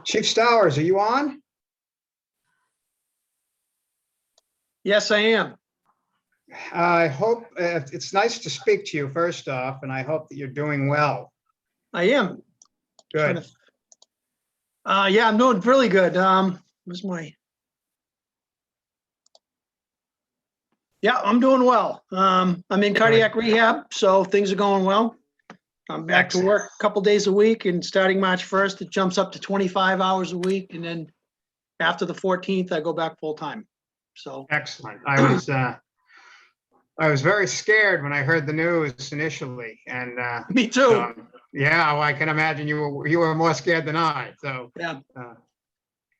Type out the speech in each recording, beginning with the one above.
Chief Stowers, are you on? Yes, I am. I hope it's nice to speak to you first off, and I hope that you're doing well. I am. Good. Yeah, I'm doing really good. Where's my? Yeah, I'm doing well. I'm in cardiac rehab, so things are going well. I'm back to work a couple days a week, and starting March 1st, it jumps up to 25 hours a week, and then after the 14th, I go back full time. So Excellent. I was very scared when I heard the news initially, and me too. yeah, well, I can imagine you were more scared than I. So Yeah,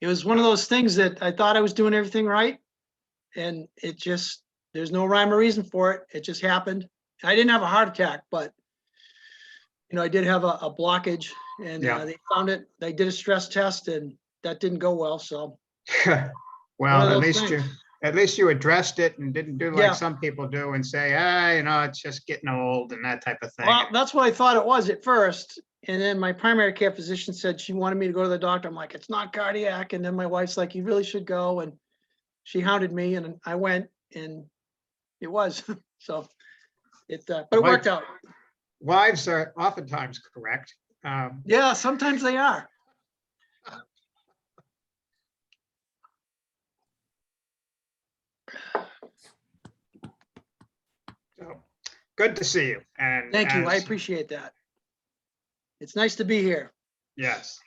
it was one of those things that I thought I was doing everything right, and it just there's no rhyme or reason for it. It just happened. I didn't have a heart attack, but I did have a blockage, and Yeah. they found it. They did a stress test, and that didn't go well. So, well, at least you addressed it and didn't do like Yeah. some people do and say, it's just getting old and that type of thing. Well, that's what I thought it was at first. And then my primary care physician said she wanted me to go to the doctor. I'm like, it's not cardiac. And then my wife's like, you really should go. And she hounded me, and I went, and it was. So but it worked out. Wives are oftentimes correct. Yeah, sometimes they are. So good to see you. And Thank you. I appreciate that. It's nice to be here. Yes.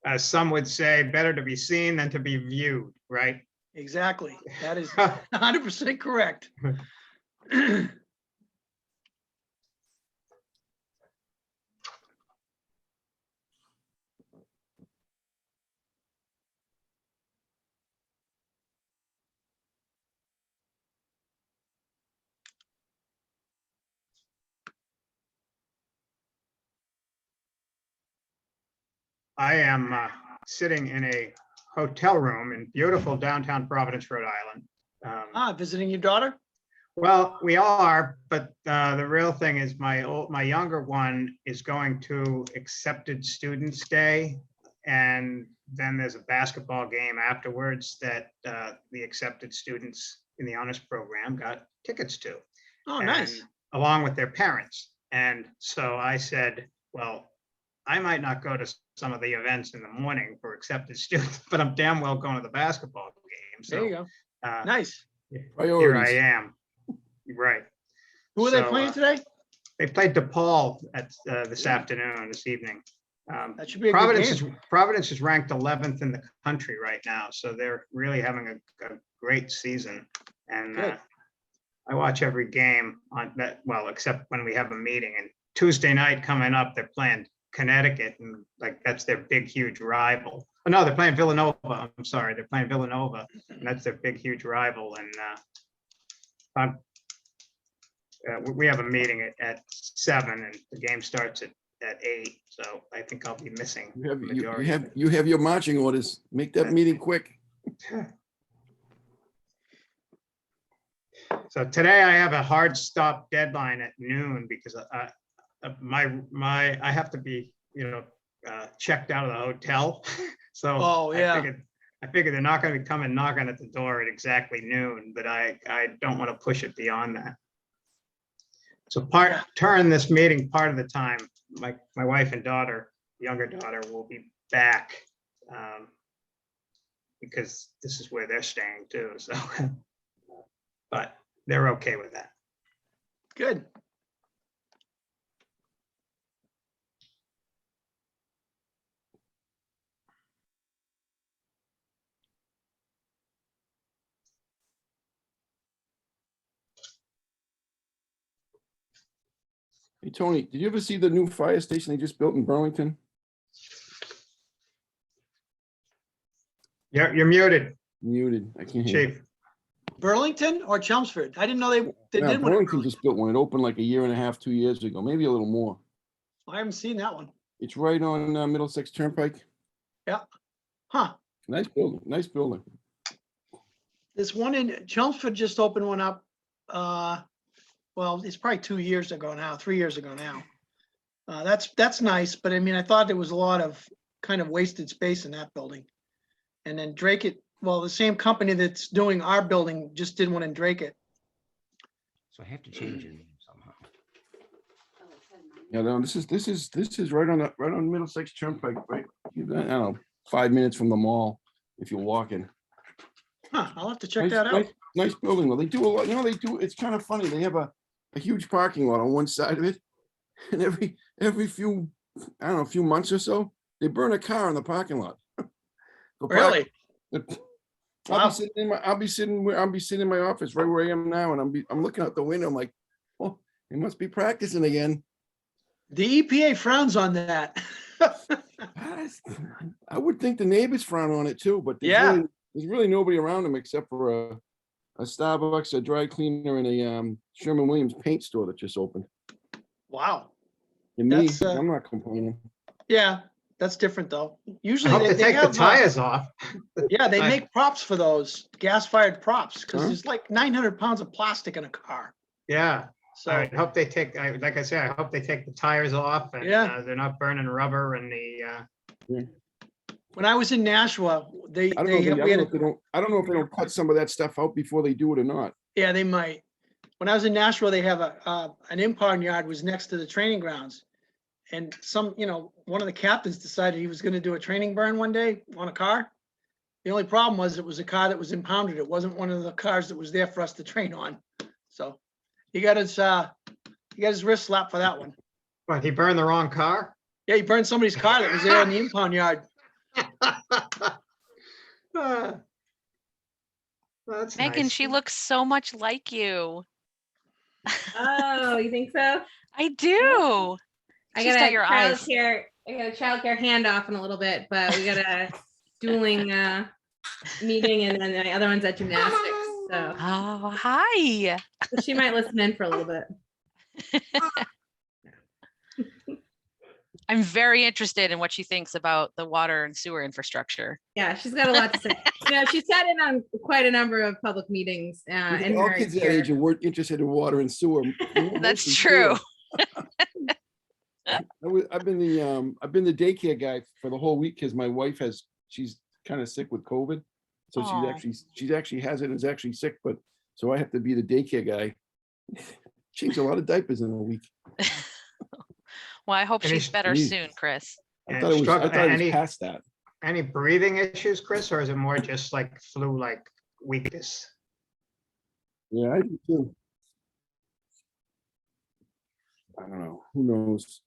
As some would say, better to be seen than to be viewed, right? Exactly. That is 100% correct. I am sitting in a hotel room in beautiful downtown Providence, Rhode Island. Visiting your daughter? Well, we are, but the real thing is my younger one is going to Accepted Students Day, and then there's a basketball game afterwards that the accepted students in the honors program got tickets to. Oh, nice. Along with their parents. And so I said, well, I might not go to some of the events in the morning for accepted students, but I'm damn well going to the basketball game. So There you go. Nice. Here I am. Right. Who are they playing today? They played DePaul this evening. That should be a good game. Providence is ranked 11th in the country right now, so they're really having a great season. And I watch every game on that. Well, except when we have a meeting. And Tuesday night coming up, they're playing Connecticut, and that's their big, huge rival. Oh, no, they're playing Villanova. I'm sorry, they're playing Villanova, and that's their big, huge rival. And we have a meeting at 7, and the game starts at 8. So I think I'll be missing. You have your marching orders. Make that meeting quick. So today I have a hard stop deadline at noon because I have to be checked out of the hotel. So I figured they're not going to be coming knocking at the door at exactly noon, but I don't want to push it beyond that. So during this meeting, part of the time, my wife and daughter, younger daughter, will be back because this is where they're staying too. So, but they're okay with that. Good. Hey, Tony, did you ever see the new fire station they just built in Burlington? You're muted. Muted. I can't hear. Chief. Burlington or Chelmsford? I didn't know they did one. Burlington just built one. It opened like a year and a half, 2 years ago, maybe a little more. I haven't seen that one. It's right on Middlesex Turnpike. Yeah. Huh. Nice building. Nice building. This one in Chelmsford just opened one up. Well, it's probably 2 years ago now, 3 years ago now. That's nice, but I mean, I thought there was a lot of kind of wasted space in that building. And then Drake it, well, the same company that's doing our building just did one in Drake it. So I have to change your name somehow. Yeah, no, this is right on Middlesex Turnpike, right? I don't know, 5 minutes from the mall if you're walking. Huh, I'll have to check Nice, that out. nice building. Well, they do a lot, they do, it's kind of funny. They have a huge parking lot on one side of it. And every few, I don't know, a few months or so, they burn a car in the parking lot. For Really? parking. Wow. I'll be sitting in my office right where I am now, and I'm looking out the window. I'm like, well, they must be practicing again. The EPA frowns on that. I would think the neighbors frown on it too, but Yeah. there's really nobody around them except for a Starbucks, a dry cleaner, and a Sherman Williams paint store that just opened. Wow. And me, That's, I'm not complaining. Yeah, that's different though. I Usually hope they they take the have, tires off. yeah, they I- make props for those gas-fired props because Huh? there's like 900 pounds of plastic in a car. Yeah, So, I hope they take, like I said, I hope they take the tires off and Yeah. they're not burning rubber and when I was in Nashua, I don't know if they don't cut some of that stuff out before they do it or not. yeah, they might. When I was in Nashua, they have an impound yard was next to the training grounds. And one of the captains decided he was going to do a training burn one day on a car. The only problem was it was a car that was impounded. It wasn't one of the cars that was there for us to train on. So he got his wrist slapped for that one. but he burned the wrong car. Yeah, he burned somebody's car that was there in the impound yard. That's Megan, nice. she looks so much like you. Oh, you think so? I do. I She's got got a your eyes. childcare handoff in a little bit, but we got a dueling meeting, and then the other one's at gymnastics. So Oh, hi. she might listen in for a little bit. I'm very interested in what she thinks about the water and sewer infrastructure. Yeah, she's got a lot to say. She sat in on quite a number of public meetings in All her kids that year. age weren't interested in water and sewer. That's Mostly true. sewer. I've been the daycare guy for the whole week because my wife she's kind of sick with COVID. So Aw. she's actually has it and is actually sick, but so I have to be the daycare guy. Change a lot of diapers in a week. Well, I hope And she's he's- better he's- soon, Chris. I And thought it was struggle- any, past that. any breathing issues, Chris, or is it more just like flu-like weakness? Yeah, I do too. I don't know. Who knows?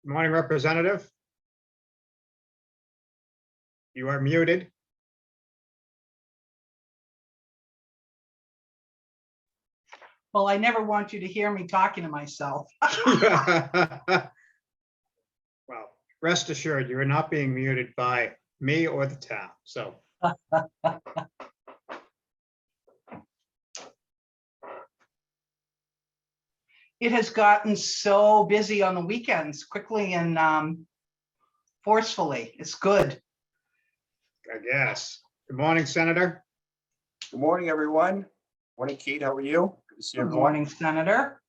Morning, Representative. You are muted. Well, I never want you to hear me talking to myself. Well, rest assured, you are not being muted by me or the town, so. It has gotten so busy on the weekends quickly and forcefully. It's good. I guess. Good morning, Senator. Good morning, everyone. Morning, Kate. How are you? Good to see Good everyone. morning, Senator.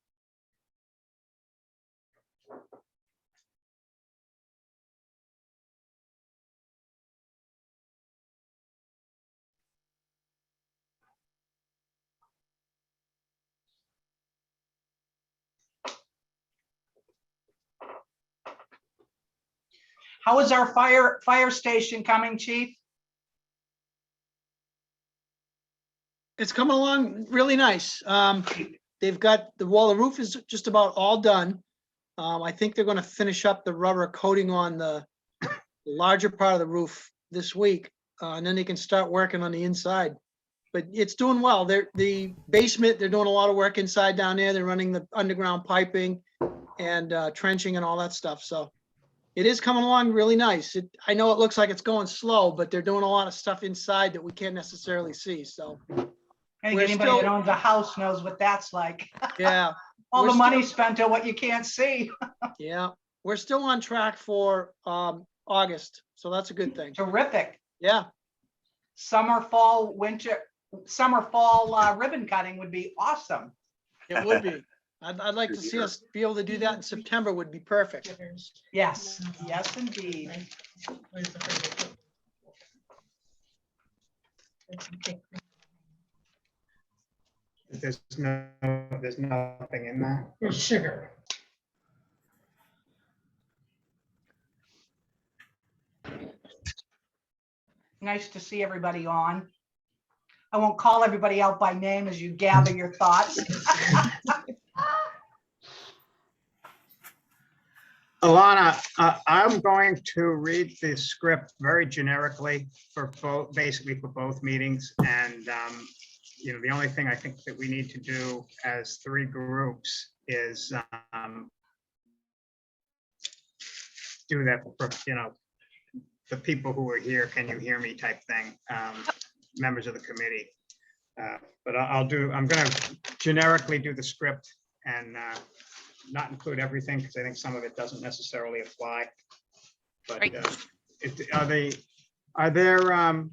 How is our fire station coming, Chief? It's coming along really nice. They've got the roof is just about all done. I think they're gonna finish up the rubber coating on the larger part of the roof this week. And then they can start working on the inside. But it's doing well. The basement, they're doing a lot of work inside down there. They're running the underground piping and trenching and all that stuff. So it is coming along really nice. I know it looks like it's going slow, but they're doing a lot of stuff inside that we can't necessarily see. So, I think We're anybody that still- owns a house knows what that's like. yeah. All We're the money still- spent on what you can't see. Yeah, we're still on track for August, so that's a good thing. Terrific. Yeah, Summer, fall, winter, fall ribbon cutting would be awesome. it would be. I'd like to see us be able to do that in September would be perfect. Yes, yes, indeed. There's nothing in there. There's sugar. Nice to see everybody on. I won't call everybody out by name as you gather your thoughts. Alana, I'm going to read the script very generically for both, basically for both meetings. And, the only thing I think that we need to do as three groups is do that for, the people who are here, can you hear me type thing, members of the committee. But I'm going to generically do the script and not include everything because I think some of it doesn't necessarily apply. But Right. are there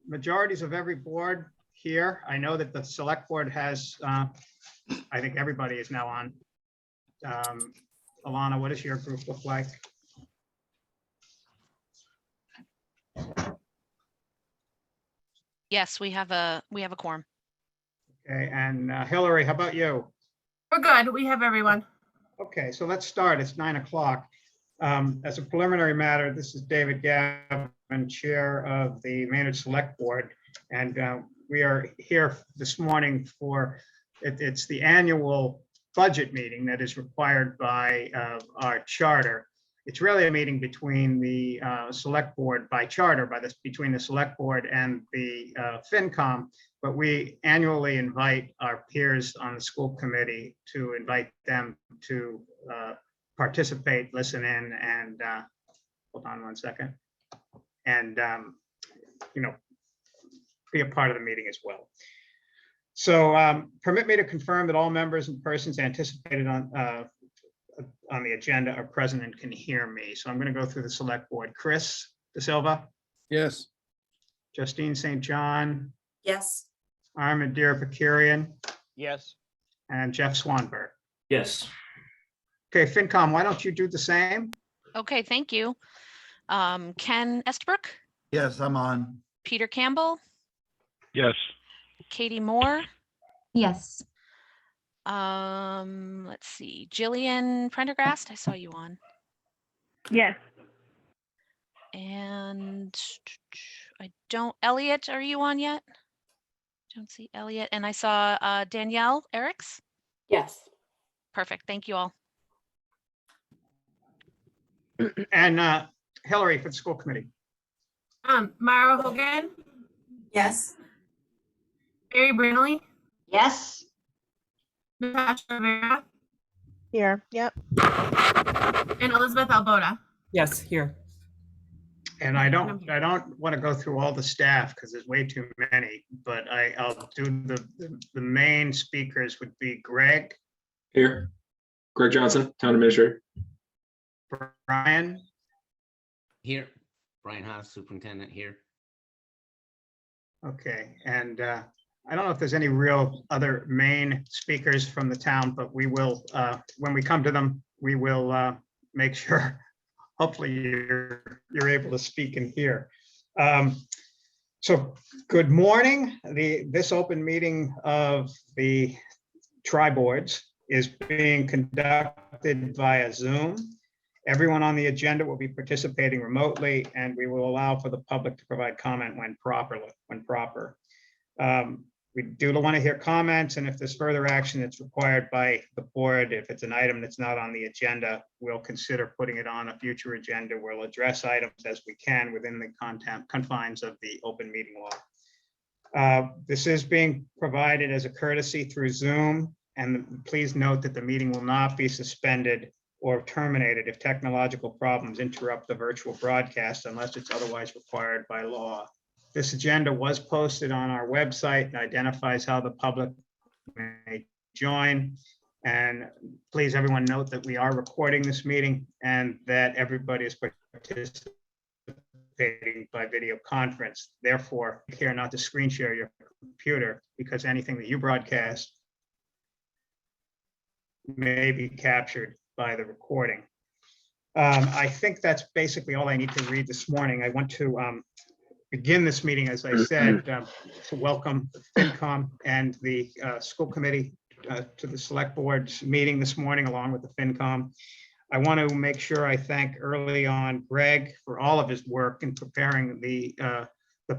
majorities of every board here? I know that the select board has, I think everybody is now on. Alana, what does your group look like? Yes, we have a quorum. Okay, and Hillary, how about you? We're good. We have everyone. Okay, so let's start. It's 9 o'clock. As a preliminary matter, this is David Gavin, Chair of the Maynard Select Board. And we are here this morning for, it's the annual budget meeting that is required by our charter. It's really a meeting between the Select Board by charter, between the Select Board and the FinCom. But we annually invite our peers on the school committee to invite them to participate, listen in, and hold on one second, and be a part of the meeting as well. So permit me to confirm that all members and persons anticipated on the agenda are present and can hear me. So I'm going to go through the Select Board. Chris De Silva, Yes. Justine St. John, Yes. Armin Bakarian, Yes. and Jeff Swanberg. Yes. Okay, FinCom, why don't you do the same? Okay, thank you. Ken Estabrook, Yes, I'm on. Peter Campbell, Yes. Katie Moore, Yes. let's see, Jillian Prendergast, I saw you on. Yes. And Elliot, are you on yet? Don't see Elliot. And I saw Danielle Eriks. Yes. Perfect. Thank you all. And Hillary for the school committee. Mara Hogan, Yes. Barry Brinley, Yes. Natasha Rivera, Here. Yep. and Elizabeth Albota. Yes, here. And I don't want to go through all the staff because there's way too many, but I'll do the main speakers would be Greg, Here. Greg Johnson, Town Administrator. Brian, Here, Brian Haas, Superintendent here. okay, and I don't know if there's any real other main speakers from the town, but we will, when we come to them, we will make sure, hopefully you're able to speak and hear. So good morning. This open meeting of the tri-boards is being conducted via Zoom. Everyone on the agenda will be participating remotely, and we will allow for the public to provide comment when proper. We do want to hear comments, and if there's further action that's required by the board, if it's an item that's not on the agenda, we'll consider putting it on a future agenda. We'll address items as we can within the confines of the open meeting law. This is being provided as a courtesy through Zoom, and please note that the meeting will not be suspended or terminated if technological problems interrupt the virtual broadcast unless it's otherwise required by law. This agenda was posted on our website and identifies how the public may join. And please, everyone note that we are recording this meeting and that everybody is participating by video conference. Therefore, take care not to screen share your computer because anything that you broadcast may be captured by the recording. I think that's basically all I need to read this morning. I want to begin this meeting, as I said, to welcome the FinCom and the school committee to the select board's meeting this morning, along with the FinCom. I want to make sure I thank early on Greg for all of his work in preparing the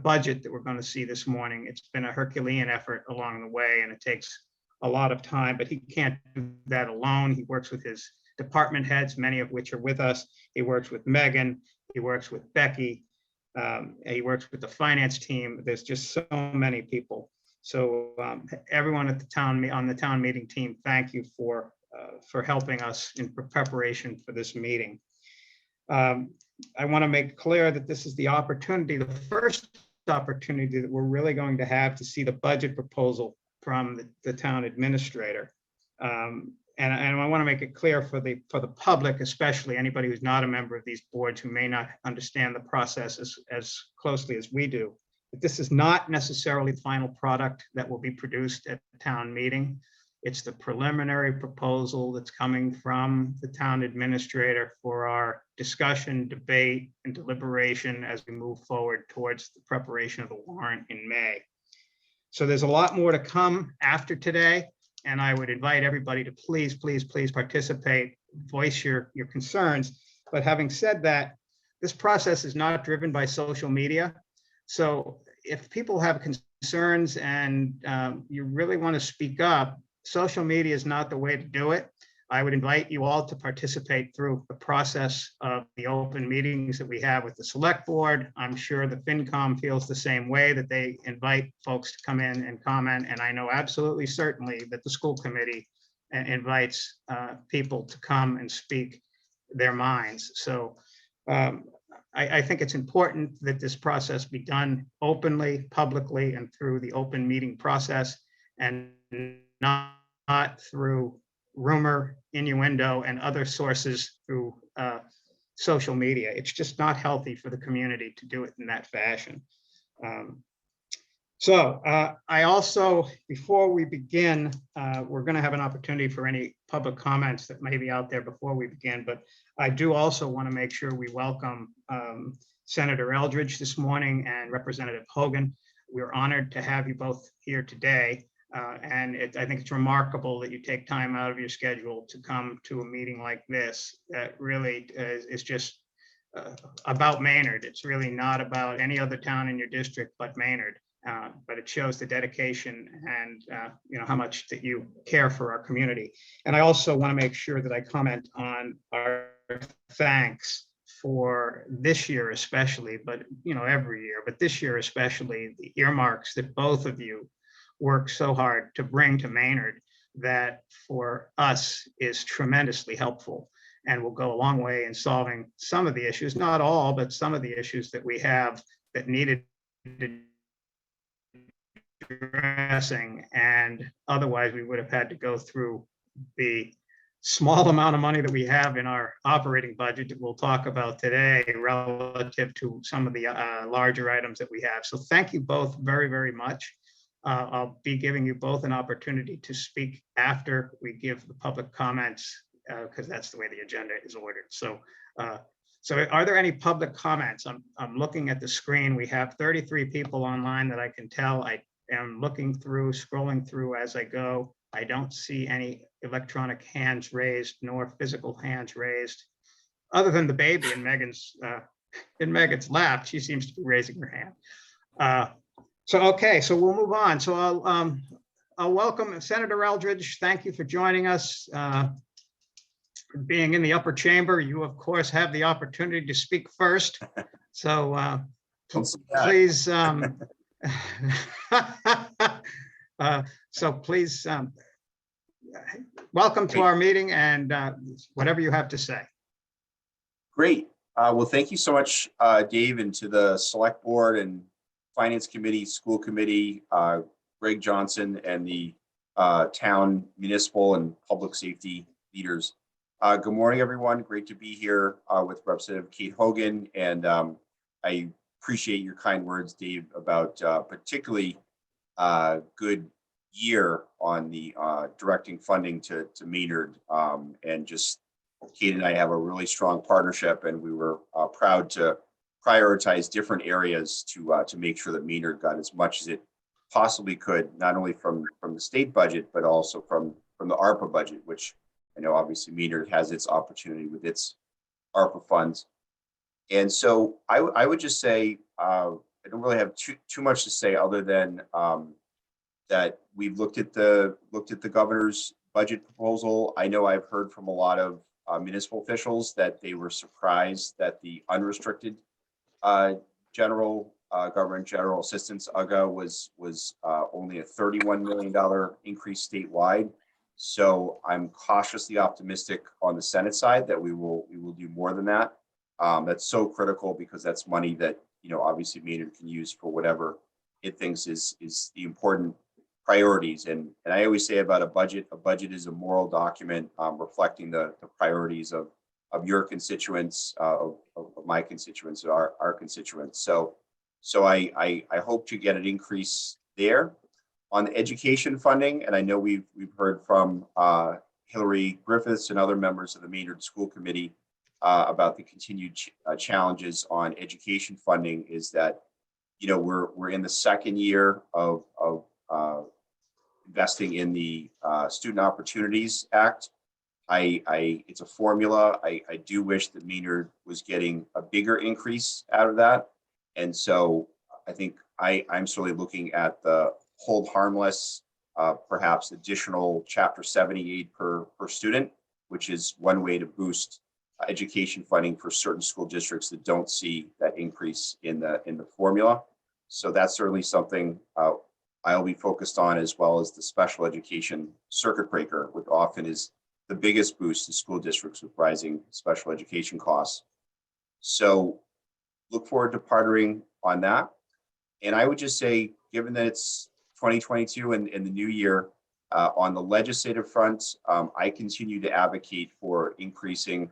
budget that we're going to see this morning. It's been a Herculean effort along the way, and it takes a lot of time, but he can't do that alone. He works with his department heads, many of which are with us. He works with Megan. He works with Becky. He works with the finance team. There's just so many people. So everyone at the on the town meeting team, thank you for helping us in preparation for this meeting. I want to make clear that this is the opportunity, the first opportunity that we're really going to have to see the budget proposal from the town administrator. And I want to make it clear for the public, especially anybody who's not a member of these boards who may not understand the process as closely as we do, that this is not necessarily the final product that will be produced at the town meeting. It's the preliminary proposal that's coming from the town administrator for our discussion, debate, and deliberation as we move forward towards the preparation of the warrant in May. So there's a lot more to come after today. And I would invite everybody to please participate, voice your concerns. But having said that, this process is not driven by social media. So if people have concerns and you really want to speak up, social media is not the way to do it. I would invite you all to participate through the process of the open meetings that we have with the select board. I'm sure the FinCom feels the same way, that they invite folks to come in and comment. And I know absolutely certainly that the school committee invites people to come and speak their minds. So I think it's important that this process be done openly, publicly, and through the open meeting process, and not through rumor, innuendo, and other sources through social media. It's just not healthy for the community to do it in that fashion. I also, before we begin, we're going to have an opportunity for any public comments that may be out there before we begin, but I do also want to make sure we welcome Senator Eldridge this morning and Representative Hogan. We're honored to have you both here today. And I think it's remarkable that you take time out of your schedule to come to a meeting like this that really is just about Maynard. It's really not about any other town in your district but Maynard. But it shows the dedication and how much that you care for our community. And I also want to make sure that I comment on our thanks for this year especially, but every year, but this year especially, the earmarks that both of you work so hard to bring to Maynard, that for us is tremendously helpful and will go a long way in solving some of the issues, not all, but some of the issues that we have that needed addressing, and otherwise we would have had to go through the small amount of money that we have in our operating budget that we'll talk about today relative to some of the larger items that we have. So thank you both very, very much. I'll be giving you both an opportunity to speak after we give the public comments, because that's the way the agenda is ordered. So are there any public comments? I'm looking at the screen. We have 33 people online that I can tell. I am looking through, scrolling through as I go. I don't see any electronic hands raised nor physical hands raised, other than the baby in Megan's lap. She seems to be raising her hand. Okay, so we'll move on. So I'll welcome Senator Eldridge. Thank you for joining us. Being in the upper chamber, you of course have the opportunity to speak first. So please, please welcome to our meeting, and whatever you have to say. Great. Well, thank you so much, Dave, and to the select board and finance committee, school committee, Greg Johnson, and the town, municipal, and public safety leaders. Good morning, everyone. Great to be here with Representative Kate Hogan, and I appreciate your kind words, Dave, about particularly good year on the directing funding to Maynard, and just Kate and I have a really strong partnership, and we were proud to prioritize different areas to make sure that Maynard got as much as it possibly could, not only from the state budget, but also from the ARPA budget, which I know obviously Maynard has its opportunity with its ARPA funds. And so I would just say, I don't really have too much to say other than that we've looked at the governor's budget proposal. I know I've heard from a lot of municipal officials that they were surprised that the unrestricted government general assistance UGA was only a $31 million increase statewide. So I'm cautiously optimistic on the Senate side that we will do more than that. That's so critical because that's money that obviously Maynard can use for whatever it thinks is the important priorities. And I always say about a budget is a moral document reflecting the priorities of your constituents, of my constituents, our constituents. So I hope to get an increase there. On the education funding, and I know we've heard from Hillary Griffiths and other members of the Maynard School Committee about the continued challenges on education funding, is that we're in the second year of investing in the Student Opportunities Act. It's a formula. I do wish that Maynard was getting a bigger increase out of that, and so I think I'm certainly looking at the hold harmless, perhaps additional Chapter 78 per student, which is one way to boost education funding for certain school districts that don't see that increase in the formula. So that's certainly something I'll be focused on, as well as the special education circuit breaker, which often is the biggest boost to school districts with rising special education costs. So look forward to partnering on that. And I would just say, given that it's 2022 and the new year, on the legislative front, I continue to advocate for increasing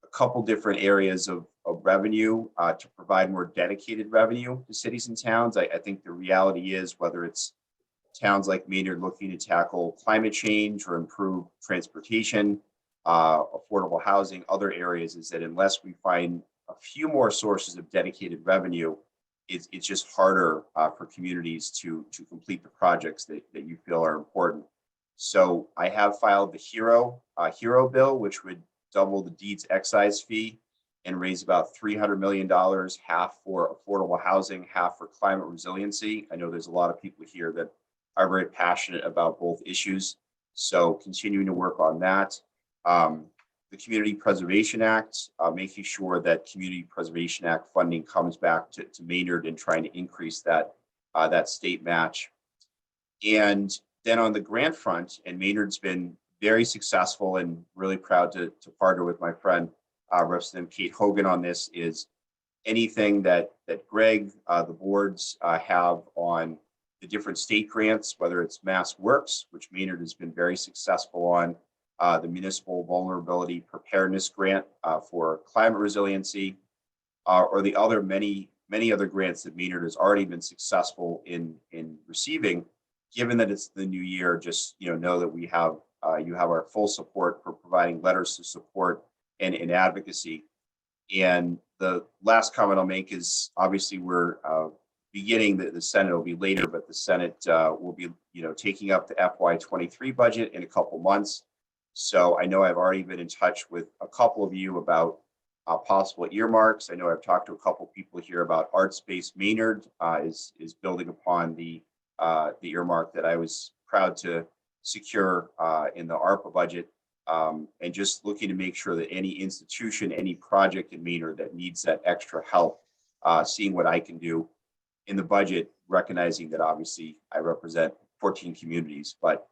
a couple different areas of revenue to provide more dedicated revenue to cities and towns. I think the reality is, whether it's towns like Maynard looking to tackle climate change or improve transportation, affordable housing, other areas, is that unless we find a few more sources of dedicated revenue, it's just harder for communities to complete the projects that you feel are important. So I have filed the HERO bill, which would double the deeds excise fee and raise about $300 million, half for affordable housing, half for climate resiliency. I know there's a lot of people here that are very passionate about both issues. So continuing to work on that. the Community Preservation Act, making sure that Community Preservation Act funding comes back to Maynard and trying to increase that state match. And then on the grant front, and Maynard's been very successful and really proud to partner with my friend, Representative Kate Hogan on this, is anything that Greg, the boards have on the different state grants, whether it's Mass Works, which Maynard has been very successful on, the Municipal Vulnerability Preparedness Grant for climate resiliency, or the other many other grants that Maynard has already been successful in receiving. Given that it's the new year, just know that we have you have our full support for providing letters to support and advocacy. And the last comment I'll make is obviously we're beginning the Senate will be later, but the Senate will be taking up the FY23 budget in a couple months. So I know I've already been in touch with a couple of you about possible earmarks. I know I've talked to a couple people here about Art Space Maynard is building upon the earmark that I was proud to secure in the ARPA budget, and just looking to make sure that any institution, any project in Maynard that needs that extra help, seeing what I can do in the budget, recognizing that obviously I represent 14 communities, but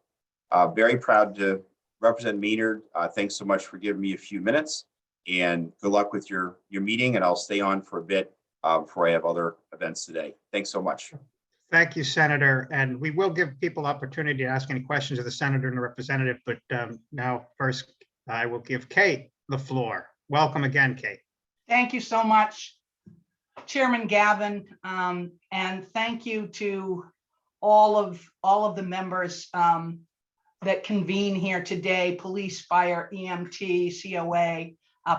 very proud to represent Maynard. Thanks so much for giving me a few minutes, and good luck with your meeting, and I'll stay on for a bit before I have other events today. Thanks so much. Thank you, Senator. And we will give people opportunity to ask any questions of the senator and the representative. But now first, I will give Kate the floor. Welcome again, Kate. Thank you so much, Chairman Gavin. And thank you to all of the members that convene here today: police, fire, EMT, COA,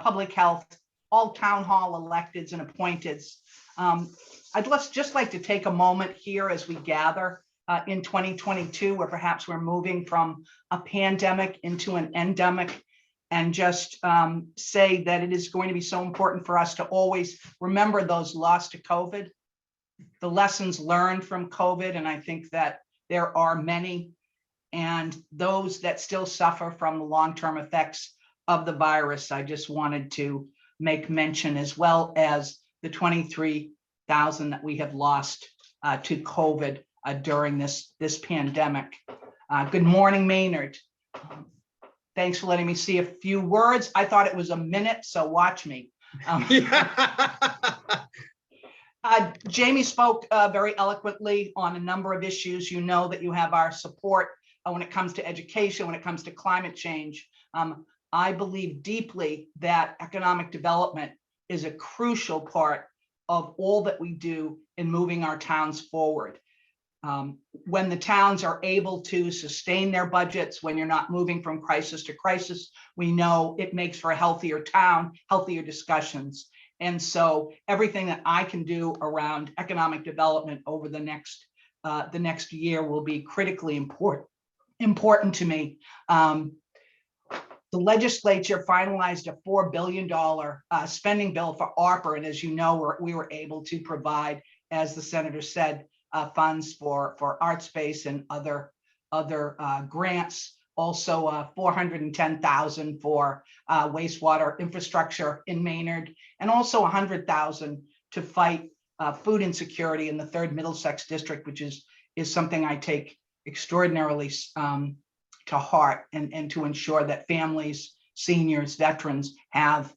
public health, all town hall electeds and appointeds. I'd just like to take a moment here as we gather in 2022, where perhaps we're moving from a pandemic into an endemic, and just say that it is going to be so important for us to always remember those lost to COVID, the lessons learned from COVID, and I think that there are many, and those that still suffer from the long-term effects of the virus. I just wanted to make mention, as well as the 23,000 that we have lost to COVID during this pandemic. Good morning, Maynard. Thanks for letting me see a few words. I thought it was a minute, so watch me. Jamie spoke very eloquently on a number of issues. You know that you have our support when it comes to education, when it comes to climate change. I believe deeply that economic development is a crucial part of all that we do in moving our towns forward. When the towns are able to sustain their budgets, when you're not moving from crisis to crisis, we know it makes for a healthier town, healthier discussions. And so everything that I can do around economic development over the next year will be critically important to me. The legislature finalized a $4 billion spending bill for ARPA, and as you know, we were able to provide, as the senator said, funds for art space and other grants. Also, $410,000 for wastewater infrastructure in Maynard, and also $100,000 to fight food insecurity in the 3rd Middlesex district, which is something I take extraordinarily to heart, and to ensure that families, seniors, veterans have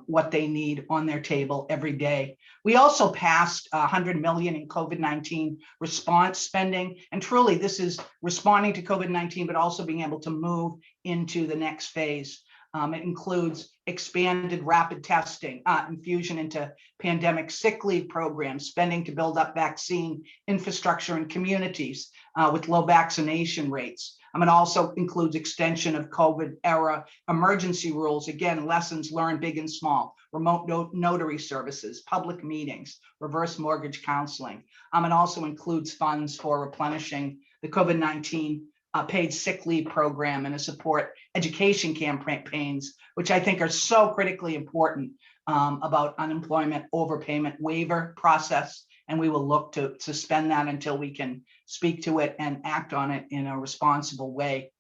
what they need on their table every day. We also passed $100 million in COVID-19 response spending, and truly this is responding to COVID-19, but also being able to move into the next phase. It includes expanded rapid testing, infusion into pandemic sick leave programs, spending to build up vaccine infrastructure in communities with low vaccination rates. It also includes extension of COVID era emergency rules. Again, lessons learned big and small, remote notary services, public meetings, reverse mortgage counseling. It also includes funds for replenishing the COVID-19 paid sick leave program and to support education campaigns, which I think are so critically important about unemployment overpayment waiver process. And we will look to suspend that until we can speak to it and act on it in a responsible way.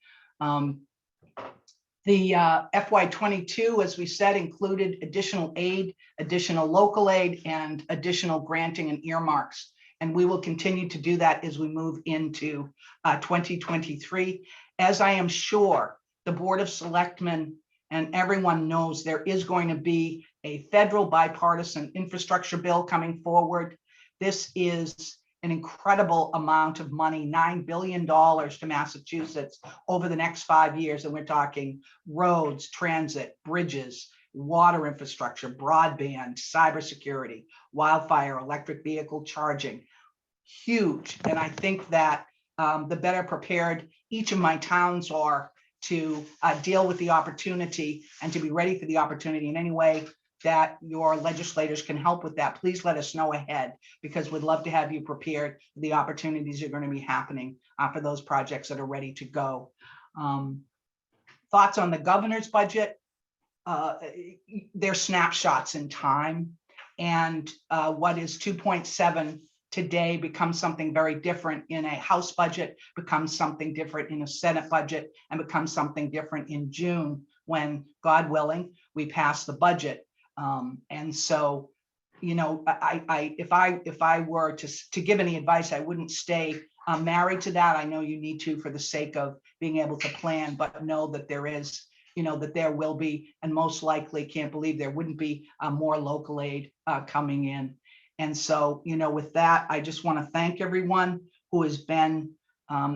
The FY '22, as we said, included additional aid, additional local aid, and additional granting and earmarks. And we will continue to do that as we move into 2023. As I am sure the Board of Selectmen and everyone knows, there is going to be a federal bipartisan infrastructure bill coming forward. This is an incredible amount of money, $9 billion to Massachusetts over the next 5 years. And we're talking roads, transit, bridges, water infrastructure, broadband, cybersecurity, wildfire, electric vehicle charging. Huge. And I think that the better prepared each of my towns are to deal with the opportunity and to be ready for the opportunity in any way that your legislators can help with that, please let us know ahead, because we'd love to have you prepared for the opportunities that are going to be happening for those projects that are ready to go. Thoughts on the governor's budget? They're snapshots in time, and what is 2.7 today becomes something very different in a House budget, becomes something different in a Senate budget, and becomes something different in June when, God willing, we pass the budget. And so, you know, if I were to give any advice, I wouldn't stay married to that. I know you need to for the sake of being able to plan, but know that there is, you know, that there will be, and most likely, can't believe there wouldn't be more local aid coming in. And so, you know, with that, I just want to thank everyone who has been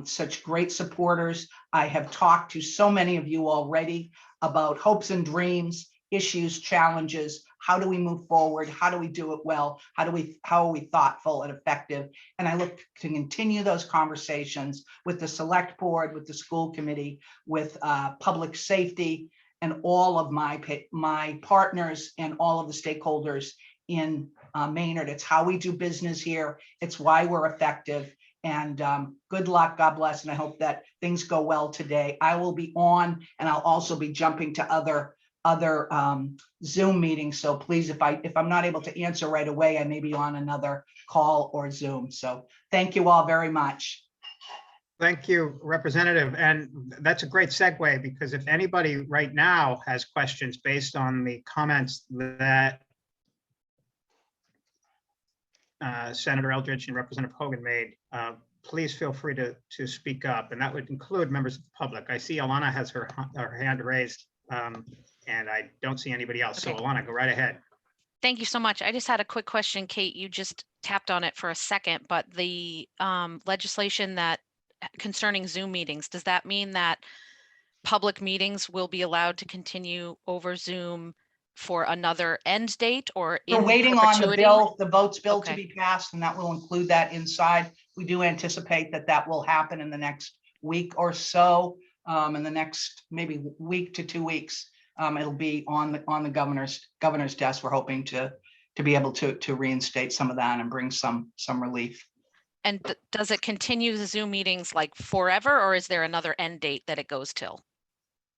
such great supporters. I have talked to so many of you already about hopes and dreams, issues, challenges. How do we move forward? How do we do it well? How are we thoughtful and effective? And I look to continue those conversations with the select board, with the school committee, with public safety, and all of my partners and all of the stakeholders in Maynard. It's how we do business here. It's why we're effective. And good luck, God bless. And I hope that things go well today. I will be on, and I'll also be jumping to other Zoom meetings. So please, if I'm not able to answer right away, I may be on another call or Zoom. So thank you all very much. Thank you, Representative. And that's a great segue, because if anybody right now has questions based on the comments that Senator Eldridge and Representative Hogan made, please feel free to speak up, and that would include members of the public. I see Alana has her hand raised, and I don't see anybody else. So Okay. Alana, go right ahead. Thank you so much. I just had a quick question, Kate. You just tapped on it for a second, but the legislation that concerning Zoom meetings, does that mean that public meetings will be allowed to continue over Zoom for another end date, or We're in waiting on the perpetuity? bill, the votes bill to Okay. be passed, and that will include that inside. We do anticipate that that will happen in the next week or so, in the next maybe week to 2 weeks. It'll be on the governor's desk. We're hoping to be able to reinstate some of that and bring some relief. And does it continue the Zoom meetings like forever, or is there another end date that it goes till?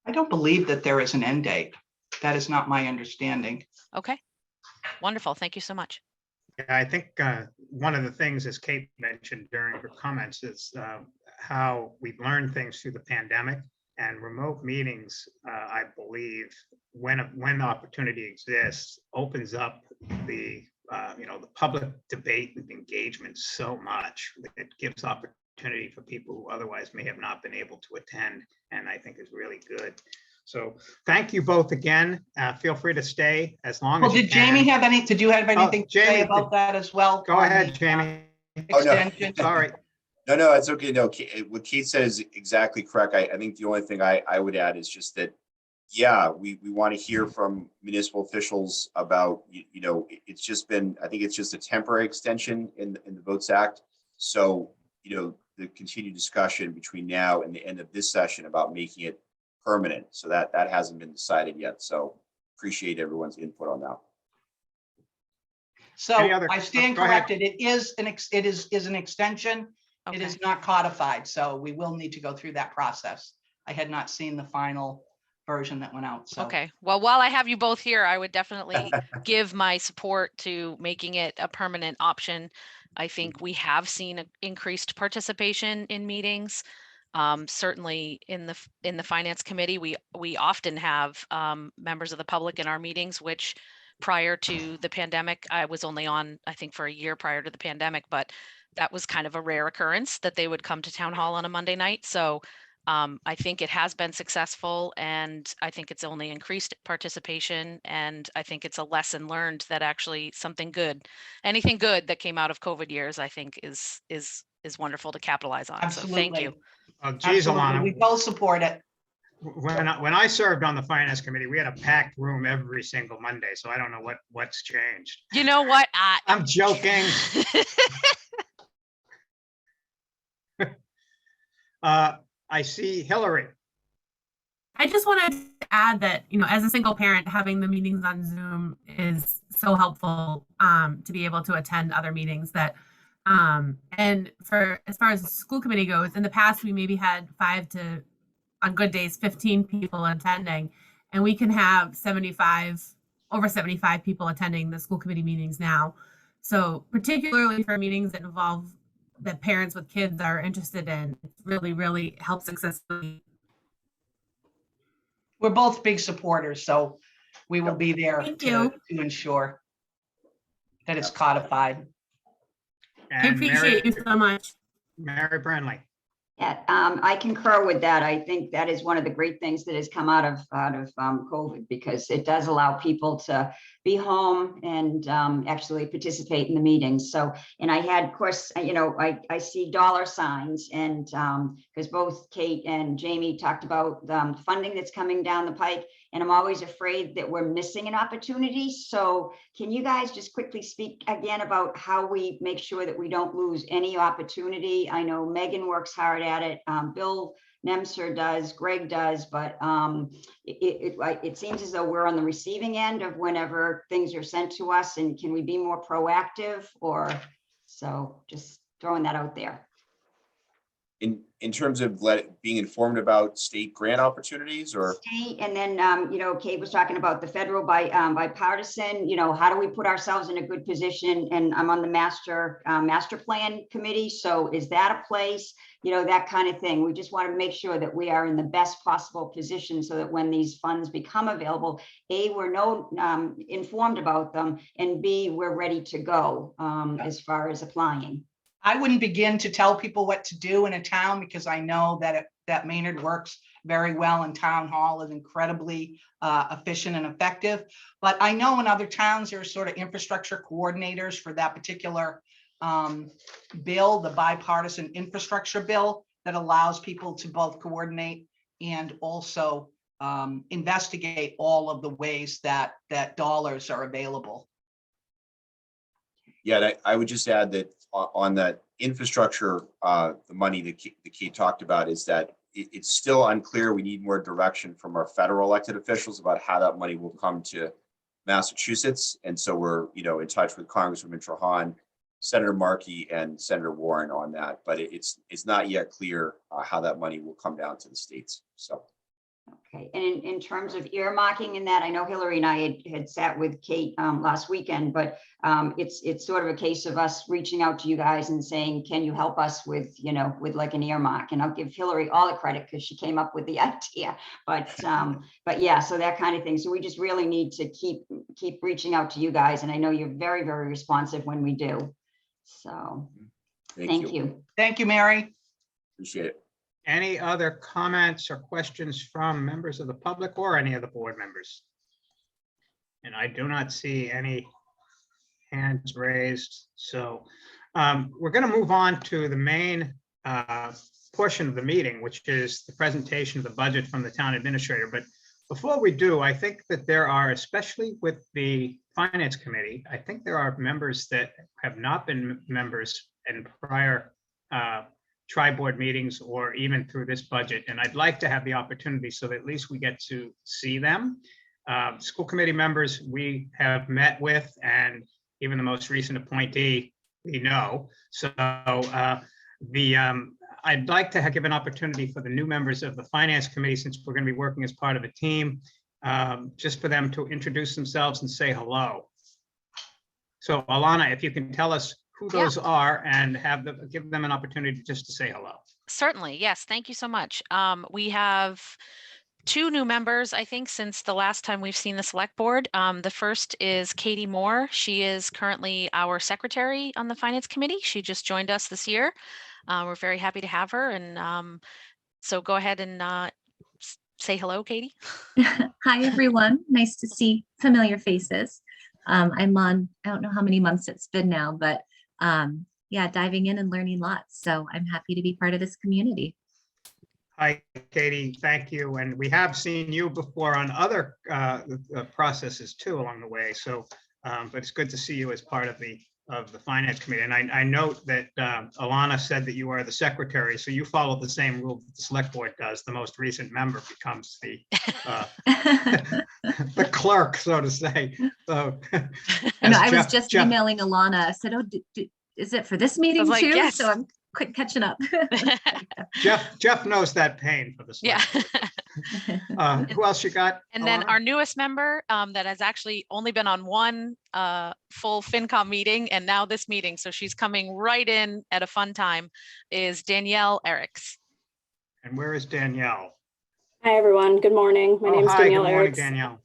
I don't believe that there is an end date. That is not my understanding. Okay, wonderful. Thank you so much. Yeah, I think one of the things, as Kate mentioned during her comments, is how we've learned things through the pandemic, and remote meetings, I believe, when the opportunity exists, opens up the the public debate and engagement so much. It gives opportunity for people who otherwise may have not been able to attend, and I think is really good. So thank you both again. Feel free to stay as long Well, as you did can. Jamie have any? Did you have anything to say Jamie, about that as well? Go ahead, Jamie. Extension. Sorry. No, it's okay. No, what Kate said is exactly correct. I think the only thing I would add is just that, yeah, we want to hear from municipal officials about, it's just been, I think it's just a temporary extension in the Votes Act. So, the continued discussion between now and the end of this session about making it permanent. So that hasn't been decided yet. So appreciate everyone's input on that. So I stand corrected. It is an extension. Okay. It is not codified. So we will need to go through that process. I had not seen the final version that went out. So. Okay, well, while I have you both here, I would definitely give my support to making it a permanent option. I think we have seen increased participation in meetings. Certainly in the finance committee, we often have members of the public in our meetings, which prior to the pandemic, I was only on, I think, for a year prior to the pandemic, but that was kind of a rare occurrence that they would come to town hall on a Monday night. So I think it has been successful, and I think it's only increased participation. And I think it's a lesson learned that actually anything good that came out of COVID years, I think is wonderful to capitalize on. So thank you. Oh, geez, Absolutely. We Alana, both support it. when I served on the finance committee, we had a packed room every single Monday, so I don't know what's changed. You know what? I'm joking. I see Hillary. I just wanted to add that, as a single parent, having the meetings on Zoom is so helpful to be able to attend other meetings that, and for as far as the school committee goes, in the past, we maybe had 5 to, on good days, 15 people attending, and we can have over 75 people attending the school committee meetings now. So particularly for meetings that parents with kids are interested in, it really, really helps successfully. We're both big supporters, so we will be there Thank to ensure that it's codified. I And appreciate you so much. Mary Burnley. Yeah, I concur with that. I think that is one of the great things that has come out of COVID, because it does allow people to be home and actually participate in the meetings. So, and I had, of course, I see dollar signs, and because both Kate and Jamie talked about funding that's coming down the pike, and I'm always afraid that we're missing an opportunity. So can you guys just quickly speak again about how we make sure that we don't lose any opportunity? I know Megan works hard at it. Bill Nemser does, Greg does, but it seems as though we're on the receiving end of whenever things are sent to us. And can we be more proactive? Or so just throwing that out there. In terms of being informed about state grant opportunities, or state, and then Kate was talking about the federal bipartisan, how do we put ourselves in a good position? And I'm on the master plan committee, so is that a place, that kind of thing? We just want to make sure that we are in the best possible position, so that when these funds become available, A, we're informed about them, and B, we're ready to go as far as applying. I wouldn't begin to tell people what to do in a town, because I know that Maynard works very well, and town hall is incredibly efficient and effective. But I know in other towns, there are sort of infrastructure coordinators for that particular bill, the bipartisan infrastructure bill, that allows people to both coordinate and also investigate all of the ways that dollars are available. yeah, I would just add that on that infrastructure, the money that Kate talked about, is that it's still unclear. We need more direction from our federal elected officials about how that money will come to Massachusetts. And so we're, in touch with Congresswoman Trahan, Senator Markey, and Senator Warren on that. But it's not yet clear how that money will come down to the states. So. Okay, and in terms of earmarking in that, I know Hillary and I had sat with Kate last weekend, but it's sort of a case of us reaching out to you guys and saying, can you help us with like an earmark? And I'll give Hillary all the credit, because she came up with the idea, but yeah, so that kind of thing. So we just really need to keep reaching out to you guys, and I know you're very, very responsive when we do. So thank you. Thank you, Mary. Appreciate it. Any other comments or questions from members of the public or any of the board members? And I do not see any hands raised. So we're going to move on to the main portion of the meeting, which is the presentation of the budget from the town administrator. But before we do, I think that there are, especially with the finance committee, I think there are members that have not been members in prior tri-board meetings or even through this budget. And I'd like to have the opportunity so that at least we get to see them. School committee members we have met with, and even the most recent appointee we know. So I'd like to give an opportunity for the new members of the finance committee, since we're going to be working as part of a team, just for them to introduce themselves and say hello. So Alana, if you can tell us who those are and give them an opportunity just to say hello. Certainly, yes. Thank you so much. We have two new members, I think, since the last time we've seen the select board. The first is Katie Moore. She is currently our secretary on the finance committee. She just joined us this year. We're very happy to have her. And so go ahead and say hello, Katie. Hi, everyone. Nice to see familiar faces. I'm on, I don't know how many months it's been now, but yeah, diving in and learning lots. So I'm happy to be part of this community. Hi, Katie. Thank you. And we have seen you before on other processes too along the way. So, but it's good to see you as part of the finance committee. And I note that Alana said that you are the secretary, so you follow the same rule that the select board does. The most recent member becomes the the clerk, so to say. So, I know, I was just emailing Alana. I said, "Oh, is it for this meeting like, too?" yes. So I'm quick catching up. Jeff knows that pain for the select board. Who else you got? And then Alana? our newest member that has actually only been on one full FinCom meeting and now this meeting, so she's coming right in at a fun time, is Danielle Eriks. And where is Danielle? Hi, everyone. Good morning. My name's hi, Danielle good morning, Eriks. Danielle.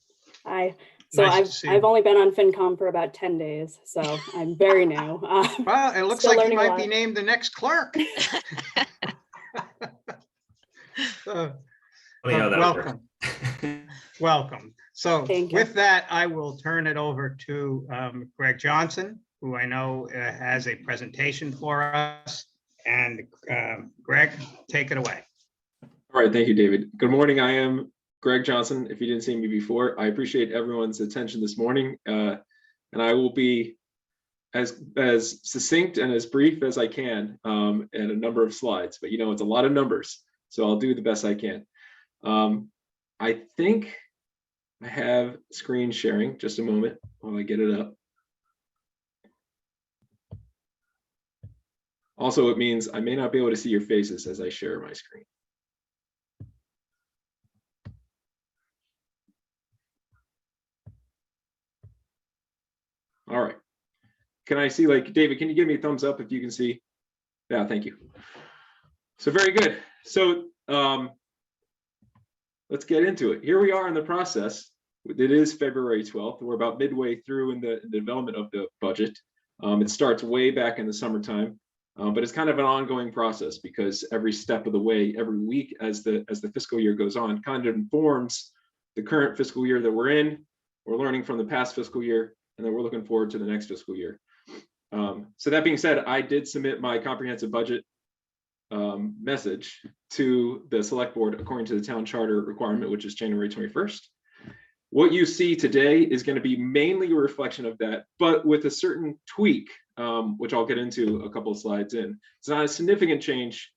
Hi. So Nice to see you. I've only been on FinCom for about 10 days, so I'm very new. Well, it looks still like you learning a might be lot. named the next clerk. Welcome. Welcome. So Thank you. with that, I will turn it over to Greg Johnson, who I know has a presentation for us. And Greg, take it away. All right, thank you, David. Good morning. I am Greg Johnson. If you didn't see me before, I appreciate everyone's attention this morning, and I will be as succinct and as brief as I can in a number of slides. But you know, it's a lot of numbers, so I'll do the best I can. I think I have screen sharing. Just a moment while I get it up. Also, it means I may not be able to see your faces as I share my screen. All right. Can I see, like, David, can you give me a thumbs up if you can see? Yeah, thank you. So very good. So let's get into it. Here we are in the process. It is February 12th. We're about midway through in the development of the budget. It starts way back in the summertime, but it's kind of an ongoing process because every step of the way, every week as the fiscal year goes on, kind of informs the current fiscal year that we're in. We're learning from the past fiscal year, and then we're looking forward to the next fiscal year. So that being said, I did submit my comprehensive budget message to the select board according to the town charter requirement, which is January 21st. What you see today is going to be mainly a reflection of that, but with a certain tweak, which I'll get into a couple of slides in. It's not a significant change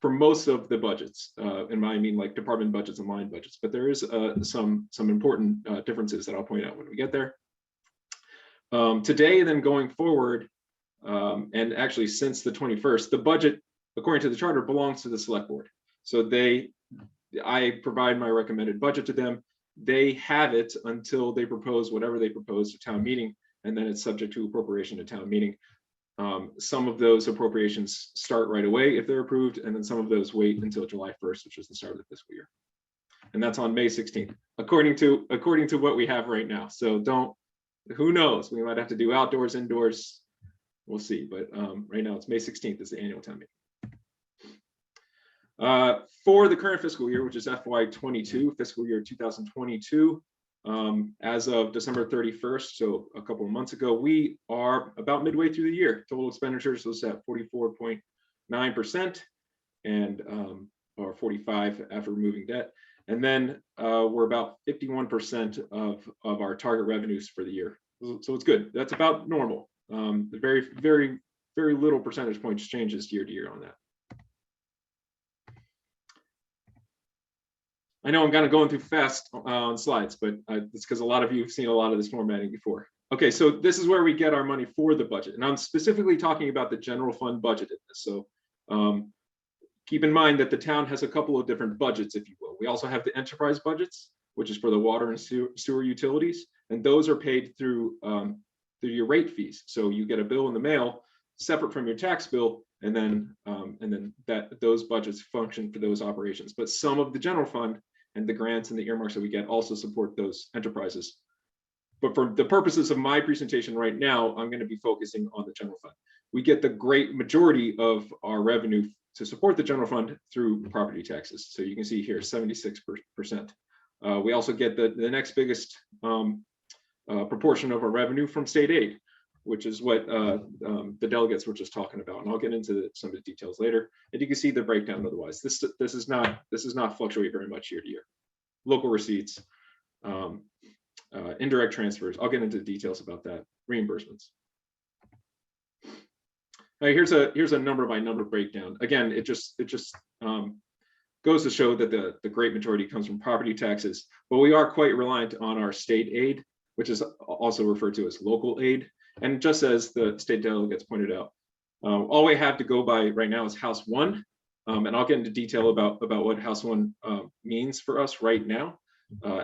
for most of the budgets, and I mean like department budgets and line budgets, but there is some important differences that I'll point out when we get there. Today, then going forward, and actually since the 21st, the budget, according to the charter, belongs to the select board. So I provide my recommended budget to them. They have it until they propose whatever they propose to town meeting, and then it's subject to appropriation to town meeting. Some of those appropriations start right away if they're approved, and then some of those wait until July 1st, which is the start of the fiscal year. And that's on May 16th, according to what we have right now. So who knows? We might have to do outdoors, indoors. We'll see. But right now it's May 16th is the annual town meeting. For the current fiscal year, which is FY22, fiscal year 2022, as of December 31st, so a couple of months ago, we are about midway through the year. Total expenditures was at 44.9% and or 45 after removing debt. And then we're about 51% of our target revenues for the year. So it's good. That's about normal. The very little percentage points changes year to year on that. I know I'm kind of going too fast on slides, but it's because a lot of you have seen a lot of this formatting before. Okay, so this is where we get our money for the budget. And I'm specifically talking about the general fund budget in this. So keep in mind that the town has a couple of different budgets, if you will. We also have the enterprise budgets, which is for the water and sewer utilities. And those are paid through your rate fees. So you get a bill in the mail separate from your tax bill, and then that those budgets function for those operations. But some of the general fund and the grants and the earmarks that we get also support those enterprises. But for the purposes of my presentation right now, I'm going to be focusing on the general fund. We get the great majority of our revenue to support the general fund through property taxes. So you can see here, 76%. We also get the next biggest proportion of our revenue from state aid, which is what the delegates were just talking about. And I'll get into some of the details later. And you can see the breakdown otherwise. This is not fluctuate very much year to year. Local receipts, indirect transfers. I'll get into the details about that. Reimbursements. Now, here's a number by number breakdown. Again, it just goes to show that the great majority comes from property taxes, but we are quite reliant on our state aid, which is also referred to as local aid. And just as the state delegates pointed out, all we have to go by right now is House 1, and I'll get into detail about what House 1 means for us right now.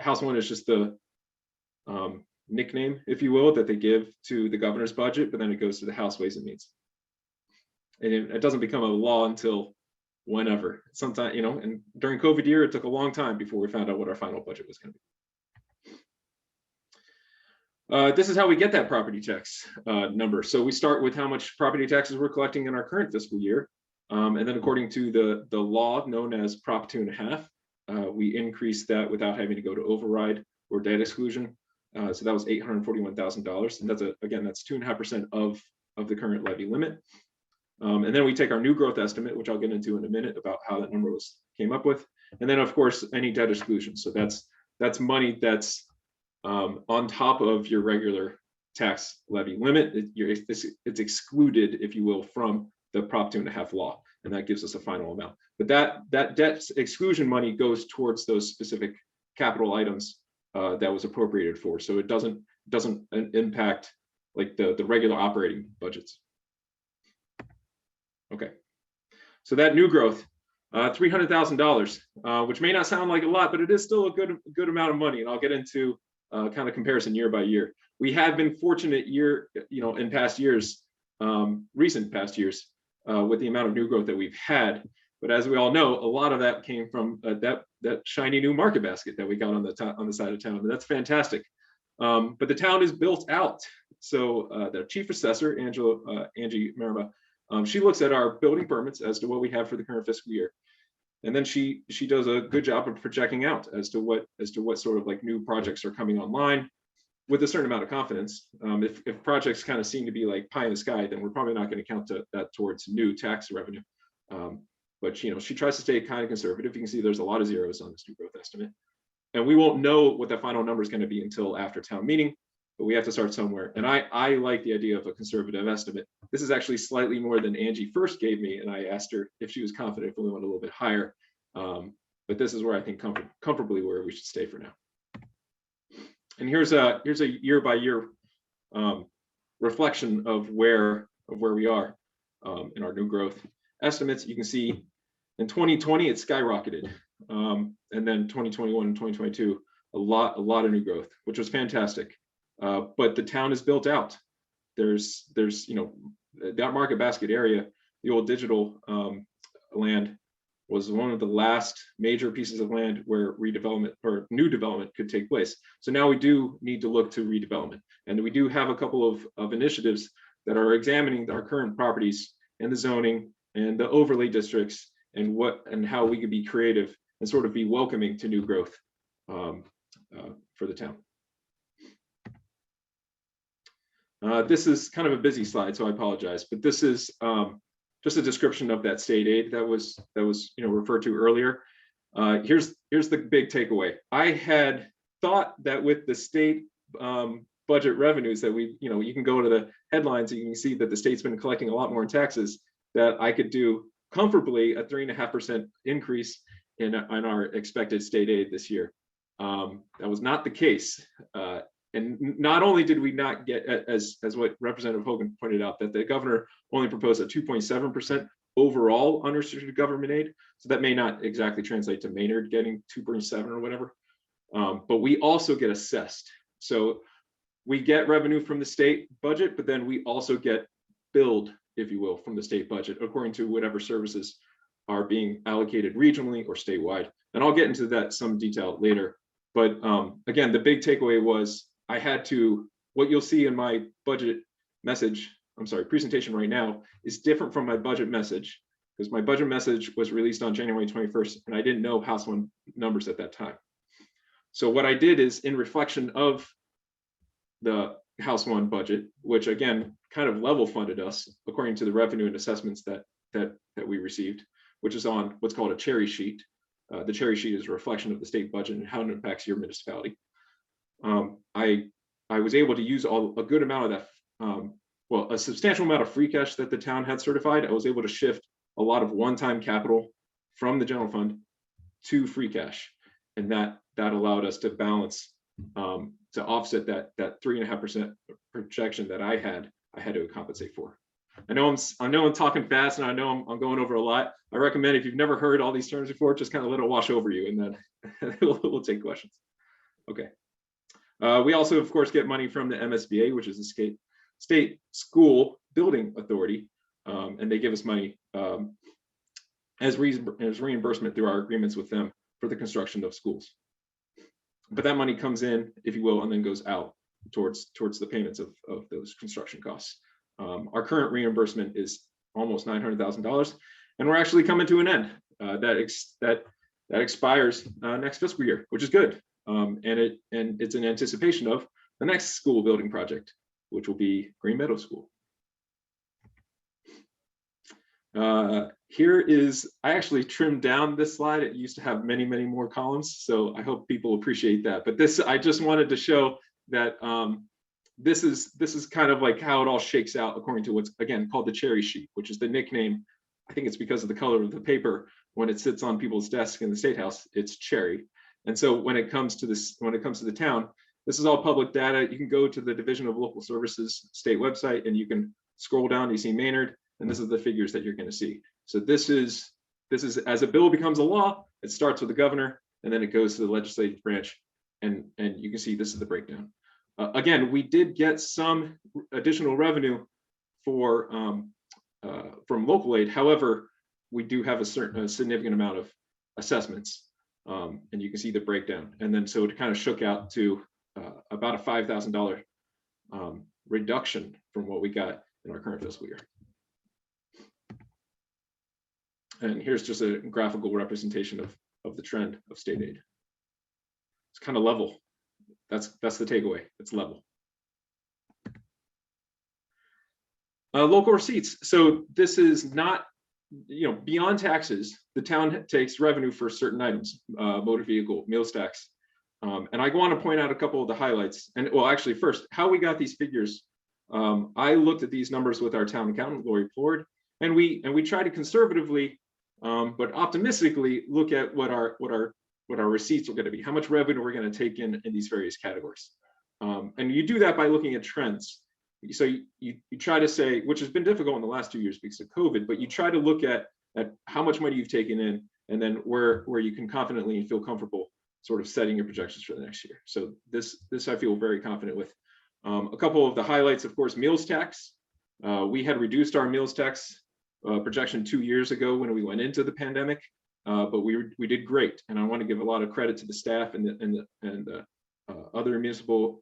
House 1 is just the nickname, if you will, that they give to the governor's budget, but then it goes to the House Ways and Means. And it doesn't become a law until whenever. Sometime, and during COVID year, it took a long time before we found out what our final budget was going to be. This is how we get that property tax number. So we start with how much property taxes we're collecting in our current fiscal year. And then according to the law known as Prop 2.5, we increase that without having to go to override or debt exclusion. So that was $841,000. And that's that's 2.5% of the current levy limit. And then we take our new growth estimate, which I'll get into in a minute about how that number came up with. And then of course, any debt exclusion. So that's money that's on top of your regular tax levy limit. It's excluded, if you will, from the Prop 2.5 law, and that gives us a final amount. But that debt exclusion money goes towards those specific capital items that was appropriated for. So it doesn't impact like the regular operating budgets. Okay, so that new growth, $300,000, which may not sound like a lot, but it is still a good amount of money, and I'll get into kind of comparison year by year. We have been fortunate in past years, recent past years, with the amount of new growth that we've had. But as we all know, a lot of that came from that shiny new market basket that we got on the side of town, and that's fantastic. But the town is built out. So the chief assessor, Angie Maraba, she looks at our building permits as to what we have for the current fiscal year. And then she does a good job of projecting out as to what sort of like new projects are coming online with a certain amount of confidence. If projects kind of seem to be like pie in the sky, then we're probably not going to count that towards new tax revenue. But she tries to stay kind of conservative. You can see there's a lot of zeros on this new growth estimate. And we won't know what the final number is going to be until after town meeting, but we have to start somewhere. And I like the idea of a conservative estimate. This is actually slightly more than Angie first gave me, and I asked her if she was confident if we went a little bit higher. But this is where I think comfortably where we should stay for now. And here's a year by year reflection of where we are in our new growth estimates. You can see in 2020 it skyrocketed, and then 2021 and 2022 a lot of new growth, which was fantastic. But the town is built out. There's that market basket area, the old digital land, was one of the last major pieces of land where redevelopment or new development could take place. So now we do need to look to redevelopment, and we do have a couple of initiatives that are examining our current properties and the zoning and the overlay districts and how we could be creative and sort of be welcoming to new growth for the town. This is kind of a busy slide, so I apologize, but this is just a description of that state aid that was referred to earlier. Here's the big takeaway. I had thought that with the state budget revenues that you can go to the headlines and you can see that the state's been collecting a lot more in taxes, that I could do comfortably a 3.5% increase in our expected state aid this year. That was not the case. And not only did we not get, as what Representative Hogan pointed out, that the governor only proposed a 2.7% overall unrestricted government aid. So that may not exactly translate to Maynard getting 2.7 or whatever. But we also get assessed. So we get revenue from the state budget, but then we also get billed if you will, from the state budget, according to whatever services are being allocated regionally or statewide. And I'll get into that some detail later. But again, the big takeaway was I had to, what you'll see in my budget message, I'm sorry, presentation right now is different from my budget message, because my budget message was released on January 21st, and I didn't know House One numbers at that time. So what I did is, in reflection of the House One budget, which again kind of level funded us according to the revenue and assessments that we received, which is on what's called a cherry sheet. The cherry sheet is a reflection of the state budget and how it impacts your municipality. I was able to use a good amount of that, well, a substantial amount of free cash that the town had certified. I was able to shift a lot of one-time capital from the general fund to free cash, and that allowed us to balance, to offset that 3.5% projection that I had to compensate for. I know I'm talking fast, and I know I'm going over a lot. I recommend, if you've never heard all these terms before, just kind of let it wash over you, and then we'll take questions. Okay. We also, of course, get money from the MSBA, which is the state school building authority, and they give us money as reimbursement through our agreements with them for the construction of schools. But that money comes in, if you will, and then goes out towards the payments of those construction costs. Our current reimbursement is almost $900,000, and we're actually coming to an end. That expires next fiscal year, which is good. And it's in anticipation of the next school building project, which will be Green Meadow School. Here is, I actually trimmed down this slide. It used to have many, many more columns, so I hope people appreciate that. But this, I just wanted to show that this is kind of like how it all shakes out according to what's, again, called the cherry sheet, which is the nickname. I think it's because of the color of the paper. When it sits on people's desks in the State House, it's cherry. And so when it comes to the town, this is all public data. You can go to the Division of Local Services state website, and you can scroll down, you see Maynard, and this is the figures that you're going to see. So this is as a bill becomes a law, it starts with the governor, and then it goes to the legislative branch, and you can see this is the breakdown. Again, we did get some additional revenue from local aid. However, we do have a significant amount of assessments, and you can see the breakdown. And then so it kind of shook out to about a $5,000 reduction from what we got in our current fiscal year. And here's just a graphical representation of the trend of state aid. It's kind of level. That's the takeaway. It's level. Local receipts. So this is not, beyond taxes, the town takes revenue for certain items, motor vehicle, meals tax. And I want to point out a couple of the highlights. And well, actually first, how we got these figures. I looked at these numbers with our town accountant, Lori Ford, and we tried to conservatively, but optimistically look at what our receipts are going to be, how much revenue we're going to take in these various categories. And you do that by looking at trends. So you try to say, which has been difficult in the last 2 years because of COVID, but you try to look at how much money you've taken in, and then where you can confidently and feel comfortable sort of setting your projections for the next year. So this I feel very confident with. A couple of the highlights, of course, meals tax. We had reduced our meals tax projection 2 years ago when we went into the pandemic, but we did great, and I want to give a lot of credit to the staff and the other municipal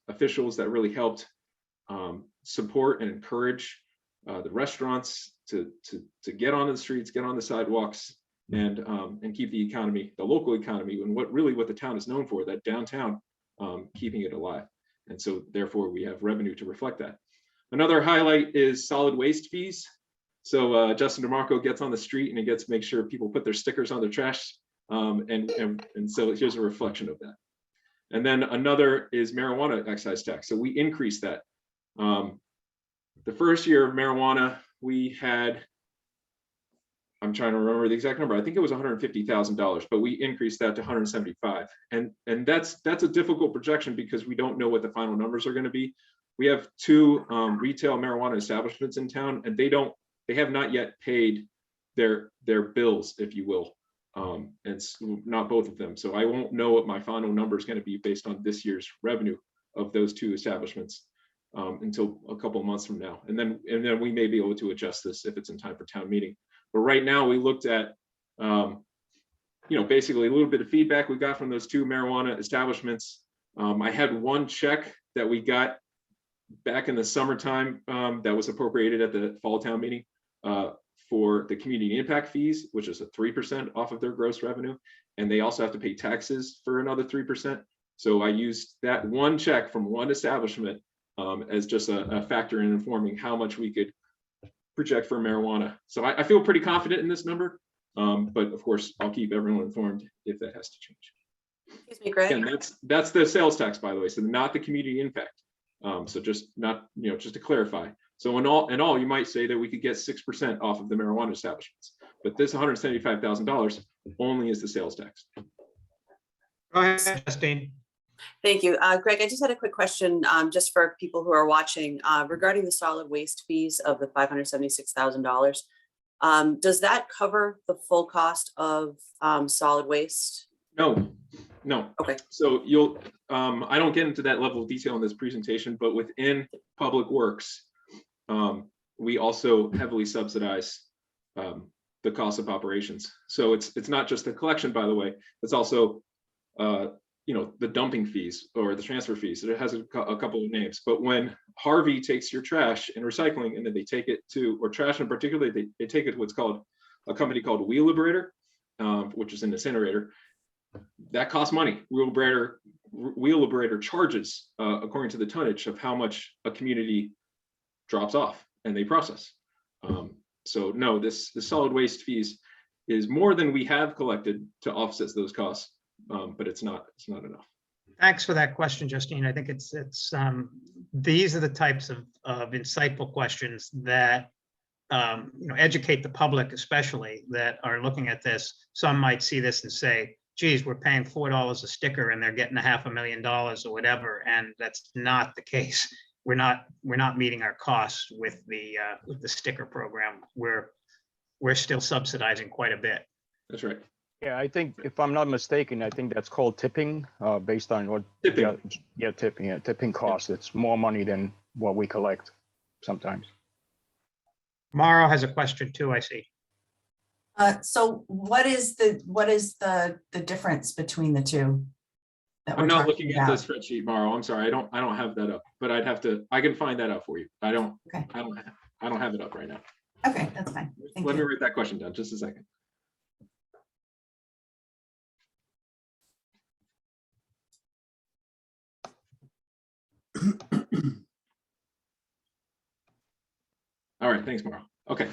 officials that really helped support and encourage the restaurants to get on the streets, get on the sidewalks, and keep the economy, the local economy, and what the town is known for, that downtown, keeping it alive. And so therefore we have revenue to reflect that. Another highlight is solid waste fees. So Justin DeMarco gets on the street and he gets to make sure people put their stickers on their trash. And so here's a reflection of that. And then another is marijuana excise tax. So we increased that. The first year of marijuana, we had, I'm trying to remember the exact number. I think it was $150,000, but we increased that to $175,000. And that's a difficult projection because we don't know what the final numbers are going to be. We have 2 retail marijuana establishments in town, and they have not yet paid their bills, if you will. And it's not both of them. So I won't know what my final number is going to be based on this year's revenue of those 2 establishments. until a couple of months from now. And then we may be able to adjust this if it's in time for town meeting. But right now we looked at, basically a little bit of feedback we got from those 2 marijuana establishments. I had one check that we got back in the summertime that was appropriated at the fall town meeting for the community impact fees, which is a 3% off of their gross revenue. And they also have to pay taxes for another 3%. So I used that one check from one establishment as just a factor in informing how much we could project for marijuana. So I feel pretty confident in this number, but of course I'll keep everyone informed if that has to change. Excuse me, Greg. Again, that's the sales tax, by the way, so not the community impact. So just not, just to clarify. So in all, you might say that we could get 6% off of the marijuana establishments, but this $175,000 only is the sales tax. Go ahead, Justine. Thank you. Greg, I just had a quick question just for people who are watching regarding the solid waste fees of the $576,000. Does that cover the full cost of solid waste? No. Okay. So I don't get into that level of detail in this presentation, but within Public Works, we also heavily subsidize the cost of operations. So it's not just the collection, by the way, it's also the dumping fees or the transfer fees. It has a couple of names, but when Harvey takes your trash and recycling, and then they take it to, or trash in particular, they take it to what's called a company called Wheel Liberator, which is an incinerator. That costs money. Wheel Liberator charges according to the tonnage of how much a community drops off and they process. So no, this solid waste fees is more than we have collected to offset those costs, but it's not enough. Thanks for that question, Justine. I think it's these are the types of insightful questions that educate the public, especially that are looking at this. Some might see this and say, geez, we're paying $4 a sticker and they're getting $500,000 or whatever, and that's not the case. We're not meeting our costs with the sticker program. We're still subsidizing quite a bit. That's right. Yeah, I think if I'm not mistaken, I think that's called tipping, based on what Tipping. Tipping costs. It's more money than what we collect sometimes. Mauro has a question too, I see. So what is the difference between the two? I'm not looking at the spreadsheet, Mauro. I'm sorry, I don't have that up, but I can find that out for you. I don't have it up right now. Okay, that's fine. Let me write that question down just a second. All right, thanks, Mauro. Okay.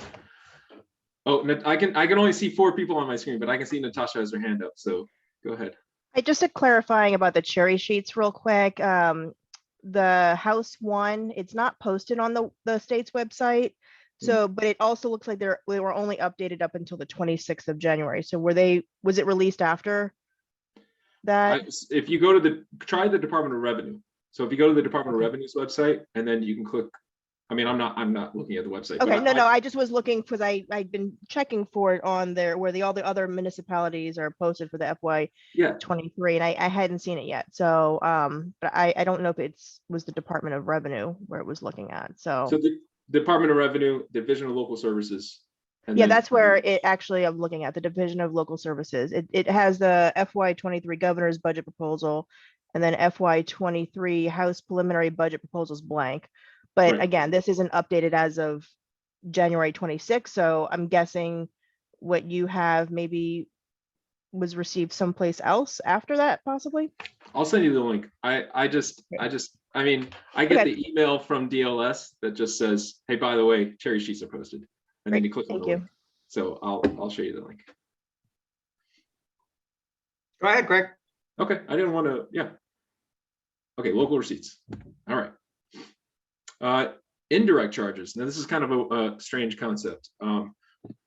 Oh, I can only see 4 people on my screen, but I can see Natasha has her hand up, so go ahead. Hey, just a clarifying about the cherry sheets real quick. The House one, it's not posted on the state's website. So, but it also looks like they were only updated up until the 26th of January. So was it released after that? If you go to try the Department of Revenue. So if you go to the Department of Revenue's website and then you can click, I mean, I'm not looking at the website. Okay, no, I just was looking because I've been checking for it on there where all the other municipalities are posted for the FY 23, and I hadn't seen it yet. So, but I don't know if was the Department of Revenue where it was looking at. So the Department of Revenue, Division of Local Services. Yeah, that's where it actually, I'm looking at the Division of Local Services. It has the FY 23 Governor's Budget Proposal, and then FY 23 House Preliminary Budget Proposals blank. But Right. Again, this isn't updated as of January 26th. So I'm guessing what you have maybe was received someplace else after that, possibly. I'll send you the link. I mean, I get Okay. the email from DLS that just says, hey, by the way, cherry sheets are posted. And then Great, you click on thank the you. link. So I'll show you the link. Go ahead, Greg. Okay, I didn't want to, yeah. Okay, local receipts. All right. Indirect charges. Now, this is kind of a strange concept.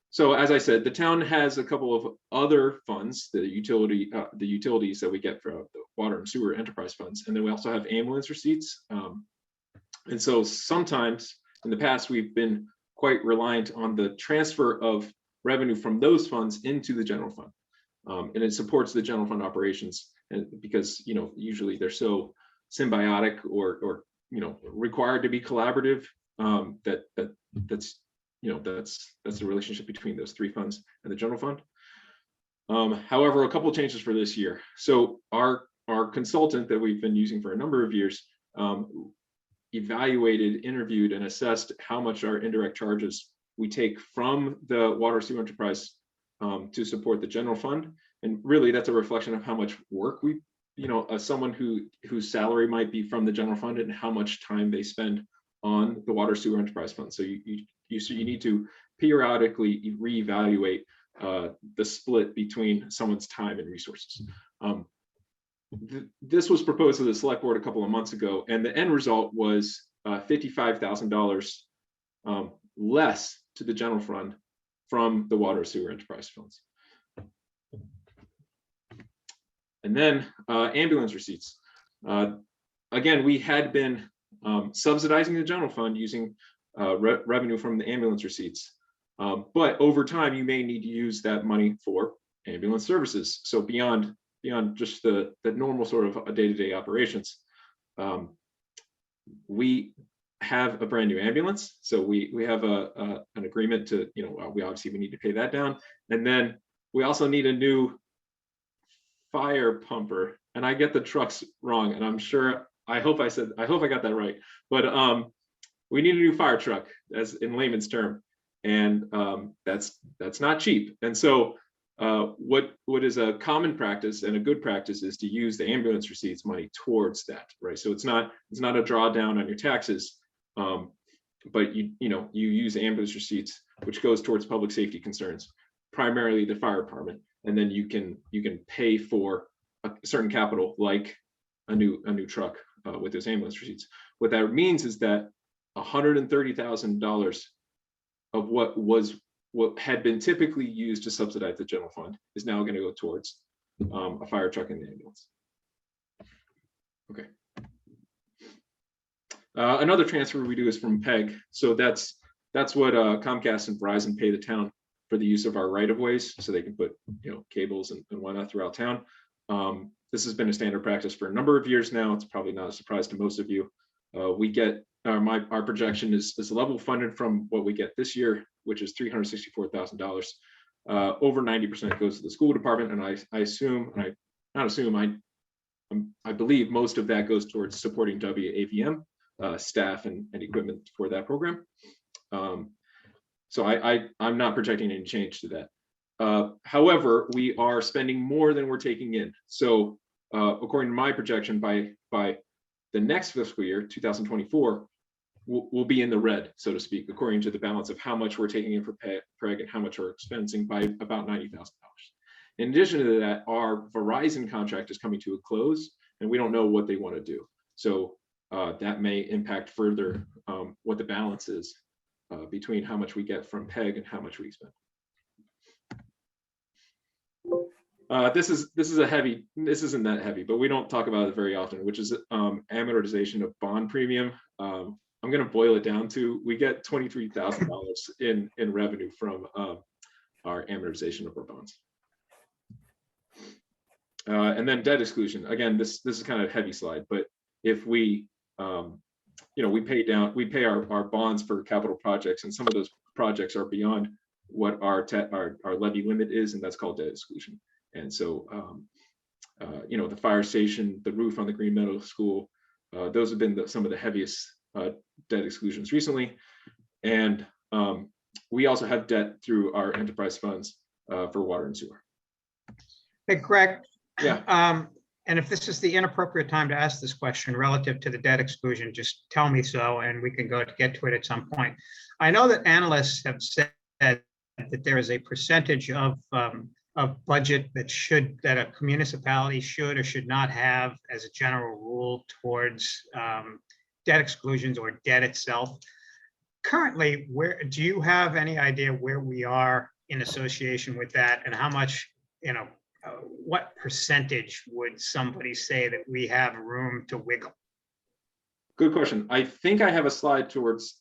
So as I said, the town has a couple of other funds, the utilities that we get from the water and sewer enterprise funds. And then we also have ambulance receipts. And so sometimes in the past, we've been quite reliant on the transfer of revenue from those funds into the general fund. And it supports the general fund operations, and because usually they're so symbiotic or required to be collaborative. That's the relationship between those three funds and the general fund. However, a couple of changes for this year. So our consultant that we've been using for a number of years evaluated, interviewed, and assessed how much our indirect charges we take from the water sewer enterprise to support the general fund. And really that's a reflection of how much work we, someone whose salary might be from the general fund and how much time they spend on the water sewer enterprise fund. So you need to periodically reevaluate the split between someone's time and resources. This was proposed to the select board a couple of months ago, and the end result was $55,000 less to the general fund from the water sewer enterprise funds. And then ambulance receipts. Again, we had been subsidizing the general fund using revenue from the ambulance receipts. But over time, you may need to use that money for ambulance services. So beyond just the normal sort of day-to-day operations, we have a brand new ambulance. So we have an agreement to, we obviously need to pay that down. And then we also need a new fire pumper. And I get the trucks wrong, and I'm sure, I hope I got that right. But we need a new fire truck, as in layman's term. And that's not cheap. And so what is a common practice and a good practice is to use the ambulance receipts money towards that, right? So it's not a drawdown on your taxes, but you use ambulance receipts, which goes towards public safety concerns, primarily the fire department, and then you can pay for a certain capital like a new truck with those ambulance receipts. What that means is that $130,000 of what had been typically used to subsidize the general fund is now going to go towards a fire truck and the ambulance. Okay. Another transfer we do is from PEG. So that's what Comcast and Verizon pay the town for the use of our right of ways, so they can put cables and whatnot throughout town. This has been a standard practice for a number of years now. It's probably not a surprise to most of you. We get our projection is level funded from what we get this year, which is $364,000. Over 90% goes to the school department, and I believe most of that goes towards supporting WAVM staff and equipment for that program. So I'm not projecting any change to that. However, we are spending more than we're taking in. So according to my projection, by the next fiscal year, 2024, we'll be in the red, so to speak, according to the balance of how much we're taking in for PEG and how much we're expensing by about $90,000. In addition to that, our Verizon contract is coming to a close, and we don't know what they want to do. So that may impact further what the balance is between how much we get from PEG and how much we spend. This isn't that heavy, but we don't talk about it very often, which is amortization of bond premium. I'm going to boil it down to, we get $23,000 in revenue from our amortization of our bonds. And then debt exclusion. Again, this is kind of a heavy slide, but if we we pay our bonds for capital projects, and some of those projects are beyond what our levy limit is, and that's called debt exclusion. And so, the fire station, the roof on the Green Meadow School, those have been some of the heaviest debt exclusions recently. And we also have debt through our enterprise funds for water and sewer. Hey, Greg. Yeah. And if this is the inappropriate time to ask this question relative to the debt exclusion, just tell me so, and we can get to it at some point. I know that analysts have said that there is a percentage of budget that a municipality should or should not have as a general rule towards debt exclusions or debt itself. Currently, do you have any idea where we are in association with that, and how much, what percentage would somebody say that we have room to wiggle? Good question. I think I have a slide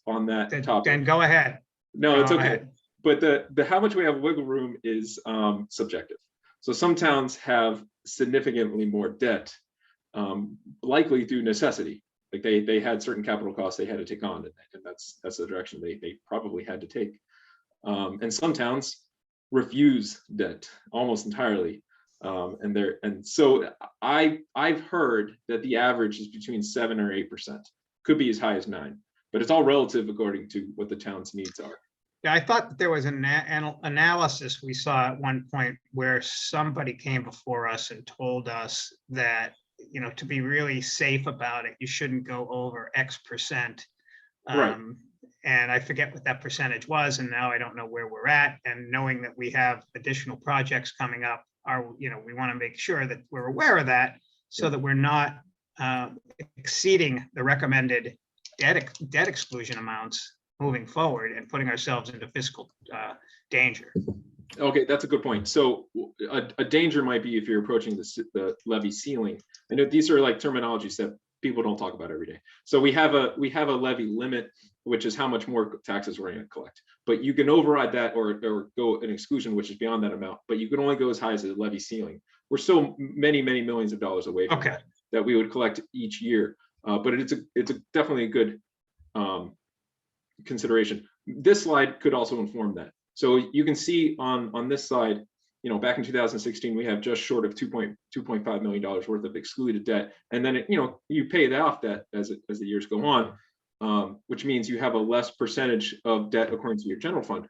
on that topic. Then go ahead. No, it's okay. But the how much we have wiggle room is subjective. So some towns have significantly more debt, likely through necessity, Like they had certain capital costs they had to take on, and that's the direction they probably had to take. And some towns refuse debt almost entirely. And so I've heard that the average is between 7 or 8%, could be as high as 9, but it's all relative according to what the town's needs are. Yeah, I thought that there was an analysis we saw at one point where somebody came before us and told us that, you know, to be really safe about it, you shouldn't go over X%. Right. And I forget what that percentage was, and now I don't know where we're at. And knowing that we have additional projects coming up, we want to make sure that we're aware of that, so that we're not exceeding the recommended debt exclusion amounts moving forward and putting ourselves into fiscal danger. Okay, that's a good point. So a danger might be if you're approaching the levy ceiling. I know these are like terminologies that people don't talk about every day. So we have a levy limit, which is how much more taxes we're going to collect. But you can override that or go an exclusion, which is beyond that amount. But you can only go as high as the levy ceiling. We're still many millions of dollars away from that we would collect each year. But it's definitely a good consideration. This slide could also inform that. So you can see on this slide, back in 2016, we have just short of $2.5 million worth of excluded debt. And then, you pay that off that as the years go on, which means you have a less percentage of debt according to your general fund.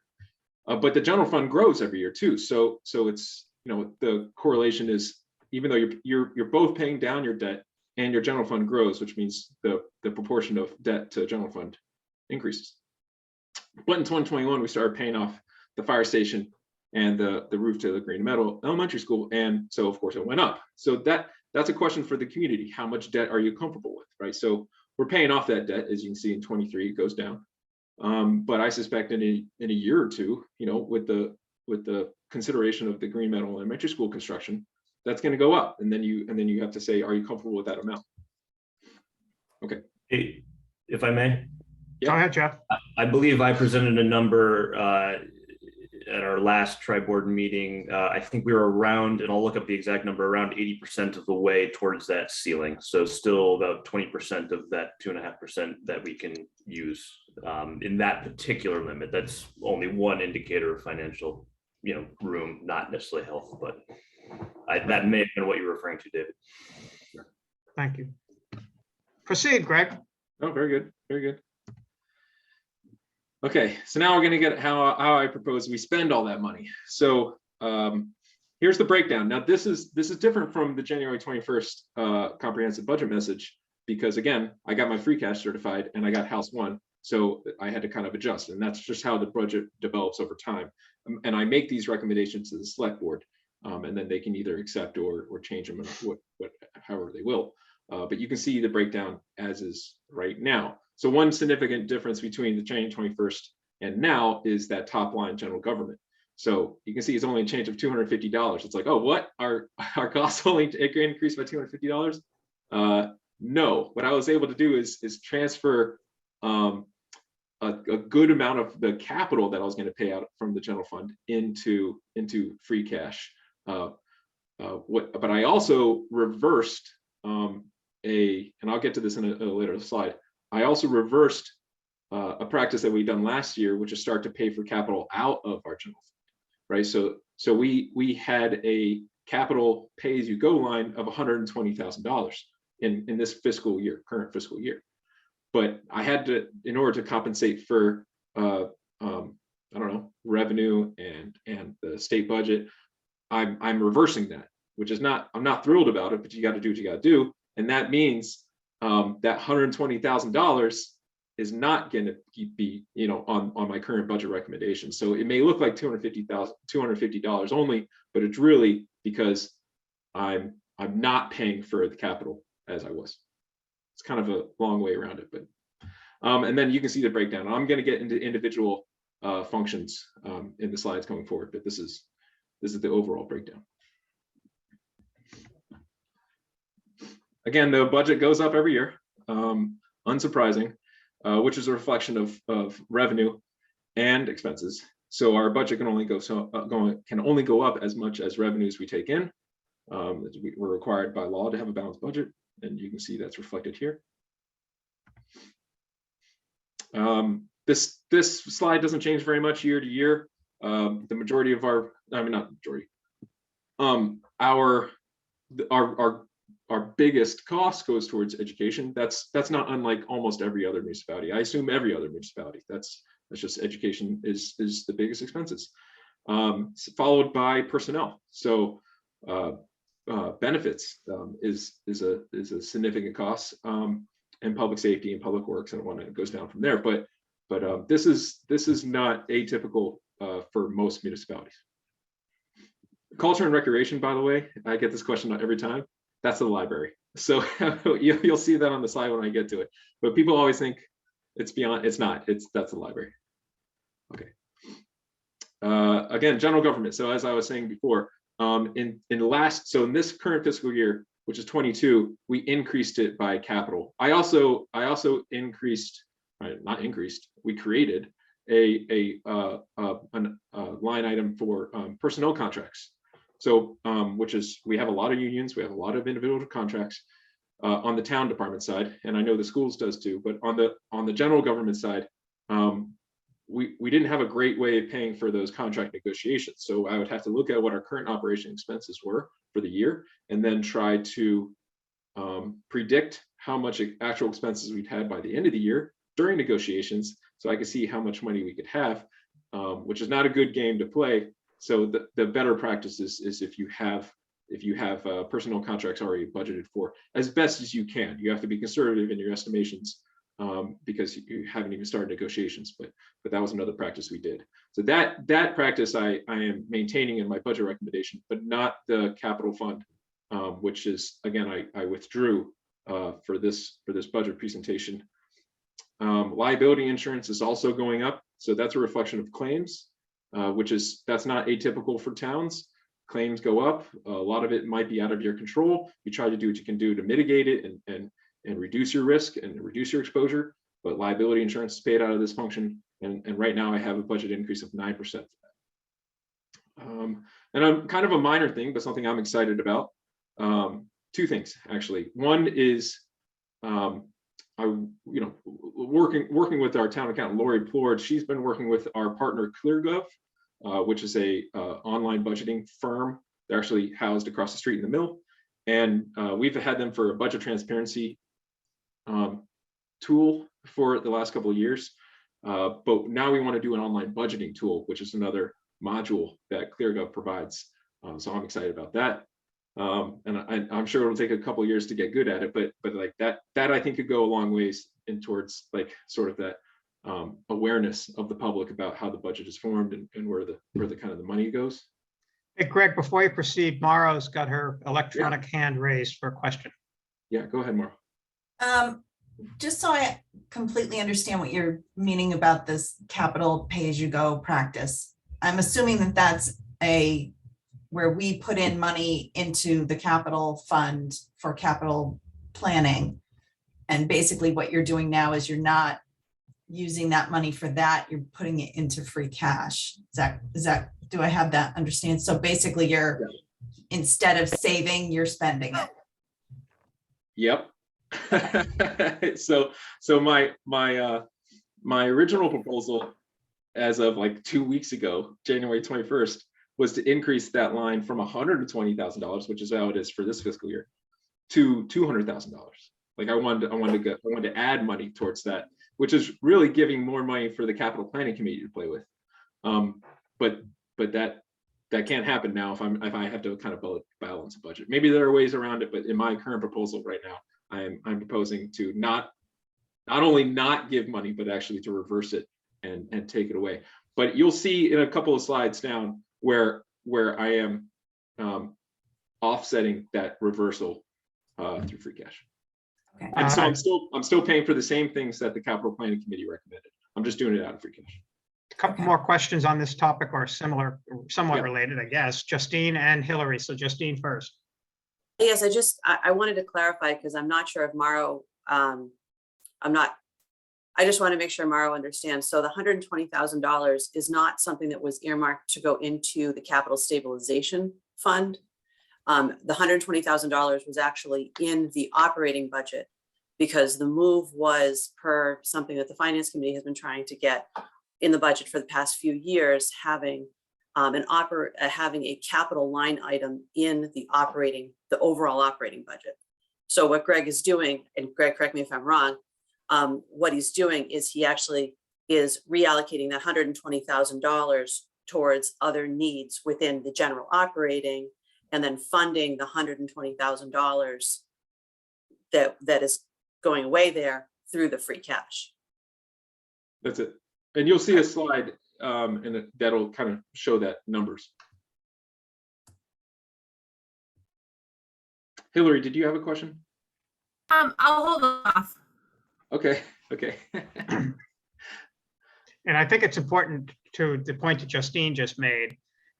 But the general fund grows every year too. So it's, the correlation is, even though you're both paying down your debt and your general fund grows, which means the proportion of debt to general fund increases. But in 2021, we started paying off the fire station and the roof to the Green Meadow Elementary School. And so of course it went up. So that's a question for the community. How much debt are you comfortable with, right? So we're paying off that debt. As you can see in 23, it goes down. But I suspect in a year or two, with the consideration of the Green Meadow Elementary School construction, that's going to go up. And then you have to say, are you comfortable with that amount? Okay. Hey, if I may. Go ahead, Jeff. I believe I presented a number at our last tri-board meeting. I think we were around, and I'll look up the exact number, around 80% of the way towards that ceiling. So still about 20% of that 2.5% that we can use in that particular limit. That's only one indicator of financial, room, not necessarily health, but that may have been what you were referring to, David. Thank you. Proceed, Greg. Oh, very good. Very good. Okay, so now we're going to get how I propose we spend all that money. So here's the breakdown. Now this is different from the January 21st comprehensive budget message, because again, I got my free cash certified and I got House 1, so I had to kind of adjust, and that's just how the budget develops over time. And I make these recommendations to the select board, and then they can either accept or change them however they will. But you can see the breakdown as is right now. So one significant difference between the January 21st and now is that top line general government. So you can see it's only a change of $250. It's like, oh, what? Our costs only increased by $250? No, what I was able to do is transfer a good amount of the capital that I was going to pay out from the general fund into free cash. But I also reversed and I'll get to this in a later slide. I also reversed a practice that we've done last year, which is start to pay for capital out of our general fund, right? So we had a capital pay-as-you-go line of $120,000 in this fiscal year, current fiscal year. But I had to, in order to compensate for revenue and the state budget, I'm reversing that, which is I'm not thrilled about it, but you got to do what you got to do, and that means that $120,000 is not going to be, on my current budget recommendation. So it may look like $250 only, but it's really because I'm not paying for the capital as I was. It's kind of a long way around it, but and then you can see the breakdown. I'm going to get into individual functions in the slides going forward, but this is the overall breakdown. Again, the budget goes up every year, unsurprising, which is a reflection of revenue and expenses. So our budget can only go up as much as revenues we take in. We're required by law to have a balanced budget, and you can see that's reflected here. This slide doesn't change very much year to year. The majority of our, I mean, not majority, our biggest cost goes towards education. That's not unlike almost every other municipality. I assume every other municipality. That's just education is the biggest expenses, followed by personnel. So benefits is a significant cost, and public safety and public works and whatnot. It goes down from there. But this is not atypical for most municipalities. Culture and recreation, by the way, I get this question every time. That's the library. So you'll see that on the slide when I get to it. But people always think it's beyond. It's not. That's the library. Okay. Again, general government. So as I was saying before, in this current fiscal year, which is 22, we increased it by capital. I also increased, not increased. We created a line item for personnel contracts. So, which is, we have a lot of unions, we have a lot of individual contracts on the town department side, and I know the schools does too. But on the general government side, we didn't have a great way of paying for those contract negotiations. So I would have to look at what our current operation expenses were for the year, and then try to predict how much actual expenses we'd had by the end of the year during negotiations, so I could see how much money we could have, which is not a good game to play. So the better practice is if you have personnel contracts already budgeted for, as best as you can. You have to be conservative in your estimations because you haven't even started negotiations. But that was another practice we did. So that practice I am maintaining in my budget recommendation, but not the capital fund, which is, again, I withdrew for this budget presentation. Liability insurance is also going up, so that's a reflection of claims, that's not atypical for towns. Claims go up. A lot of it might be out of your control. You try to do what you can do to mitigate it and reduce your risk and reduce your exposure. But liability insurance is paid out of this function, and right now I have a budget increase of 9% for that. And I'm kind of a minor thing, but something I'm excited about. Two things actually. One is working with our town accountant Lori Plord. She's been working with our partner ClearGov, which is a online budgeting firm. They're actually housed across the street in the mill, and we've had them for a budget transparency tool for the last couple of years. But now we want to do an online budgeting tool, which is another module that ClearGov provides. So I'm excited about that. And I'm sure it'll take a couple of years to get good at it, but like that I think could go a long ways in towards like sort of that awareness of the public about how the budget is formed and where the kind of the money goes. Hey, Greg, before you proceed, Maura's got her electronic hand raised for a question. Yeah, go ahead, Maura. Just so I completely understand what you're meaning about this capital pay-as-you-go practice, I'm assuming that that's where we put in money into the capital fund for capital planning. And basically what you're doing now is you're not using that money for that, you're putting it into free cash. Is that, do I have that understand? So basically instead of saving, you're spending it. Yep. So my original proposal as of like 2 weeks ago, January 21st, was to increase that line from $120,000, which is how it is for this fiscal year, to $200,000. Like I wanted to add money towards that, which is really giving more money for the capital planning committee to play with. But that can't happen now if I have to kind of balance a budget. Maybe there are ways around it, but in my current proposal right now, I'm proposing to not only not give money, but actually to reverse it and take it away. But you'll see in a couple of slides down where I am offsetting that reversal through free cash. Okay. And so I'm still paying for the same things that the capital planning committee recommended. I'm just doing it out of free cash. A couple more questions on this topic are similar, somewhat related, I guess. Justine and Hillary. So Justine first. Yes, I wanted to clarify because I'm not sure if Mauro, I just want to make sure Mauro understands. So the $120,000 is not something that was earmarked to go into the capital stabilization fund. The $120,000 was actually in the operating budget because the move was per something that the Finance Committee has been trying to get in the budget for the past few years, having having a capital line item in the overall operating budget. So what Greg is doing, and Greg, correct me if I'm wrong, what he's doing is he actually is reallocating that $120,000 towards other needs within the general operating, and then funding the $120,000 that is going away there through the free cash. That's it. And you'll see a slide and that'll kind of show that numbers. Hillary, did you have a question? I'll hold off. Okay, okay. And I think it's important to the point that Justine just made,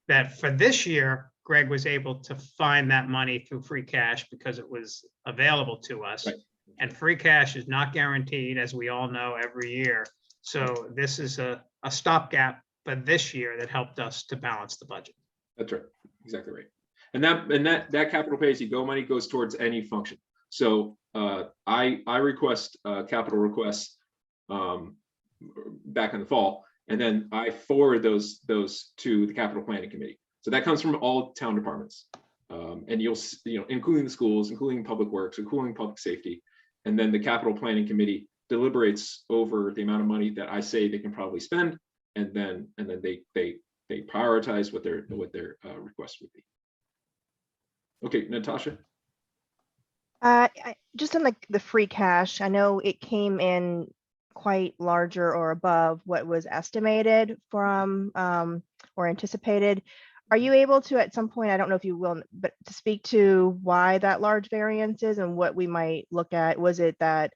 that for this year, Greg was able to find that money through free cash because it was available to us. Right. And free cash is not guaranteed, as we all know, every year. So this is a stopgap for this year that helped us to balance the budget. That's right, exactly right. And that capital pay as you go money goes towards any function. So I request capital requests back in the fall, and then I forward those to the capital planning committee. So that comes from all town departments, and you'll including the schools, including public works, including public safety, and then the capital planning committee deliberates over the amount of money that I say they can probably spend, and then they prioritize what their request would be. Okay, Natasha. Just on the free cash, I know it came in quite larger or above what was estimated from or anticipated. Are you able to, at some point, I don't know if you will, but to speak to why that large variance is and what we might look at? Was it that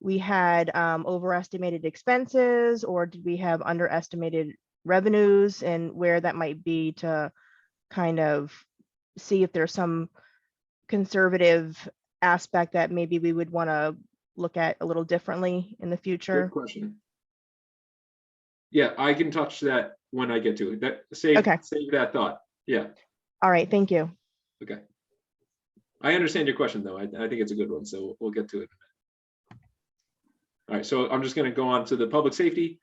we had overestimated expenses, or did we have underestimated revenues, and where that might be to kind of see if there's some conservative aspect that maybe we would want to look at a little differently in the future? Good question. Yeah, I can touch that when I get to it. Save that thought. Yeah. All right, thank you. Okay. I understand your question though. I think it's a good one, so we'll get to it. All right, so I'm just going to go on to the public safety.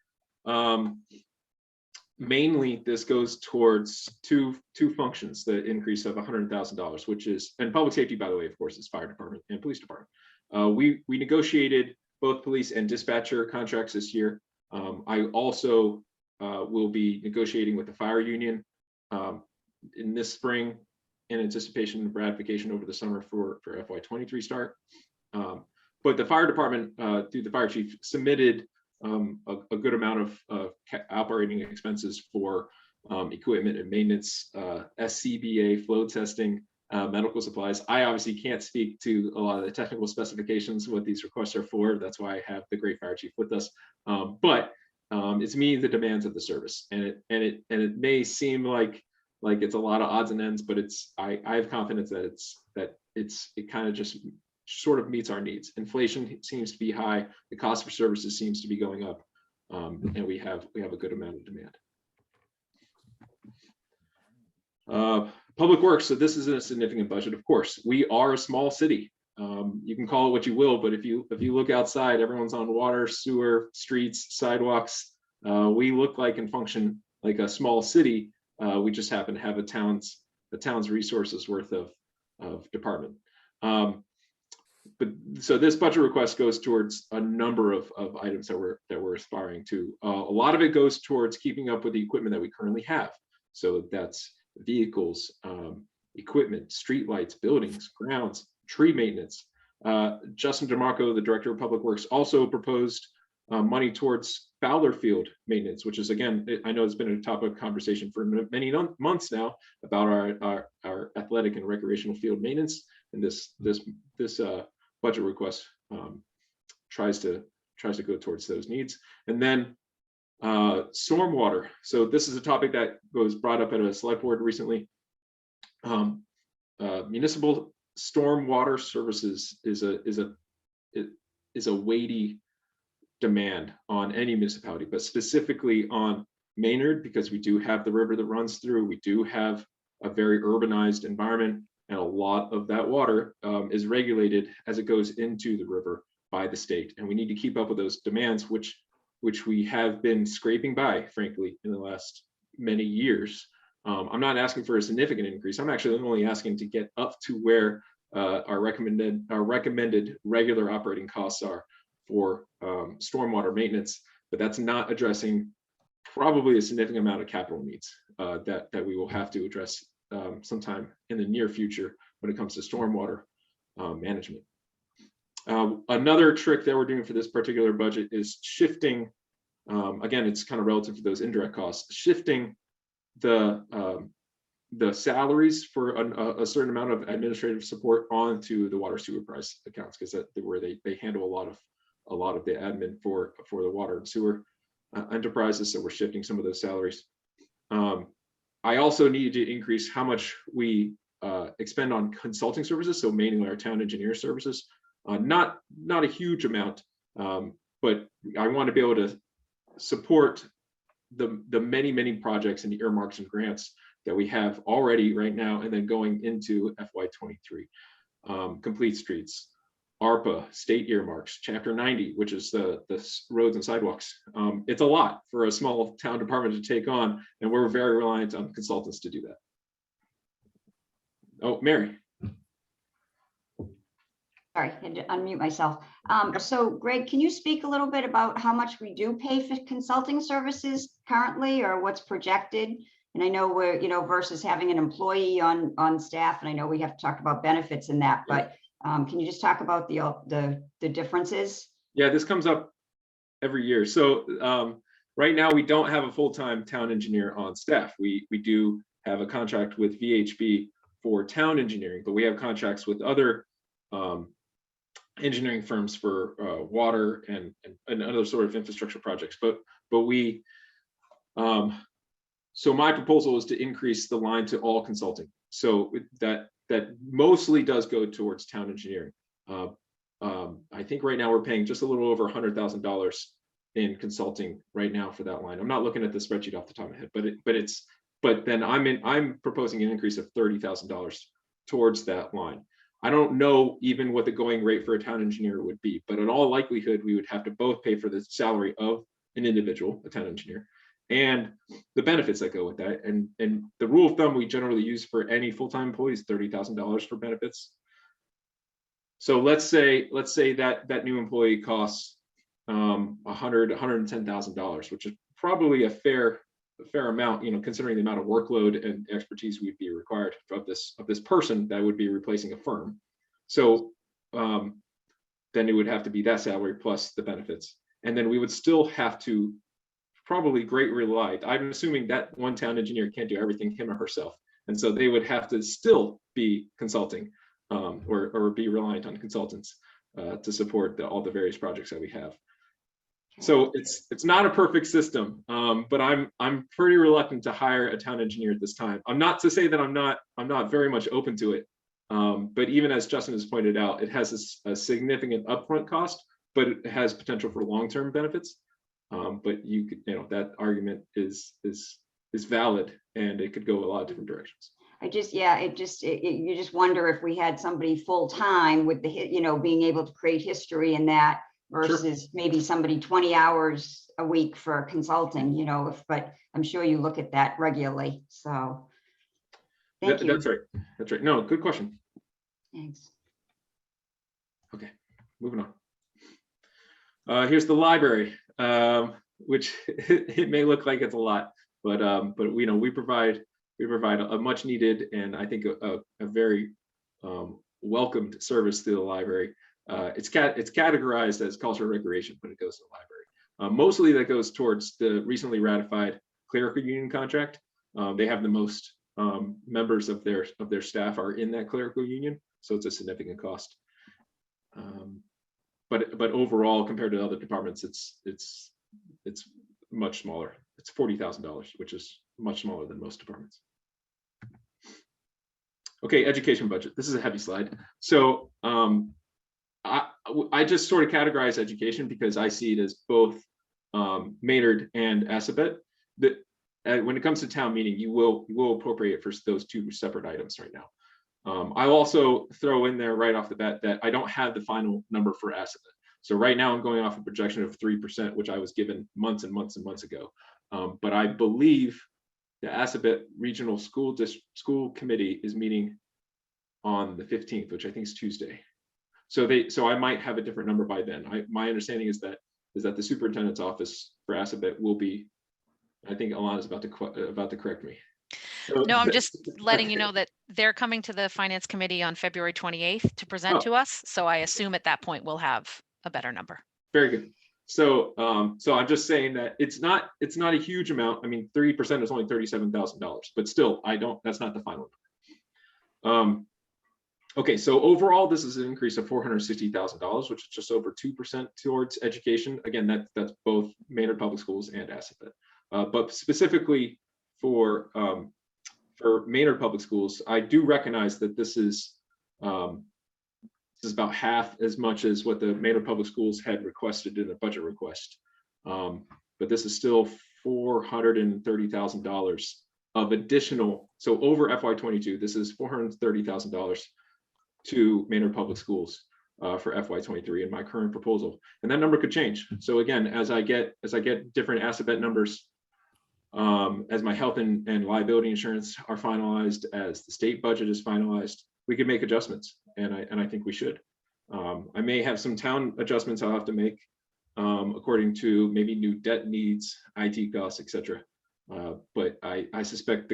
Mainly, this goes towards two functions, the increase of $100,000, which is, and public safety, by the way, of course, is fire department and police department. We negotiated both police and dispatcher contracts this year. I also will be negotiating with the fire union in this spring in anticipation of ratification over the summer for FY23 start. But the fire department, through the fire chief, submitted a good amount of operating expenses for equipment and maintenance, SCBA, flow testing, medical supplies. I obviously can't speak to a lot of the technical specifications, what these requests are for. That's why I have the great fire chief with us. But it's meeting the demands of the service, and it may seem like it's a lot of odds and ends, but I have confidence that it kind of just sort of meets our needs. Inflation seems to be high, the cost for services seems to be going up, and we have a good amount of demand. Public works, so this is a significant budget. Of course, we are a small city. You can call it what you will, but if you look outside, everyone's on water, sewer, streets, sidewalks. We look like and function like a small city. We just happen to have a town's resources worth of department. But so this budget request goes towards a number of items that we're aspiring to. A lot of it goes towards keeping up with the equipment that we currently have. So that's vehicles, equipment, streetlights, buildings, grounds, tree maintenance. Justin DeMarco, the Director of Public Works, also proposed money towards Fowler Field maintenance, which is, again, I know it's been a topic of conversation for many months now about our athletic and recreational field maintenance. And this budget request tries to go towards those needs. And then stormwater. So this is a topic that was brought up at a select board recently. Municipal stormwater services is a weighty demand on any municipality, but specifically on Maynard, because we do have the river that runs through. We do have a very urbanized environment, and a lot of that water is regulated as it goes into the river by the state, and we need to keep up with those demands, which we have been scraping by, frankly, in the last many years. I'm not asking for a significant increase. I'm actually only asking to get up to where our recommended regular operating costs are for stormwater maintenance, but that's not addressing probably a significant amount of capital needs that we will have to address sometime in the near future when it comes to stormwater management. Another trick that we're doing for this particular budget is shifting, again, it's kind of relative to those indirect costs, shifting the salaries for a certain amount of administrative support onto the water sewer price accounts, because that's where they handle a lot of the admin for the water and sewer enterprises. So we're shifting some of those salaries. I also need to increase how much we expend on consulting services, so mainly our town engineer services. Not a huge amount, but I want to be able to support the many projects and earmarks and grants that we have already right now, and then going into FY23. Complete Streets, ARPA, state earmarks, Chapter 90, which is the roads and sidewalks. It's a lot for a small town department to take on, and we're very reliant on consultants to do that. Oh, Mary. Sorry, I had to unmute myself. So Greg, can you speak a little bit about how much we do pay for consulting services currently, or what's projected? And I know we're, versus having an employee on staff, and I know we have to talk about benefits in that, but can you just talk about the differences? Yeah, this comes up every year. So right now we don't have a full-time town engineer on staff. We do have a contract with VHB for town engineering, but we have contracts with other engineering firms for water and other sort of infrastructure projects. But we, so my proposal is to increase the line to all consulting. So that mostly does go towards town engineering. I think right now we're paying just a little over $100,000 in consulting right now for that line. I'm not looking at the spreadsheet off the top of my head, but then I'm proposing an increase of $30,000 towards that line. I don't know even what the going rate for a town engineer would be, but in all likelihood, we would have to both pay for the salary of an individual, a town engineer, and the benefits that go with that. And the rule of thumb we generally use for any full-time employee is $30,000 for benefits. So let's say that new employee costs $110,000, which is probably a fair amount, considering the amount of workload and expertise would be required of this person that would be replacing a firm. So then it would have to be that salary plus the benefits, and then we would still have to probably greatly rely. I'm assuming that one town engineer can't do everything him or herself, and so they would have to still be consulting or be reliant on consultants to support all the various projects that we have. So it's not a perfect system, but I'm pretty reluctant to hire a town engineer at this time. I'm not to say that I'm not very much open to it, but even as Justin has pointed out, it has a significant upfront cost, but it has potential for long-term benefits. But you could, that argument is valid, and it could go a lot of different directions. You just wonder if we had somebody full-time with being able to create history in that, versus maybe somebody 20 hours a week for consulting, but I'm sure you look at that regularly. So thank you. That's right. No, good question. Thanks. Okay, moving on. Here's the library, which it may look like it's a lot, but we provide a much needed, and I think a very welcomed service to the library. It's categorized as cultural recreation, but it goes to the library. Mostly that goes towards the recently ratified clerical union contract. They have the most members of their staff are in that clerical union, so it's a significant cost. But overall, compared to other departments, it's much smaller. It's $40,000, which is much smaller than most departments. Okay, education budget. This is a heavy slide. So I just sort of categorize education because I see it as both Maynard and Assabet. When it comes to town meeting, you will appropriate for those two separate items right now. I'll also throw in there right off the bat that I don't have the final number for Assabet. So right now I'm going off a projection of 3%, which I was given months and months and months ago. But I believe the Assabet Regional School Committee is meeting on the 15th, which I think is Tuesday. So I might have a different number by then. My understanding is that the superintendent's office for Assabet will be, I think Alana's about to correct me. So, No, I'm just letting you know that they're coming to the finance committee on February 28th to present Oh. to us. So I assume at that point we'll have a better number. Very good. So I'm just saying that it's not a huge amount. I mean, 3% is only $37,000, but still, that's not the final number. Okay, so overall, this is an increase of $460,000, which is just over 2% towards education. Again, that's both Maynard Public Schools and Assabet. But specifically for Maynard Public Schools, I do recognize that this is about half as much as what the Maynard Public Schools had requested in a budget request. But this is still $430,000 of additional. So over FY22, this is $430,000 to Maynard Public Schools for FY23 in my current proposal, and that number could change. So again, as I get different Assabet numbers, as my health and liability insurance are finalized, as the state budget is finalized, we could make adjustments, and I think we should. I may have some town adjustments I'll have to make according to maybe new debt needs, IT costs, etc. But I suspect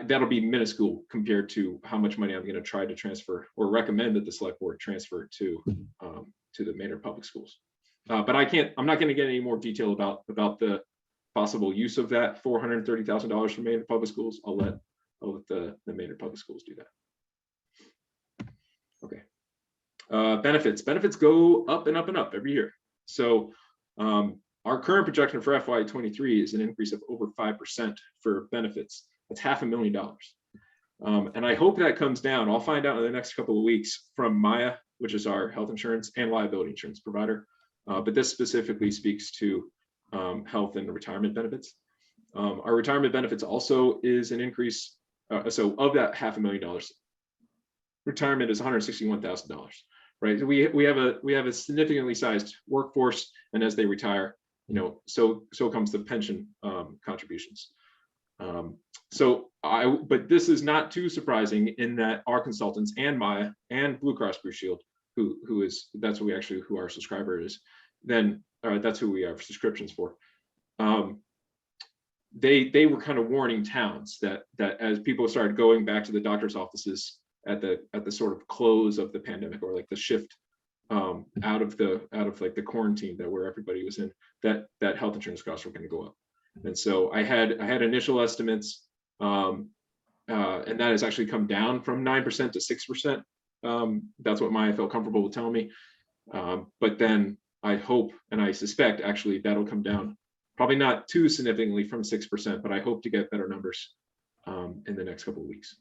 that'll be minuscule compared to how much money I'm going to try to transfer or recommend that the select board transfer to the Maynard Public Schools. But I'm not going to get any more detail about the possible use of that $430,000 from Maynard Public Schools. I'll let the Maynard Public Schools do that. Okay. Benefits go up and up and up every year. So our current projection for FY23 is an increase of over 5% for benefits. That's $500,000. And I hope that comes down. I'll find out in the next couple of weeks from Maya, which is our health insurance and liability insurance provider. But this specifically speaks to health and retirement benefits. Our retirement benefits also is an increase. So of that $500,000, retirement is $161,000, right? We have a significantly sized workforce, and as they retire, so comes the pension contributions. But this is not too surprising in that our consultants and Maya and Blue Cross Blue Shield, that's who our subscriber is, that's who we have subscriptions for. They were kind of warning towns that as people started going back to the doctor's offices at the sort of close of the pandemic, or like the shift out of like the quarantine where everybody was in, that health insurance costs were going to go up. And so I had initial estimates, and that has actually come down from 9% to 6%. That's what Maya felt comfortable with telling me. But then I hope and I suspect actually that'll come down, probably not too significantly from 6%, but I hope to get better numbers in the next couple of weeks.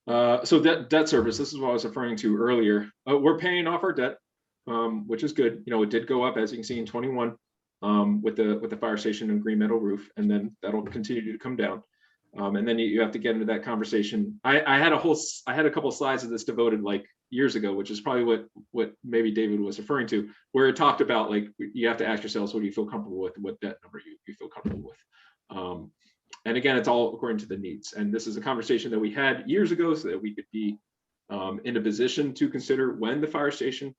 So debt service, this is what I was referring to earlier. We're paying off our debt, which is good. It did go up, as you can see, in 21 with the fire station and green metal roof, and then that'll continue to come down. And then you have to get into that conversation. I had a couple of slides of this devoted like years ago, which is probably what maybe David was referring to, where it talked about like you have to ask yourselves, what do you feel comfortable with, what debt number you feel comfortable with. And again, it's all according to the needs. And this is a conversation that we had years ago so that we could be in a position to consider when the fire station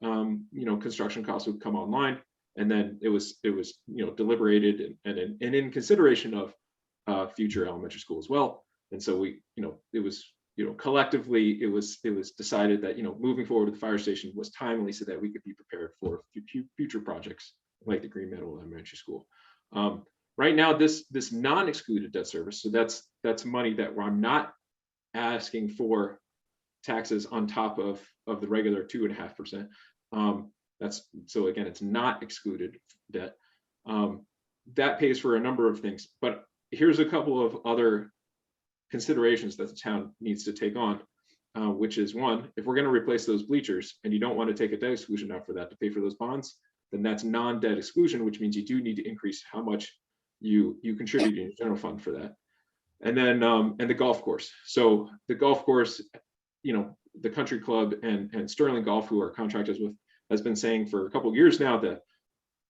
construction costs would come online. And then it was deliberated and in consideration of future elementary school as well. And so it was collectively it was decided that moving forward with the fire station was timely so that we could be prepared for future projects like the green metal elementary school. Right now, this non-excluded debt service, so that's money that I'm not asking for taxes on top of the regular 2.5%. So again, it's not excluded debt. That pays for a number of things, but here's a couple of other considerations that the town needs to take on, which is one, if we're going to replace those bleachers and you don't want to take a debt exclusion out for that to pay for those bonds, then that's non-debt exclusion, which means you do need to increase how much you contribute in your general fund for that. And then and the golf course. So the golf course, the country club and Sterling Golf, who are contractors with, has been saying for a couple of years now that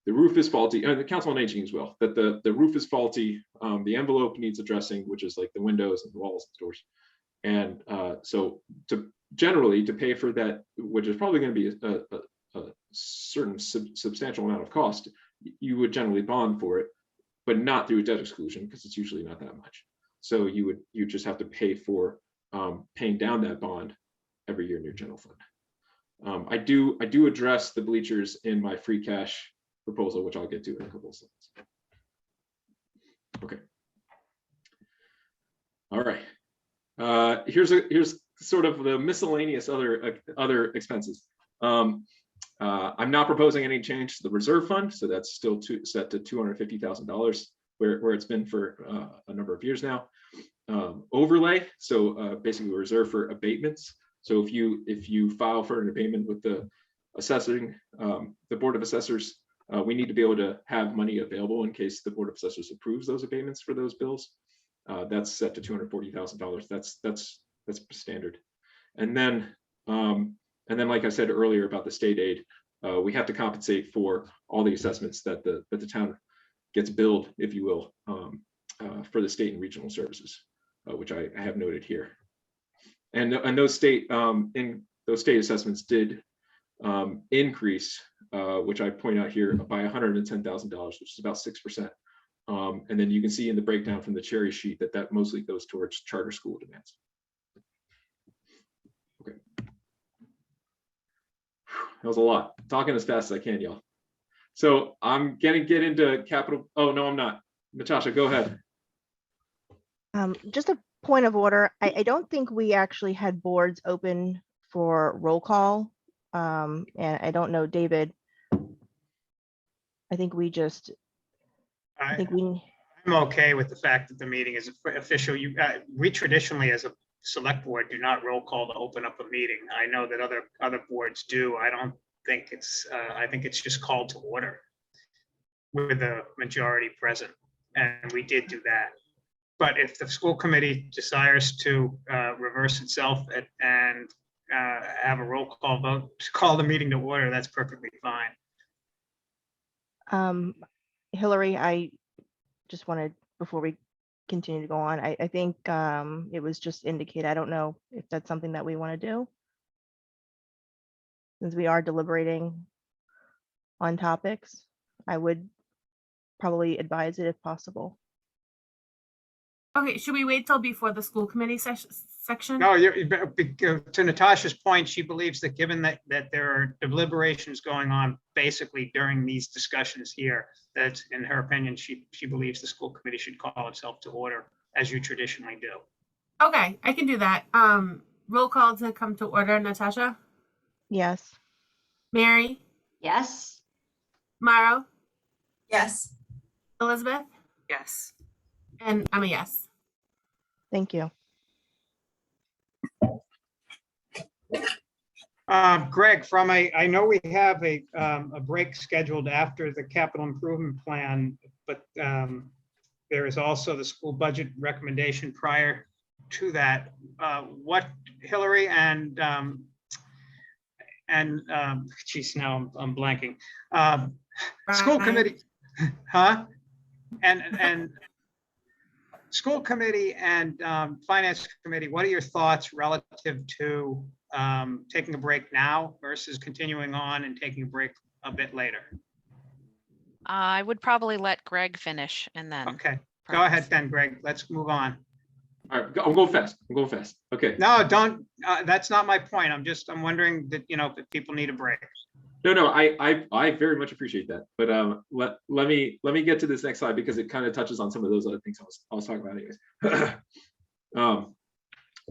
the roof is faulty, and the Council on Aging as well, that the roof is faulty, the envelope needs addressing, which is like the windows and the walls and doors. And so generally to pay for that, which is probably going to be a certain substantial amount of cost, you would generally bond for it, but not through a debt exclusion, because it's usually not that much. So you just have to pay for paying down that bond every year in your general fund. I do address the bleachers in my free cash proposal, which I'll get to in a couple of slides. Okay. All right. Here's sort of the miscellaneous other expenses. I'm not proposing any change to the reserve fund, so that's still set to $250,000, where it's been for a number of years now. Overlay, so basically reserve for abatements. So if you file for an abatement with the Board of Assessors, we need to be able to have money available in case the Board of Assessors approves those abatements for those bills. That's set to $240,000. That's standard. And then like I said earlier about the state aid, we have to compensate for all the assessments that the town gets billed, if you will, for the state and regional services, which I have noted here. And those state assessments did increase, which I point out here, by $110,000, which is about 6%. And then you can see in the breakdown from the cherry sheet that mostly goes towards charter school demands. Okay. That was a lot. Talking as fast as I can, y'all. So I'm gonna get into capital. Oh, no, I'm not. Natasha, go ahead. Just a point of order. I don't think we actually had boards open for roll call. And I don't know, David. I think we just, I'm okay with the fact that the meeting is official. We traditionally, as a select board, do not roll call to open up a meeting. I know that other boards do. I don't think it's, I think it's just called to order with the majority present, and we did do that. But if the school committee desires to reverse itself and have a roll call vote to call the meeting to order, that's perfectly fine. Hillary, I just wanted, before we continue to go on, I think it was just indicated. I don't know if that's something that we want to do, since we are deliberating on topics. I would probably advise it if possible. Okay, should we wait till before the school committee section? No, to Natasha's point, she believes that given that there are deliberations going on basically during these discussions here, that in her opinion, she believes the school committee should call itself to order, as you traditionally do. Okay, I can do that. Roll call to come to order, Natasha? Yes. Mary? Yes. Maro? Yes. Elizabeth? Yes. And I'm a yes. Thank you. Greg, I know we have a break scheduled after the capital improvement plan, but there is also the school budget recommendation prior to that. What Hillary and geez, now I'm blanking. School committee, huh? And school committee and finance committee, what are your thoughts relative to taking a break now versus continuing on and taking a break a bit later? I would probably let Greg finish and then. Okay, go ahead then, Greg. Let's move on. All right, I'm going fast. Okay. No, don't. That's not my point. I'm wondering that, if people need a break. No, I very much appreciate that. But let me get to this next slide, because it kind of touches on some of those other things I was talking about anyways.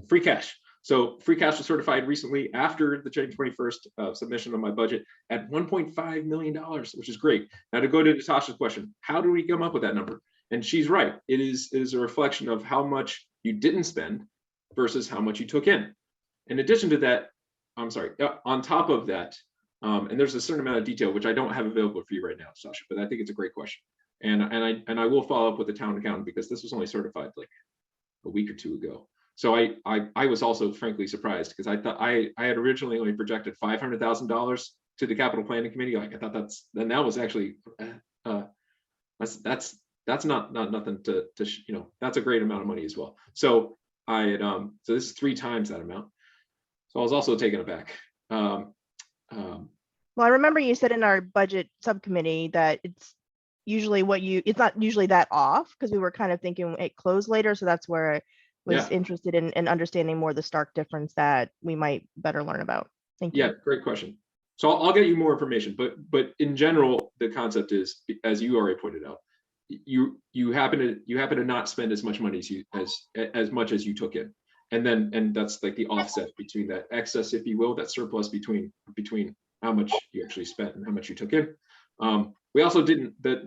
Free cash. So free cash was certified recently after the January 21st submission of my budget at $1.5 million, which is great. Now to go to Natasha's question, how do we come up with that number? And she's right. It is a reflection of how much you didn't spend versus how much you took in. In addition to that, on top of that, and there's a certain amount of detail which I don't have available for you right now, Sasha, but I think it's a great question. And I will follow up with the town accountant, because this was only certified like a week or two ago. So I was also frankly surprised because I thought I had originally only projected $500,000 to the capital planning committee. Like I thought that was actually that's not nothing to that's a great amount of money as well. So I had so this is 3 times that amount. So I was also taken aback. Well, I remember you said in our budget subcommittee that it's usually it's not usually that off, because we were kind of thinking it closed later. So that's where I was interested in understanding more the stark difference that we might better learn about. Thank you. Yeah, great question. So I'll get you more information, but in general, the concept is, as you already pointed out, you happen to not spend as much money as much as you took in. And that's like the offset between that excess, if you will, that surplus between how much you actually spent and how much you took in. We also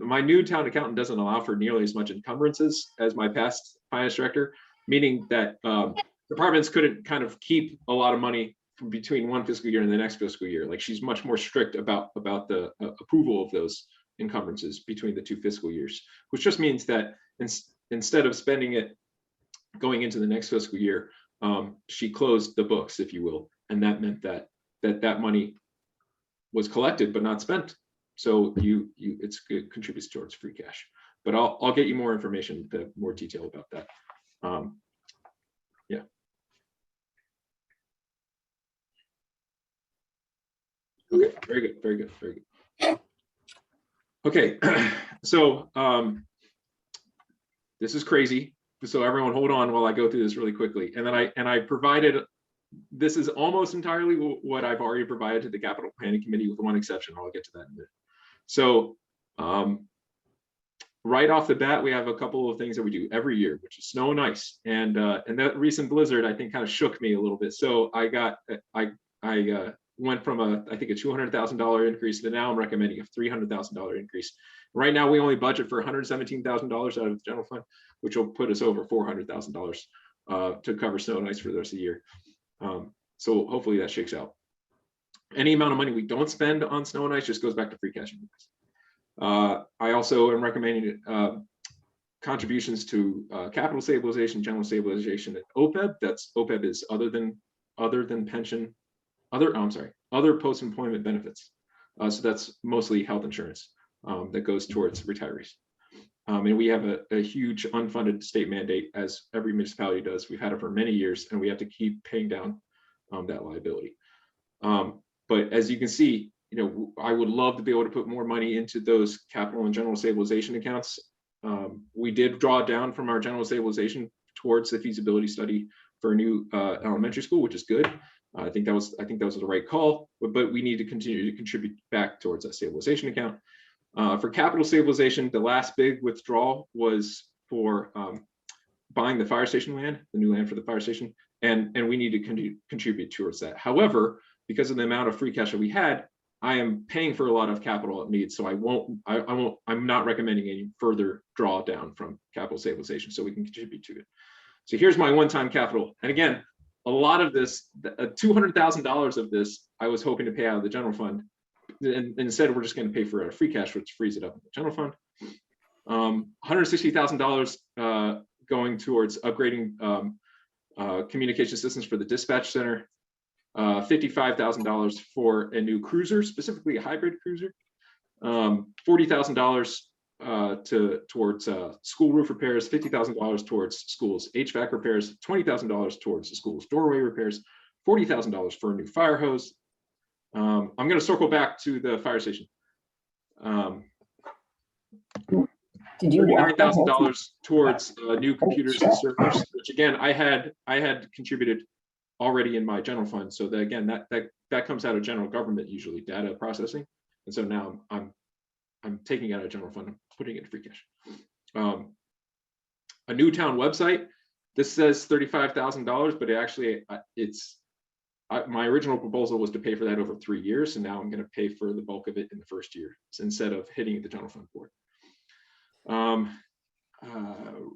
my new town accountant doesn't allow for nearly as much encumbrances as my past finance director, meaning that departments couldn't kind of keep a lot of money from between one fiscal year and the next fiscal year. Like she's much more strict about the approval of those encumbrances between the 2 fiscal years, which just means that instead of spending it going into the next fiscal year, she closed the books, if you will, and that meant that money was collected but not spent. So it contributes towards free cash. But I'll get you more information, more detail about that. Yeah. Okay, very good, very good, very good. Okay, so this is crazy. So everyone hold on while I go through this really quickly. And then I provided, this is almost entirely what I've already provided to the capital planning committee with one exception. I'll get to that in a minute. So right off the bat, we have a couple of things that we do every year, which is snow and ice. And that recent blizzard, I think, kind of shook me a little bit. So I went from I think a $200,000 increase to now I'm recommending a $300,000 increase. Right now, we only budget for $117,000 out of the general fund, which will put us over $400,000 to cover snow and ice for the rest of the year. So hopefully that shakes out. Any amount of money we don't spend on snow and ice just goes back to free cash. I also am recommending contributions to capital stabilization, general stabilization, and OPEB. That's OPEB is other than pension, other post-employment benefits. So that's mostly health insurance that goes towards retirees. And we have a huge unfunded state mandate, as every municipality does. We've had it for many years, and we have to keep paying down that liability. But as you can see, I would love to be able to put more money into those capital and general stabilization accounts. We did draw down from our general stabilization towards the feasibility study for a new elementary school, which is good. I think that was the right call, but we need to continue to contribute back towards that stabilization account. For capital stabilization, the last big withdrawal was for buying the fire station land, the new land for the fire station, and we need to contribute towards that. However, because of the amount of free cash that we had, I am paying for a lot of capital needs, so I'm not recommending any further drawdown from capital stabilization, so we can contribute to it. So here's my one-time capital, and again, a lot of this, $200,000 of this, I was hoping to pay out of the general fund. And instead, we're just going to pay for our free cash, which frees it up in the general fund. $160,000 going towards upgrading communication systems for the dispatch center. $55,000 for a new cruiser, specifically a hybrid cruiser. $40,000 towards school roof repairs. $50,000 towards schools HVAC repairs. $20,000 towards the school's doorway repairs. $40,000 for a new fire hose. I'm going to circle back to the fire station. $39,000 towards new computers and servers, which again I had contributed already in my general fund. So that again that comes out of general government, usually data processing, and so now I'm taking it out of general fund and putting it in free cash. A new town website. This says $35,000, but my original proposal was to pay for that over 3 years, and now I'm going to pay for the bulk of it in the first year instead of hitting the general fund for it.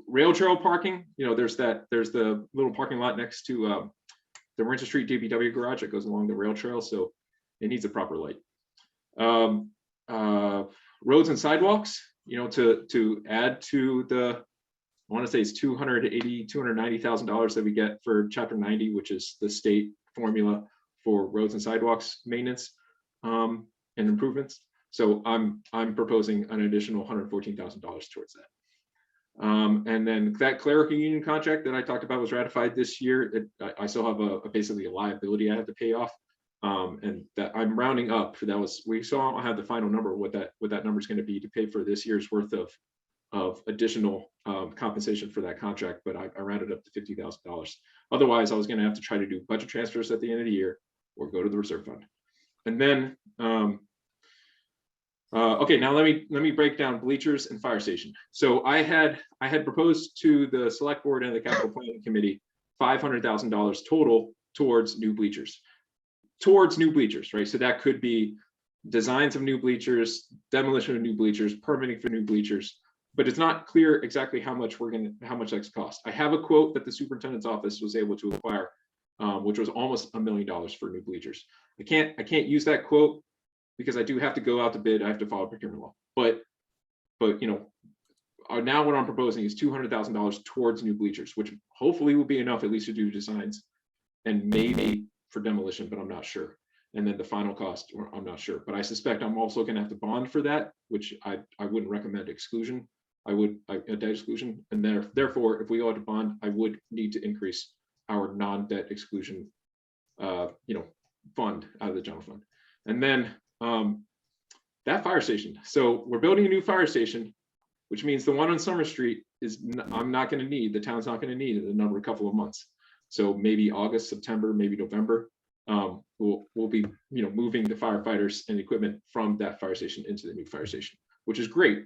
Rail trail parking. There's the little parking lot next to the Winter Street DPW garage that goes along the rail trail, so it needs a proper light. Roads and sidewalks. To add to I want to say it's $290,000 that we get for Chapter 90, which is the state formula for roads and sidewalks maintenance and improvements. So I'm proposing an additional $114,000 towards that. And then that clerical union contract that I talked about was ratified this year. I still have basically a liability I have to pay off. And that I'm rounding up. We still don't have the final number, what that number is going to be to pay for this year's worth of additional compensation for that contract, but I rounded up to $50,000. Otherwise, I was going to have to try to do budget transfers at the end of the year or go to the reserve fund. And then, okay, now let me break down bleachers and fire station. So I had proposed to the select board and the capital planning committee $500,000 total towards new bleachers. Right? So that could be designs of new bleachers, demolition of new bleachers, permitting for new bleachers, but it's not clear exactly how much that's cost. I have a quote that the superintendent's office was able to acquire, which was almost $1 million for new bleachers. I can't use that quote because I do have to go out to bid. I have to follow procurement law. But you know, now what I'm proposing is $200,000 towards new bleachers, which hopefully will be enough at least to do designs and maybe for demolition, but I'm not sure. And then the final cost, I'm not sure. But I suspect I'm also going to have to bond for that, which I wouldn't recommend exclusion. A debt exclusion, and therefore, if we go to bond, I would need to increase our non-debt exclusion, fund out of the general fund. And then that fire station. So we're building a new fire station, which means the one on Summer Street I'm not going to need. The town's not going to need in a couple of months. So maybe August, September, maybe November. We'll be moving the firefighters and equipment from that fire station into the new fire station, which is great.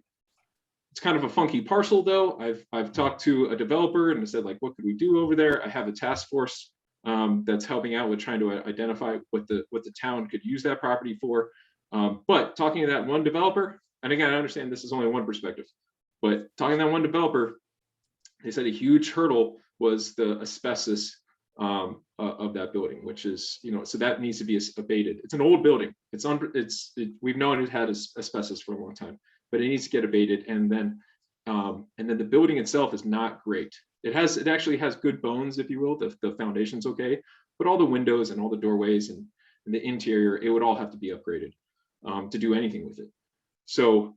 It's kind of a funky parcel though. I've talked to a developer and I said, like, what could we do over there? I have a task force that's helping out with trying to identify what the town could use that property for. But talking to that one developer, and again, I understand this is only one perspective, but talking to that one developer, they said a huge hurdle was the asbestos of that building, which is, so that needs to be abated. It's an old building. We've known it had asbestos for a long time, but it needs to get abated. And then the building itself is not great. It actually has good bones, if you will. The foundation's okay, but all the windows and all the doorways and the interior, it would all have to be upgraded to do anything with it. So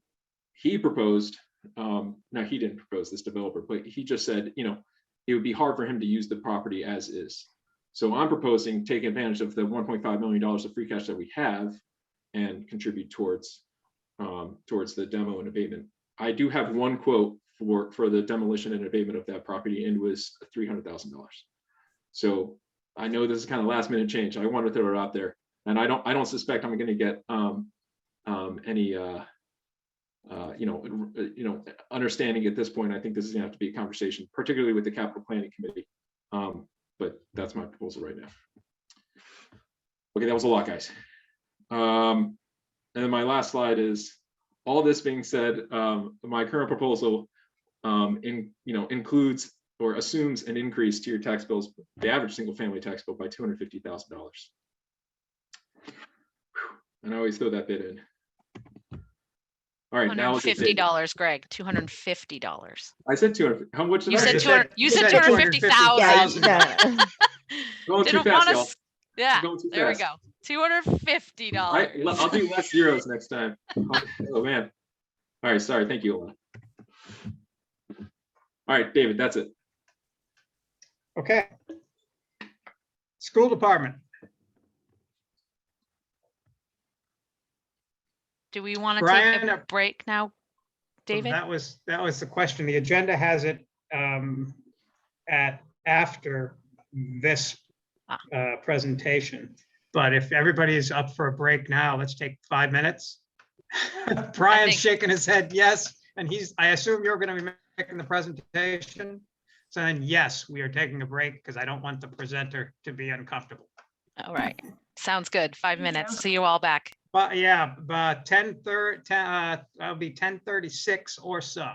he proposed, no, he didn't propose, this developer, but he just said, it would be hard for him to use the property as is. So I'm proposing take advantage of the $1.5 million of free cash that we have and contribute towards the demo and abatement. I do have one quote for the demolition and abatement of that property, and it was $300,000. So I know this is kind of last minute change. I want to throw it out there, and I don't suspect I'm going to get any understanding at this point. I think this is going to have to be a conversation, particularly with the capital planning committee. But that's my proposal right now. Okay, that was a lot, guys. And then my last slide is, all this being said, my current proposal includes or assumes an increase to your tax bills, the average single family tax bill, by $250,000. And I always throw that bit in. All right, now $250, Greg. $250. I said 200. How much? You said 200. You said 250,000. Going too fast, y'all. Yeah, going too there fast. we go. $250. I'll do less zeros next time. Oh man. All right, sorry. Thank you, Alana. All right, David, that's it. Okay. School department. Do we want to Brian, take a break now, David? That was the question. The agenda has it at after this presentation. But if everybody's up for a break now, let's take 5 minutes. Brian's shaking his head yes, and I assume you're going to be making the presentation. So then yes, we are taking a break because I don't want the presenter to be uncomfortable. All right, sounds good. 5 minutes. See you all back. But yeah, but 10:30, that'll be 10:36 or so.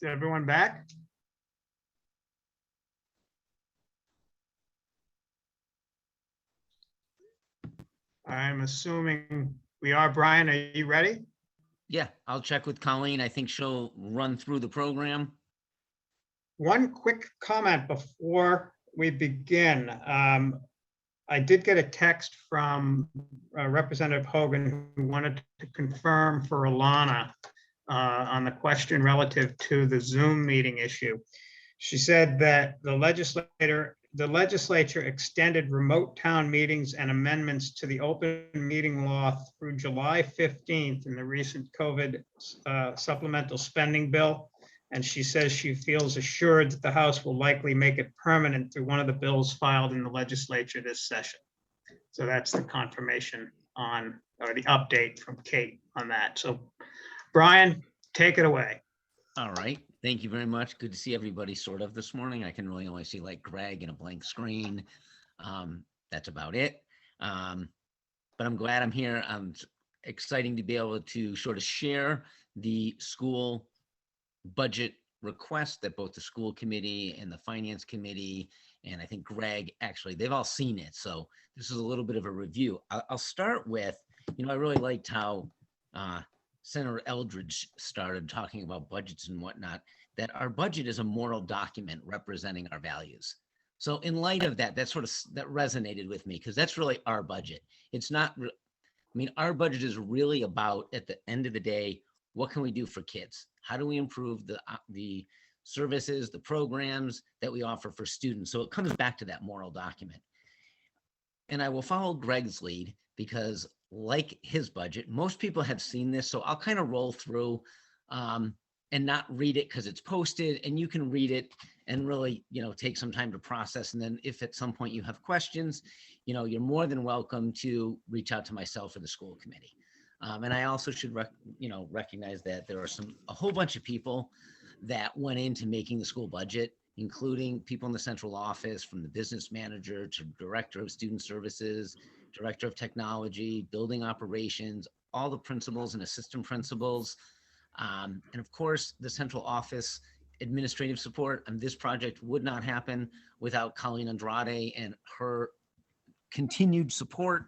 everyone back? I'm assuming we are. Brian, are you ready? Yeah, I'll check with Colleen. I think she'll run through the program. One quick comment before we begin. I did get a text from Representative Hogan who wanted to confirm for Alana on the question relative to the Zoom meeting issue. She said that the legislature extended remote town meetings and amendments to the open meeting law through July 15th in the recent COVID supplemental spending bill. And she says she feels assured that the House will likely make it permanent through one of the bills filed in the legislature this session. So that's the confirmation on, or the update from Kate on that. So Brian, take it away. All right. Thank you very much. Good to see everybody sort of this morning. I can really only see like Greg and a blank screen. That's about it. But I'm glad I'm here. I'm exciting to be able to sort of share the school budget request that both the school committee and the finance committee, and I think Greg, actually, they've all seen it. So this is a little bit of a review. I'll start with, I really liked how Senator Eldridge started talking about budgets and whatnot, that our budget is a moral document representing our values. So in light of that, that resonated with me because that's really our budget. It's not, our budget is really about, at the end of the day, what can we do for kids? How do we improve the services, the programs that we offer for students? So it comes back to that moral document. And I will follow Greg's lead because like his budget, most people have seen this. So I'll kind of roll through and not read it because it's posted, and you can read it and really, take some time to process. And then if at some point you have questions, you're more than welcome to reach out to myself or the school committee. And I also should, recognize that there are a whole bunch of people that went into making the school budget, including people in the central office, from the business manager to director of student services, director of technology, building operations, all the principals and assistant principals. And of course, the central office administrative support. And this project would not happen without Colleen Andrade and her continued support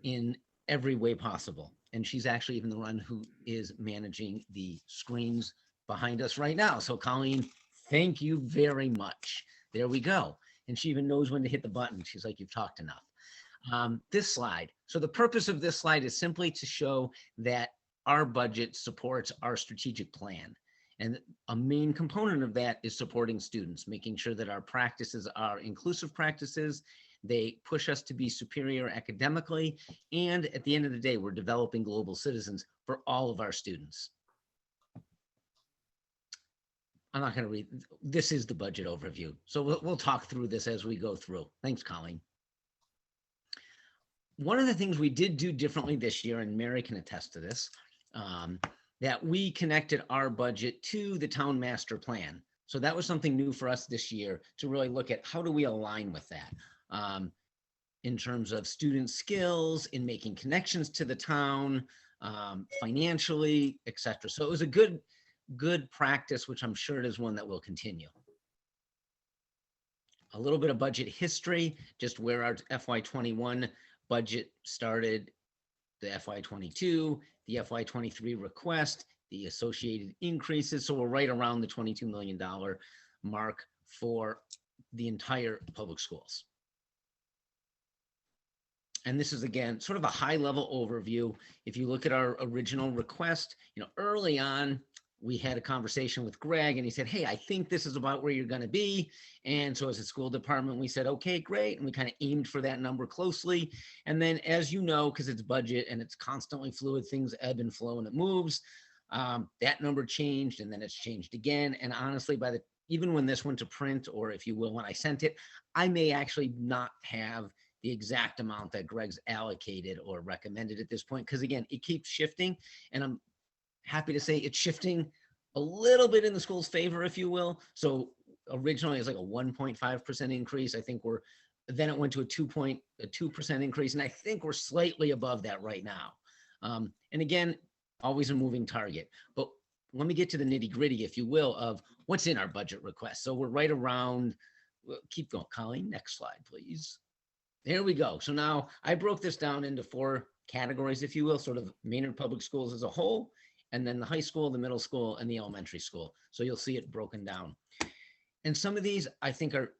in every way possible. And she's actually even the one who is managing the screens behind us right now. So Colleen, thank you very much. There we go. And she even knows when to hit the button. She's like, you've talked enough. This slide. So the purpose of this slide is simply to show that our budget supports our strategic plan. And a main component of that is supporting students, making sure that our practices are inclusive practices. They push us to be superior academically. And at the end of the day, we're developing global citizens for all of our students. I'm not going to read. This is the budget overview. So we'll talk through this as we go through. Thanks, Colleen. One of the things we did do differently this year, and Mary can attest to this, that we connected our budget to the town master plan. So that was something new for us this year, to really look at how do we align with that in terms of student skills, in making connections to the town, financially, etc. So it was a good practice, which I'm sure it is one that will continue. A little bit of budget history, just where our FY21 budget started, the FY22, the FY23 request, the associated increases. So we're right around the $22 million mark for the entire public schools. And this is, again, sort of a high level overview. If you look at our original request, early on, we had a conversation with Greg and he said, hey, I think this is about where you're going to be. And so as a school department, we said, okay, great. And we kind of aimed for that number closely. And then, as you know, because it's budget and it's constantly fluid, things ebb and flow and it moves, that number changed and then it's changed again. And honestly, even when this went to print, or if you will, when I sent it, I may actually not have the exact amount that Greg's allocated or recommended at this point. Because again, it keeps shifting, and I'm happy to say it's shifting a little bit in the school's favor, if you will. So originally it was like a 1.5% increase. I think then it went to a 2% increase. And I think we're slightly above that right now. And again, always a moving target. But let me get to the nitty gritty, if you will, of what's in our budget request. So we're right around, well, keep going, Colleen, next slide, please. There we go. So now I broke this down into 4 categories, if you will, sort of Maynard Public Schools as a whole, and then the high school, the middle school, and the elementary school. So you'll see it broken down. And some of these I think are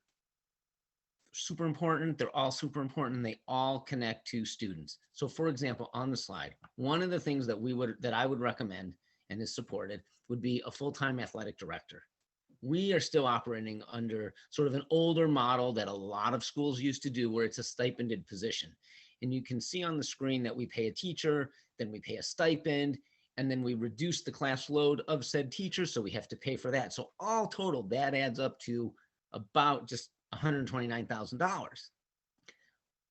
super important. They're all super important. And they all connect to students. So for example, on the slide, one of the things that I would recommend and is supported would be a full-time athletic director. We are still operating under sort of an older model that a lot of schools used to do, where it's a stipended position. And you can see on the screen that we pay a teacher, then we pay a stipend, and then we reduce the class load of said teacher, so we have to pay for that. So all total, that adds up to about just $129,000.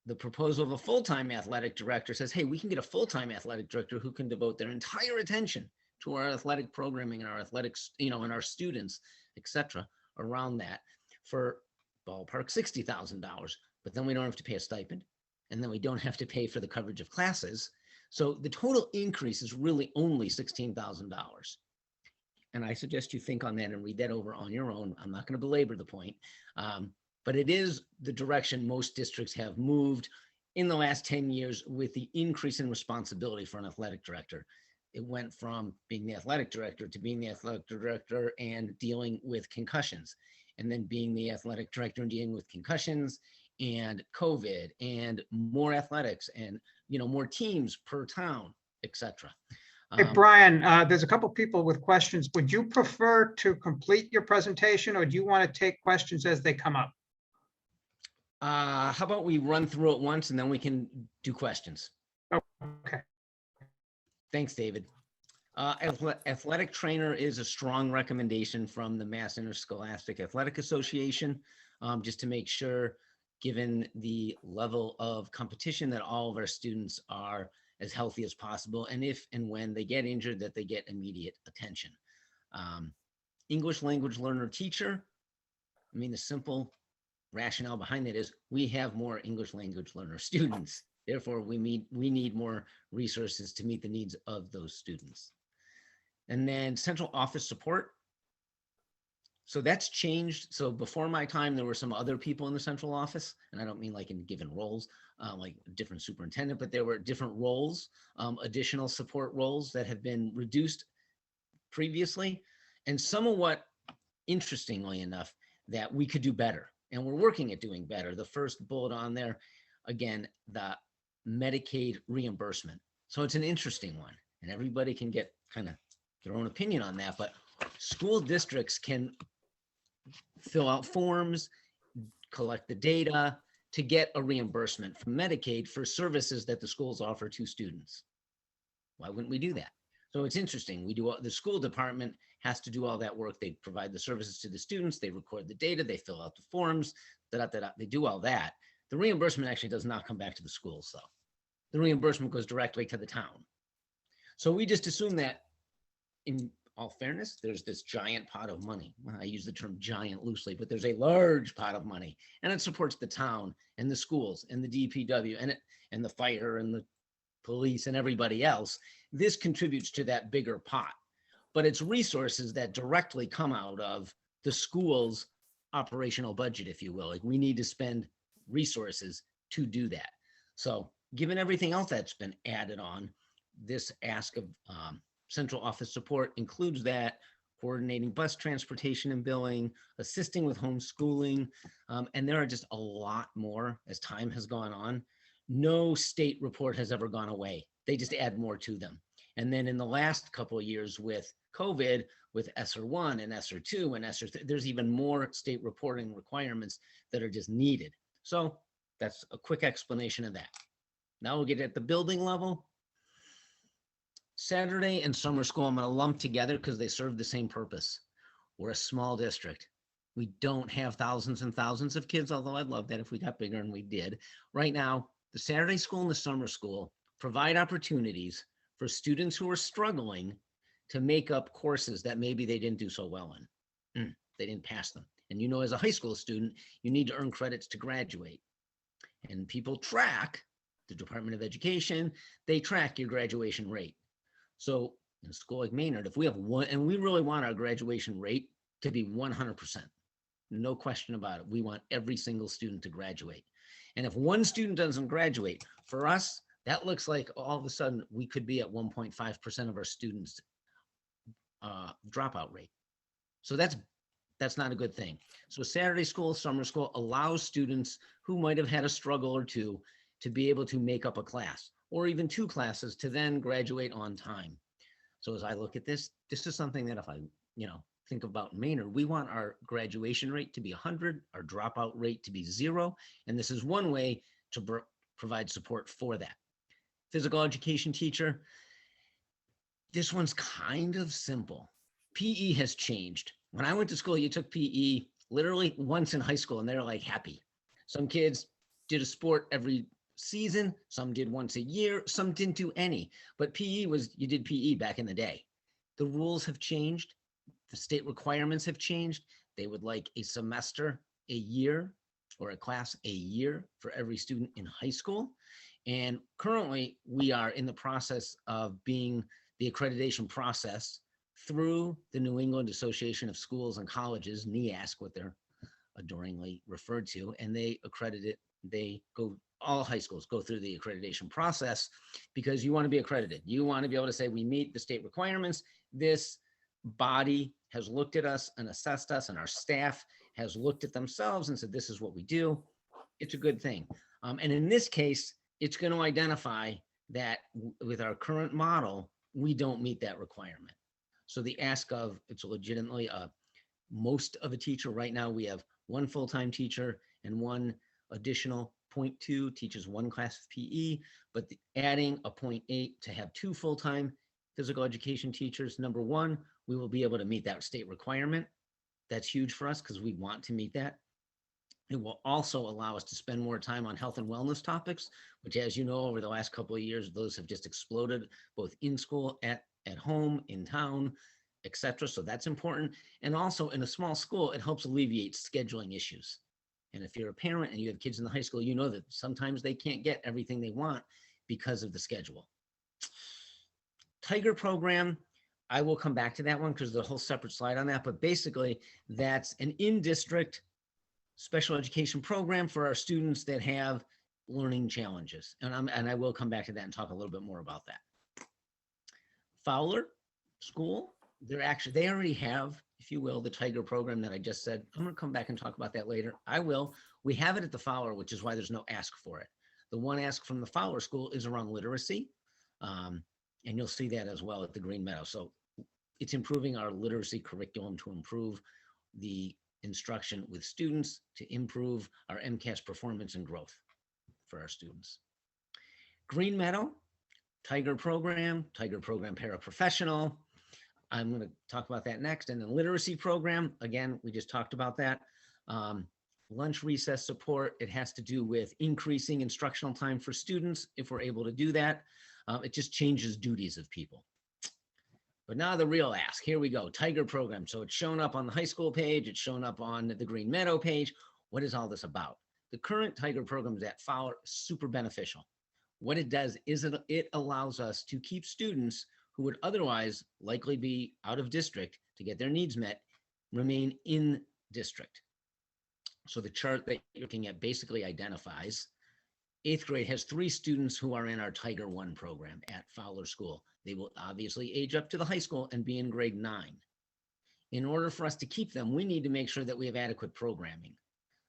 The proposal of a full-time athletic director says, hey, we can get a full-time athletic director who can devote their entire attention to our athletic programming and our athletics, and our students, etc., around that for ballpark $60,000. But then we don't have to pay a stipend, and then we don't have to pay for the coverage of classes. So the total increase is really only $16,000. And I suggest you think on that and read that over on your own. I'm not going to belabor the point, but it is the direction most districts have moved in the last 10 years with the increase in responsibility for an athletic director. It went from being the athletic director to being the athletic director and dealing with concussions, and then being the athletic director and dealing with concussions and COVID and more athletics and, more teams per town, etc. Hey, Brian, there's a couple people with questions. Would you prefer to complete your presentation, or do you want to take questions as they come up? How about we run through it once and then we can do questions? Okay. Thanks, David. Athletic trainer is a strong recommendation from the Mass Interscholastic Athletic Association, just to make sure, given the level of competition, that all of our students are as healthy as possible, and if and when they get injured, that they get immediate attention. English language learner teacher, the simple rationale behind it is we have more English language learner students. Therefore, we need more resources to meet the needs of those students. And then central office support. So that's changed. So before my time, there were some other people in the central office, and I don't mean like in given roles, like different superintendent, but there were different roles, additional support roles that have been reduced previously. And somewhat interestingly enough, that we could do better, and we're working at doing better. The first bullet on there, again, the Medicaid reimbursement. So it's an interesting one, and everybody can get kind of their own opinion on that, but school districts can fill out forms, collect the data to get a reimbursement from Medicaid for services that the schools offer to students. Why wouldn't we do that? So it's interesting. The school department has to do all that work. They provide the services to the students, they record the data, they fill out the forms, they do all that. The reimbursement actually does not come back to the schools, though. The reimbursement goes directly to the town. So we just assume that, in all fairness, there's this giant pot of money. I use the term giant loosely, but there's a large pot of money, and it supports the town and the schools and the DPW and the fire and the police and everybody else. This contributes to that bigger pot, but it's resources that directly come out of the school's operational budget, if you will. Like, we need to spend resources to do that. So given everything else that's been added on, this ask of central office support includes that, coordinating bus transportation and billing, assisting with homeschooling, and there are just a lot more as time has gone on. No state report has ever gone away. They just add more to them. And then in the last couple of years with COVID, with ESSER 1 and ESSER 2 and ESSER 3, there's even more state reporting requirements that are just needed. So that's a quick explanation of that. Now we'll get at the building level. Saturday and summer school, I'm going to lump together because they serve the same purpose. We're a small district. We don't have thousands and thousands of kids, although I'd love that if we got bigger, and we did. Right now, the Saturday school and the summer school provide opportunities for students who are struggling to make up courses that maybe they didn't do so well in. They didn't pass them. And as a high school student, you need to earn credits to graduate. And people track, the Department of Education, they track your graduation rate. So in a school like Maynard, if we have one, and we really want our graduation rate to be 100%, no question about it. We want every single student to graduate. And if one student doesn't graduate, for us, that looks like all of a sudden we could be at 1.5% of our students dropout rate. So that's not a good thing. So Saturday school, summer school allows students who might have had a struggle or two to be able to make up a class or even 2 classes to then graduate on time. So as I look at this, this is something that if I, think about Maynard, we want our graduation rate to be 100, our dropout rate to be 0. And this is one way to provide support for that. Physical education teacher, this one's kind of simple. PE has changed. When I went to school, you took PE literally once in high school and they're like happy. Some kids did a sport every season, some did once a year, some didn't do any. But PE was, you did PE back in the day. The rules have changed. The state requirements have changed. They would like a semester, a year, or a class a year for every student in high school. And currently, we are in the process of being the accreditation process through the New England Association of Schools and Colleges, NEASC, what they're adoringly referred to, and they accredit it. They go, all high schools go through the accreditation process because you want to be accredited. You want to be able to say we meet the state requirements. This body has looked at us and assessed us, and our staff has looked at themselves and said, this is what we do. It's a good thing. And in this case, it's going to identify that with our current model, we don't meet that requirement. So the ask of, it's legitimately most of a teacher. Right now, we have 1 full-time teacher and 1 additional 0.2 teaches 1 class of PE, but adding a 0.8 to have 2 full-time physical education teachers, number 1, we will be able to meet that state requirement. That's huge for us because we want to meet that. It will also allow us to spend more time on health and wellness topics, which, as you know, over the last couple of years, those have just exploded both in school, at home, in town, etc. So that's important. And also in a small school, it helps alleviate scheduling issues. And if you're a parent and you have kids in the high school, you know that sometimes they can't get everything they want because of the schedule. Tiger program, I will come back to that one because there's a whole separate slide on that. But basically, that's an in-district special education program for our students that have learning challenges. And I will come back to that and talk a little bit more about that. Fowler School, they already have, if you will, the Tiger program that I just said. I'm going to come back and talk about that later. I will. We have it at the Fowler, which is why there's no ask for it. The one ask from the Fowler School is around literacy. And you'll see that as well at the Green Meadow. So it's improving our literacy curriculum to improve the instruction with students, to improve our MCAS performance and growth for our students. Green Meadow, Tiger program paraprofessional. I'm going to talk about that next. And then literacy program, again, we just talked about that. Lunch recess support, it has to do with increasing instructional time for students if we're able to do that. It just changes duties of people. But now the real ask, here we go, Tiger program. So it's shown up on the high school page, it's shown up on the Green Meadow page. What is all this about? The current Tiger program is at Fowler, super beneficial. What it does is it allows us to keep students who would otherwise likely be out of district to get their needs met, remain in district. So the chart that you're looking at basically identifies 8th grade has 3 students who are in our Tiger 1 program at Fowler School. They will obviously age up to the high school and be in grade 9. In order for us to keep them, we need to make sure that we have adequate programming.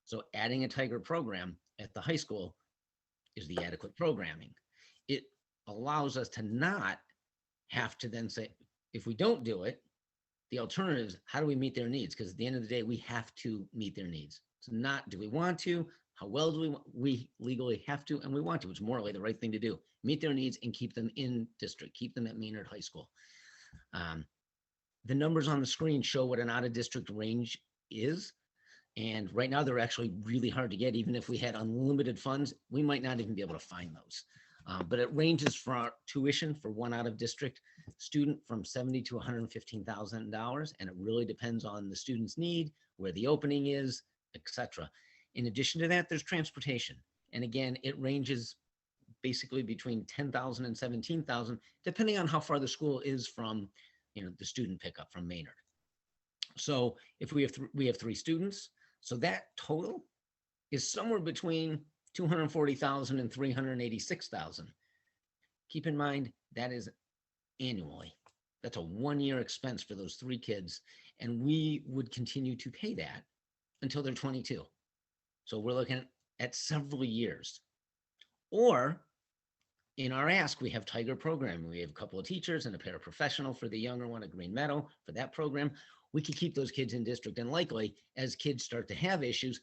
So adding a Tiger program at the high school is the adequate programming. It allows us to not have to then say, if we don't do it, the alternative is how do we meet their needs? Because at the end of the day, we have to meet their needs. It's not, do we want to? How well do we want? We legally have to, and we want to. It's morally the right thing to do. Meet their needs and keep them in district, keep them at Maynard High School. The numbers on the screen show what an out of district range is. And right now they're actually really hard to get. Even if we had unlimited funds, we might not even be able to find those. But it ranges for our tuition for one out of district student from $70,000 to $115,000. And it really depends on the student's need, where the opening is, etc. In addition to that, there's transportation. And again, it ranges basically between 10,000 and 17,000, depending on how far the school is from, the student pickup from Maynard. So if we have 3 students, so that total is somewhere between 240,000 and 386,000. Keep in mind, that is annually. That's a 1-year expense for those 3 kids. And we would continue to pay that until they're 22. So we're looking at several years. Or in our ask, we have Tiger program. We have a couple of teachers and a paraprofessional for the younger one at Green Meadow for that program. We could keep those kids in district and likely as kids start to have issues,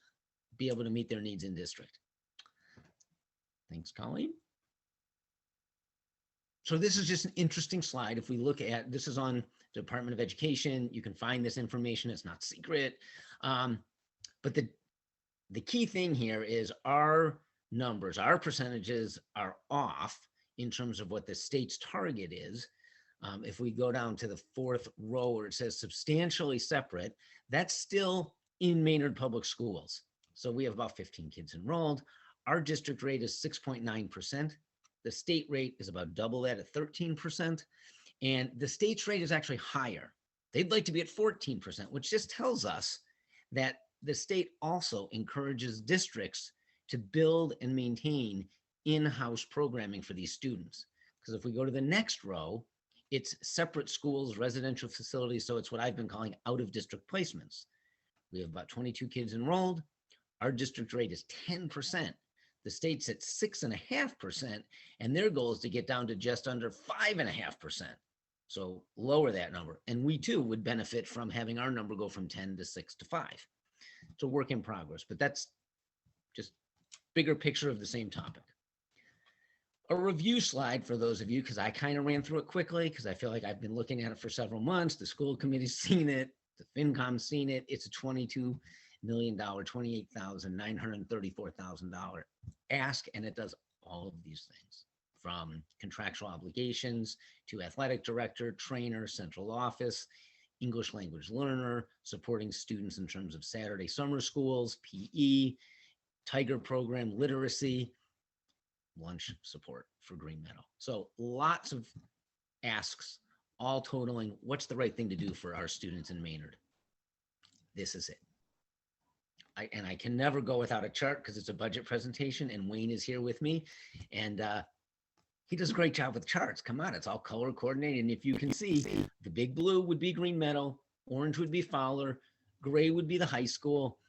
be able to meet their needs in district. Thanks, Colleen. So this is just an interesting slide. If we look at, this is on the Department of Education, you can find this information, it's not secret. But the key thing here is our numbers, our percentages are off in terms of what the state's target is. If we go down to the 4th row where it says substantially separate, that's still in Maynard Public Schools. So we have about 15 kids enrolled. Our district rate is 6.9%. The state rate is about double that at 13%. And the state's rate is actually higher. They'd like to be at 14%, which just tells us that the state also encourages districts to build and maintain in-house programming for these students. Because if we go to the next row, it's separate schools, residential facilities. So it's what I've been calling out-of-district placements. We have about 22 kids enrolled. Our district rate is 10%. The state's at 6.5%, and their goal is to get down to just under 5.5%. So lower that number. And we too would benefit from having our number go from 10 to 6 to 5. It's a work in progress, but that's just bigger picture of the same topic. A review slide for those of you, because I kind of ran through it quickly because I feel like I've been looking at it for several months. The school committee's seen it, the FinCom's seen it. It's a $22 million, $28,934,000 ask, and it does all of these things from contractual obligations to athletic director, trainer, central office, English language learner, supporting students in terms of Saturday summer schools, PE, Tiger program, literacy, lunch support for Green Meadow. So lots of asks, all totaling what's the right thing to do for our students in Maynard. This is it. I can never go without a chart because it's a budget presentation, and Wayne is here with me, and he does a great job with charts. Come on, it's all color coordinated. And if you can see, the big blue would be Green Meadow, orange would be Fowler, gray would be the high school,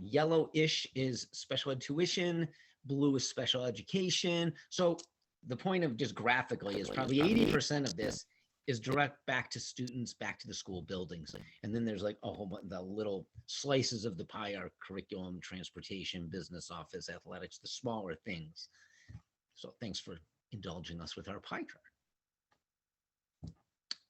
yellow-ish is special ed tuition, blue is special education. So the point of just graphically is probably 80% of this is direct back to students, back to the school buildings. And then there's like a whole bunch, the little slices of the pie are curriculum, transportation, business office, athletics, the smaller things. So thanks for indulging us with our pie chart.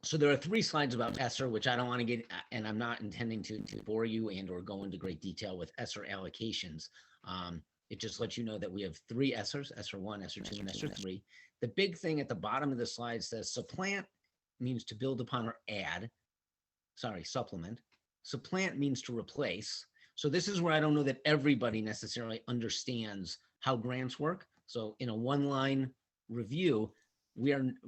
So there are 3 slides about ESSER, which I don't want to get, and I'm not intending to bore you and or go into great detail with ESSER allocations. It just lets you know that we have 3 ESSERs, ESSER 1, ESSER 2, and ESSER 3. The big thing at the bottom of the slide says supplant means to build upon or add. Sorry, supplement. Supplant means to replace. So this is where I don't know that everybody necessarily understands how grants work. So in a 1-line review,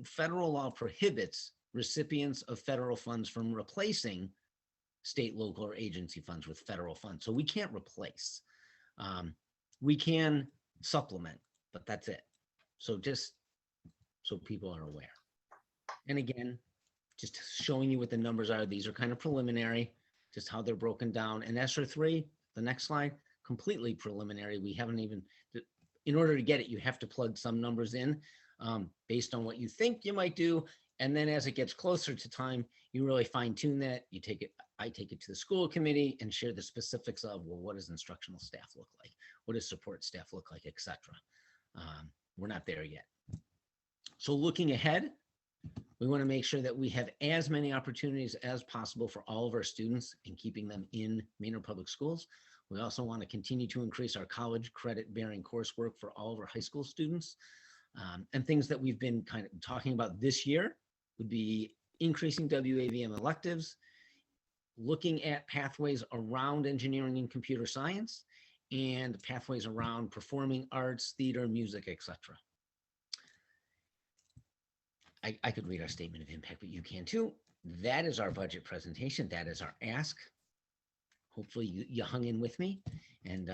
federal law prohibits recipients of federal funds from replacing state, local, or agency funds with federal funds. So we can't replace. We can supplement, but that's it. So just so people are aware. And again, just showing you what the numbers are. These are kind of preliminary, just how they're broken down. And ESSER 3, the next slide, completely preliminary. We haven't even, in order to get it, you have to plug some numbers in based on what you think you might do. And then as it gets closer to time, you really fine tune that. You take it, I take it to the school committee and share the specifics of, well, what does instructional staff look like? What does support staff look like, et cetera. We're not there yet. So looking ahead, we want to make sure that we have as many opportunities as possible for all of our students and keeping them in Maynard Public Schools. We also want to continue to increase our college credit bearing coursework for all of our high school students. And things that we've been kind of talking about this year would be increasing WAVM electives, looking at pathways around engineering and computer science, and pathways around performing arts, theater, music, etc. I could read our statement of impact, but you can too. That is our budget presentation. That is our ask. Hopefully you hung in with me, and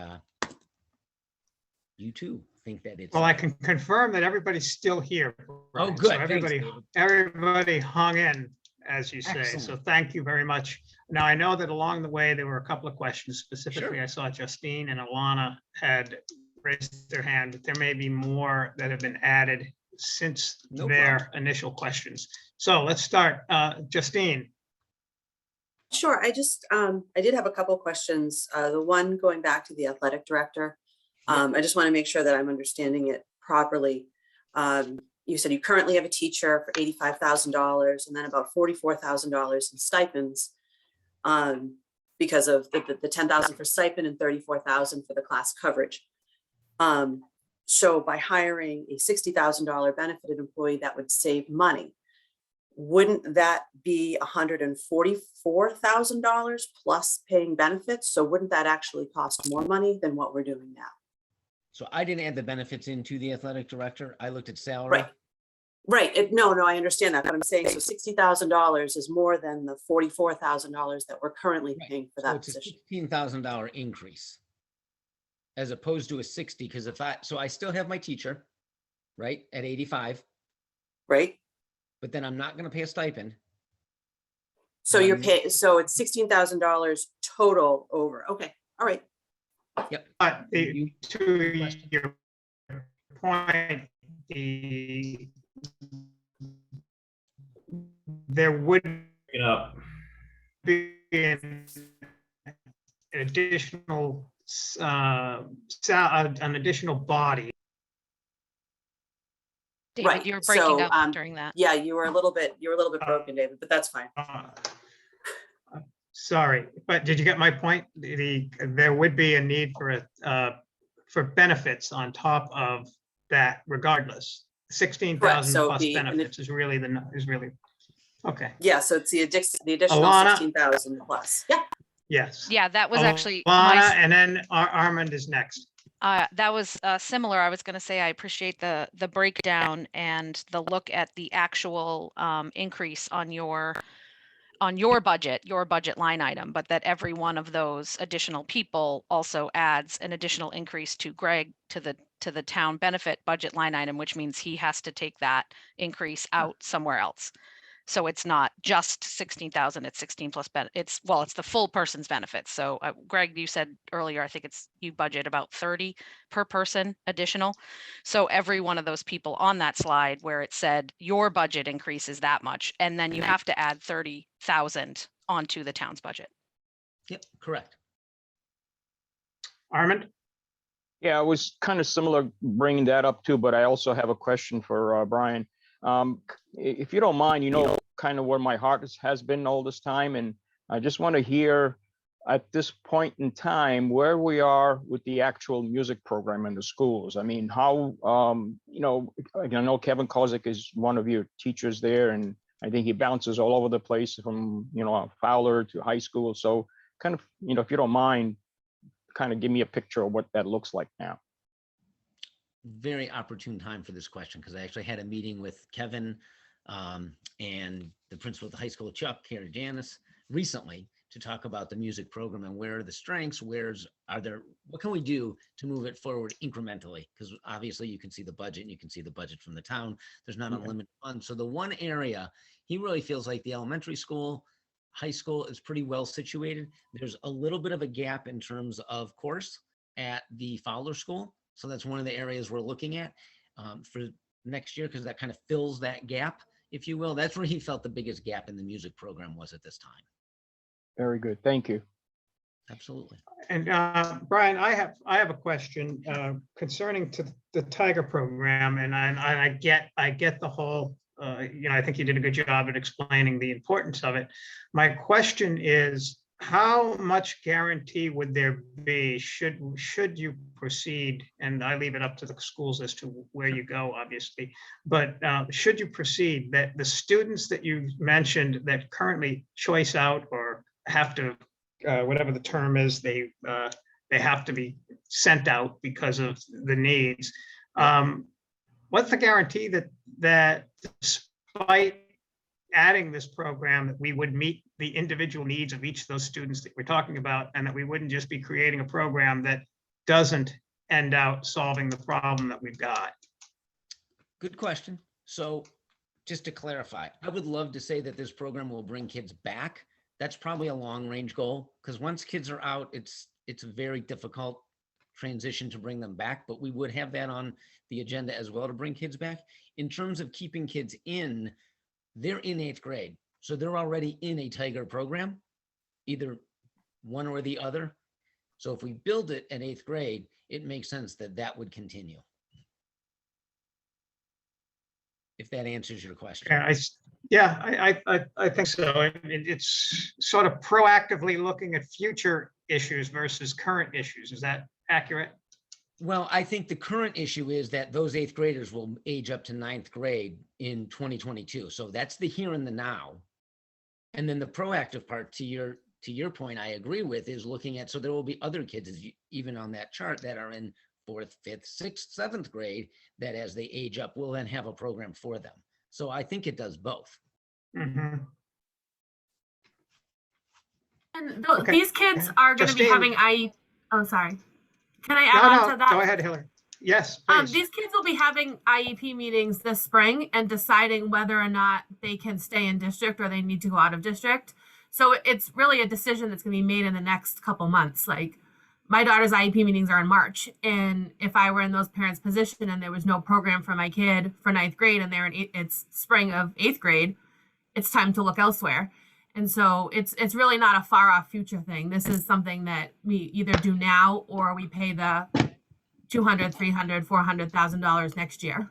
you too think that it's. Well, I can confirm that everybody's still here. Oh, Brian. good. So Thanks, everybody, David. everybody hung in, as you say. So Excellent. thank you very much. Now, I know that along the way, there were a couple of questions. Specifically, Sure. I saw Justine and Alana had raised their hand, but there may be more that have been added since No their initial questions. So let's start. Justine. Sure, I did have a couple questions. The one going back to the athletic director. I just want to make sure that I'm understanding it properly. You said you currently have a teacher for $85,000 and then about $44,000 in stipends because of the $10,000 for stipend and $34,000 for the class coverage. So by hiring a $60,000 benefited employee, that would save money. Wouldn't that be $144,000 plus paying benefits? So wouldn't that actually cost more money than what we're doing now? So I didn't add the benefits into the athletic director. I looked at salary. Right. Right. No, I understand that, but I'm saying so $60,000 is more than the $44,000 that we're currently paying for So that it's a position. $16,000 increase as opposed to a 60. Because so I still have my teacher, right, at 85. Right. But then I'm not going to pay a stipend. So you're paying, so it's $16,000 total over. Okay. All right. Yep. But to your point, there would be an additional an additional body. David, Right. you were breaking So, up during that. Yeah, you were a little bit broken, David, but that's fine. Sorry, but did you get my point? There would be a need for benefits on top of that regardless. 16,000 So plus the- benefits is really okay. Yeah, so it's the additional Alana? 16,000 plus. Yeah. Yes. Yeah, that was actually Alana, and then Armand is next. that was similar. I was going to say I appreciate the breakdown and the look at the actual increase on your budget line item, but that every one of those additional people also adds an additional increase to Greg to the town benefit budget line item, which means he has to take that increase out somewhere else. So it's not just 16,000, it's 16 plus it's the full person's benefits. So Greg, you said earlier, I think you budget about 30 per person additional. So every one of those people on that slide where it said your budget increase is that much, and then you have to add 30,000 onto the town's budget. Yep, correct. Armand? Yeah, I was kind of similar bringing that up too, but I also have a question for Brian. If you don't mind, kind of where my heart has been all this time. And I just want to hear at this point in time, where we are with the actual music program in the schools. I mean, how, I know Kevin Kozik is one of your teachers there, and I think he bounces all over the place from, Fowler to high school. So kind of, if you don't mind, kind of give me a picture of what that looks like now. Very opportune time for this question, because I actually had a meeting with Kevin and the principal of the high school, Chuck, Kara Janice, recently to talk about the music program and where are the strengths, what can we do to move it forward incrementally? Because obviously you can see the budget and you can see the budget from the town. There's not unlimited funds. So the one area he really feels like the elementary school, high school is pretty well situated. There's a little bit of a gap in terms of course at the Fowler School. So that's one of the areas we're looking at for next year, because that kind of fills that gap, if you will. That's where he felt the biggest gap in the music program was at this time. Very good. Thank you. Absolutely. And Brian, I have a question concerning to the Tiger program, and I get the whole. I think you did a good job at explaining the importance of it. My question is, how much guarantee would there be should you proceed? And I leave it up to the schools as to where you go, obviously. But should you proceed, that the students that you mentioned that currently choice out or have to, whatever the term is, they have to be sent out because of the needs. What's the guarantee that despite adding this program, that we would meet the individual needs of each of those students that we're talking about, and that we wouldn't just be creating a program that doesn't end out solving the problem that we've got. Good question. So just to clarify, I would love to say that this program will bring kids back. That's probably a long range goal, because once kids are out, it's a very difficult transition to bring them back, but we would have that on the agenda as well to bring kids back. In terms of keeping kids in, they're in 8th grade. So they're already in a Tiger program, either one or the other. So if we build it at 8th grade, it makes sense that that would continue. If that answers your question. I think so. I mean, it's sort of proactively looking at future issues versus current issues. Is that accurate? Well, I think the current issue is that those 8th graders will age up to 9th grade in 2022. So that's the here and the now. And then the proactive part, to your point, I agree with, is looking at, so there will be other kids, even on that chart, that are in 4th, 5th, 6th, 7th grade, that as they age up, we'll then have a program for them. So I think it does both. Mm-hmm. And Okay. these kids are going to be Justine. having oh, sorry. Can I add on to that? Go ahead, Hillary. Yes, please. These kids will be having IEP meetings this spring and deciding whether or not they can stay in district or they need to go out of district. So it's really a decision that's going to be made in the next couple months. Like, my daughter's IEP meetings are in March. And if I were in those parents' position and there was no program for my kid for 9th grade and it's spring of 8th grade, it's time to look elsewhere. And so it's really not a far off future thing. This is something that we either do now or we pay the $200,000, $300,000, $400,000 next year.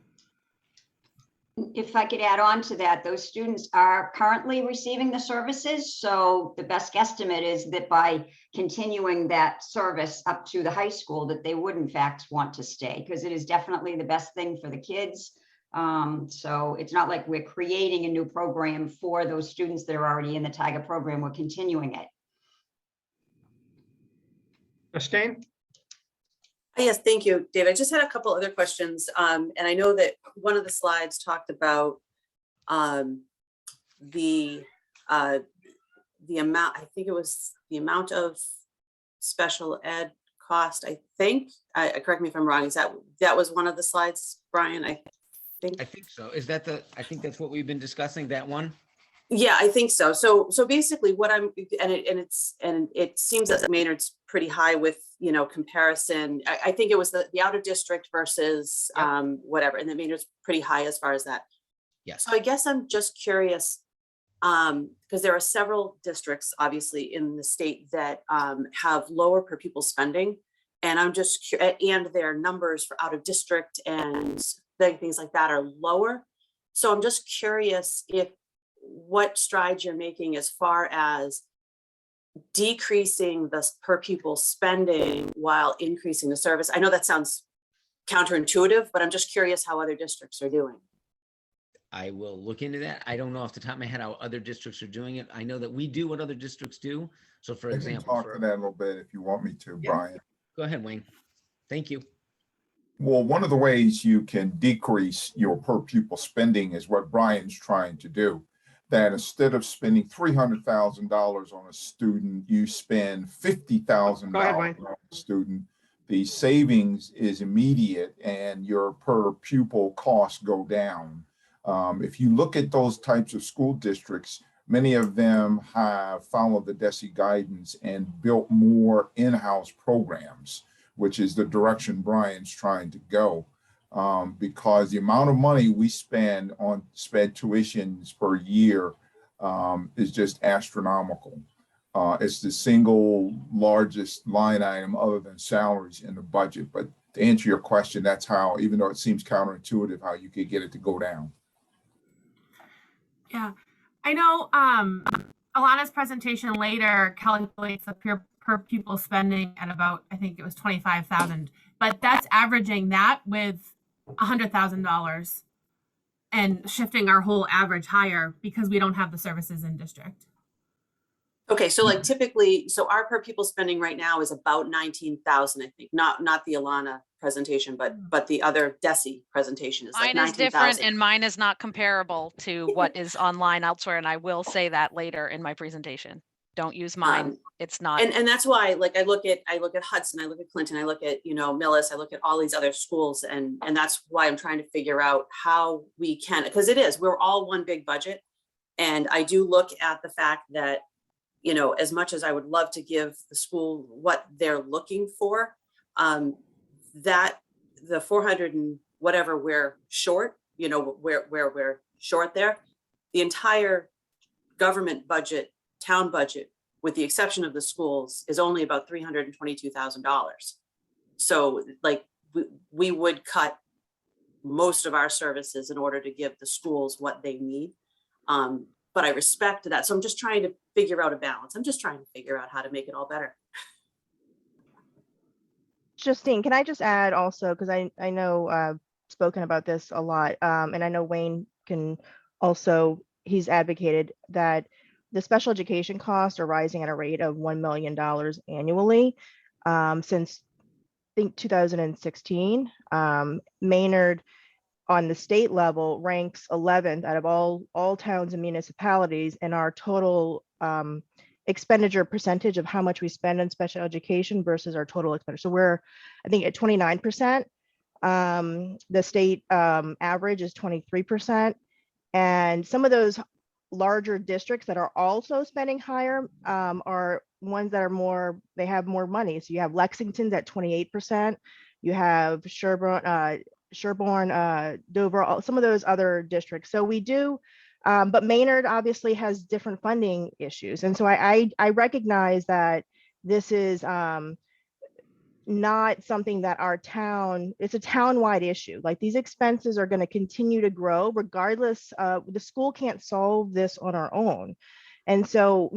If I could add on to that, those students are currently receiving the services. So the best guesstimate is that by continuing that service up to the high school, that they would in fact want to stay, because it is definitely the best thing for the kids. So it's not like we're creating a new program for those students that are already in the Tiger program. We're continuing it. Justine? Yes, thank you, Dave. I just had a couple other questions. And I know that one of the slides talked about the amount, I think it was the amount of special ed cost, I think. Correct me if I'm wrong. Is that was one of the slides, Brian? I think so. Is that I think that's what we've been discussing, that one? Yeah, I think so. So basically what it seems that Maynard's pretty high with, comparison. I think it was the out of district versus whatever, and then Maynard's pretty high as far as that. Yes. So I guess I'm just curious, because there are several districts obviously in the state that have lower per pupil spending. And I'm just, and their numbers for out of district and things like that are lower. So I'm just curious what strides you're making as far as decreasing the per pupil spending while increasing the service. I know that sounds counterintuitive, but I'm just curious how other districts are doing. I will look into that. I don't know off the top of my head how other districts are doing it. I know that we do what other districts do. So for I can example, talk to that a little bit if you want me to, Brian. Go ahead, Wayne. Thank you. Well, one of the ways you can decrease your per pupil spending is what Brian's trying to do. That instead of spending $300,000 on a student, you spend $50,000 on a student. The savings is immediate and your per pupil costs go down. If you look at those types of school districts, many of them have followed the DESE guidance and built more in-house programs, which is the direction Brian's trying to go. Because the amount of money we spend on sped tuitions per year is just astronomical. It's the single largest line item other than salaries in the budget. But to answer your question, that's how, even though it seems counterintuitive, how you could get it to go down. Yeah, I know Alana's presentation later calculates the per pupil spending at about, I think it was 25,000, but that's averaging that with $100,000 and shifting our whole average higher because we don't have the services in district. Okay, so like typically, so our per pupil spending right now is about 19,000, I think, not the Alana presentation, but the other DESI presentation is like Mine is different 19,000. and mine is not comparable to what is online elsewhere. And I will say that later in my presentation. Don't use mine. It's not. And that's why, like, I look at Hudson, I look at Clinton, I look at, Millis, I look at all these other schools, and that's why I'm trying to figure out how we can, because we're all one big budget. And I do look at the fact that, as much as I would love to give the school what they're looking for, that the 400 and whatever we're short, where we're short there, the entire government budget, town budget, with the exception of the schools, is only about $322,000. So like we would cut most of our services in order to give the schools what they need. But I respect that. So I'm just trying to figure out a balance. I'm just trying to figure out how to make it all better. Justine, can I just add also, because I know spoken about this a lot, and I know Wayne can also, he's advocated that the special education costs are rising at a rate of $1 million annually since I think 2016. Maynard on the state level ranks 11th out of all towns and municipalities, and our total expenditure percentage of how much we spend on special education versus our total expenditure. So we're, I think, at 29%. The state average is 23%. And some of those larger districts that are also spending higher are ones that are more, they have more money. So you have Lexington's at 28%. You have Sherborne, Dover, some of those other districts. So we do, but Maynard obviously has different funding issues. And so I recognize that this is not something that our town, it's a town-wide issue. Like these expenses are going to continue to grow regardless. The school can't solve this on our own. And so,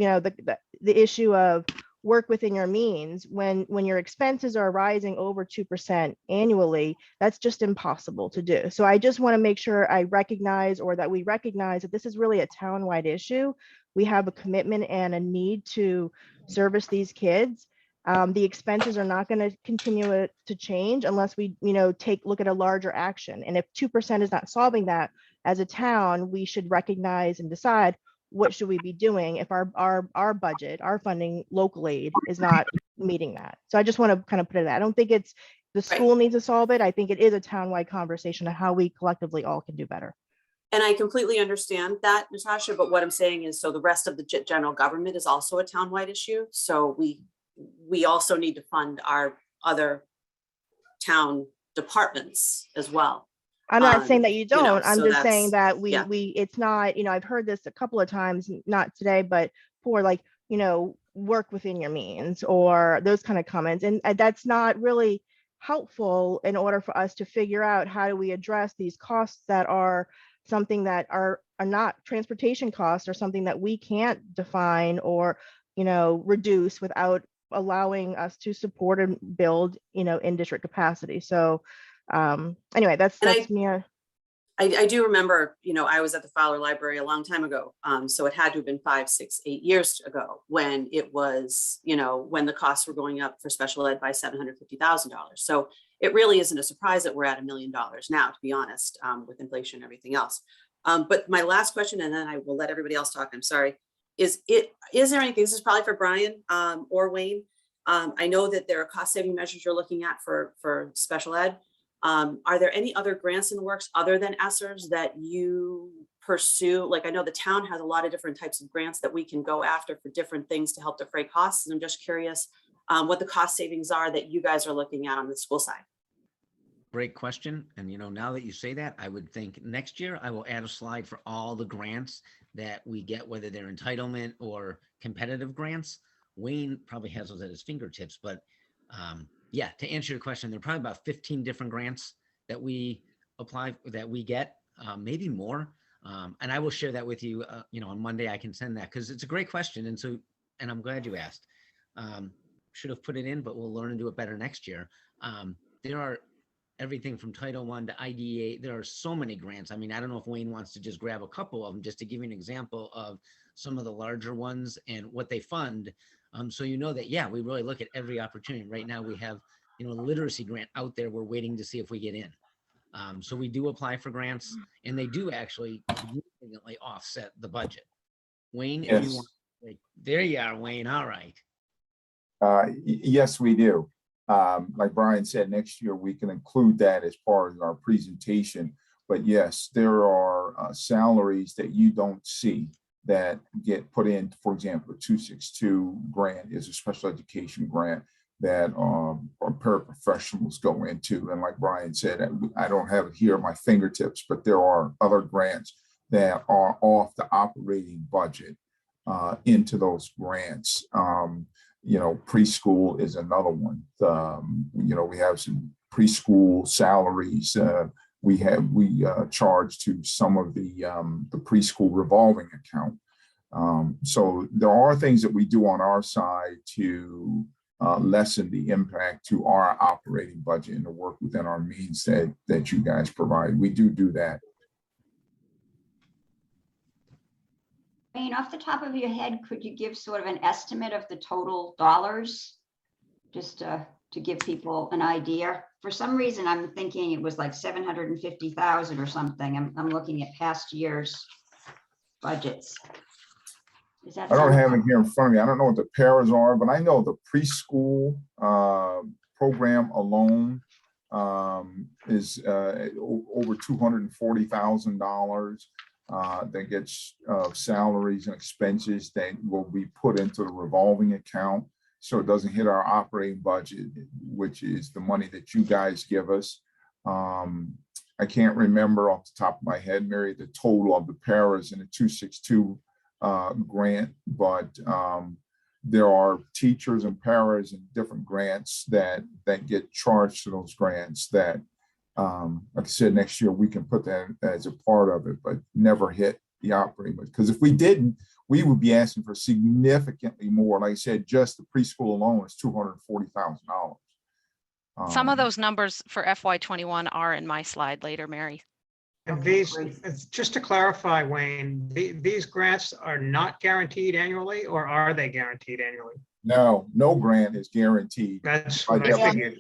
the issue of work within your means, when your expenses are rising over 2% annually, that's just impossible to do. So I just want to make sure I recognize, or that we recognize, that this is really a town-wide issue. We have a commitment and a need to service these kids. The expenses are not going to continue to change unless we, look at a larger action. And if 2% is not solving that, as a town, we should recognize and decide what should we be doing if our budget, our funding, local aid is not meeting that. So I just want to kind of put it that. I don't think it's the school needs to solve it. I think it is a town-wide conversation of how we collectively all can do better. And I completely understand that, Natasha, but what I'm saying is, so the rest of the general government is also a town-wide issue. So we also need to fund our other town departments as well. I'm not saying that you don't. I'm so just saying that yeah. it's not, I've heard this a couple of times, not today, but for like, work within your means or those kind of comments. And that's not really helpful in order for us to figure out how do we address these costs that are something that are not transportation costs, or something that we can't define or, reduce without allowing us to support and build, in district capacity. So anyway, that's me. I do remember, I was at the Fowler Library a long time ago. So it had to have been 5, 6, 8 years ago when it was, when the costs were going up for special ed by $750,000. So it really isn't a surprise that we're at $1 million now, to be honest, with inflation and everything else. But my last question, and then I will let everybody else talk, I'm sorry, is there anything, this is probably for Brian or Wayne. I know that there are cost saving measures you're looking at for special ed. Are there any other grants in the works other than ESSERS that you pursue? Like, I know the town has a lot of different types of grants that we can go after for different things to help defray costs. And I'm just curious what the cost savings are that you guys are looking at on the school side. Great question. And now that you say that, I would think next year I will add a slide for all the grants that we get, whether they're entitlement or competitive grants. Wayne probably has those at his fingertips, but yeah, to answer your question, there are probably about 15 different grants that we apply, that we get, maybe more. And I will share that with you, on Monday. I can send that because it's a great question. And I'm glad you asked. Should have put it in, but we'll learn and do it better next year. There are everything from Title I to IDEA. There are so many grants. I mean, I don't know if Wayne wants to just grab a couple of them just to give you an example of some of the larger ones and what they fund. So that, yeah, we really look at every opportunity. Right now we have a literacy grant out there. We're waiting to see if we get in. So we do apply for grants, and they do actually significantly offset the budget. Wayne, if you Yes. want, there you are, Wayne. All right. Yes, we do. Like Brian said, next year we can include that as part of our presentation. But yes, there are salaries that you don't see that get put in. For example, the 262 grant is a special education grant that our paraprofessionals go into. And like Brian said, I don't have it here at my fingertips, but there are other grants that are off the operating budget into those grants. Preschool is another one. We have some preschool salaries. We charge to some of the preschool revolving account. So there are things that we do on our side to lessen the impact to our operating budget and to work within our means that you guys provide. We do that. Wayne, off the top of your head, could you give sort of an estimate of the total dollars? Just to give people an idea. For some reason, I'm thinking it was like 750,000 or something. I'm looking at past years' budgets. Is that I don't have something? it here in front of me. I don't know what the paras are, but I know the preschool program alone is over $240,000 that gets salaries and expenses that will be put into the revolving account. So it doesn't hit our operating budget, which is the money that you guys give us. I can't remember off the top of my head, Mary, the total of the paras in the 262 grant, but there are teachers and paras and different grants that get charged to those grants that, like I said, next year we can put that as a part of it, but never hit the operating budget. Because if we didn't, we would be asking for significantly more. Like I said, just the preschool alone is $240,000. Some of those numbers for FY21 are in my slide later, Mary. And these, just to clarify, Wayne, these grants are not guaranteed annually, or are they guaranteed annually? No grant is guaranteed. That's what I figured.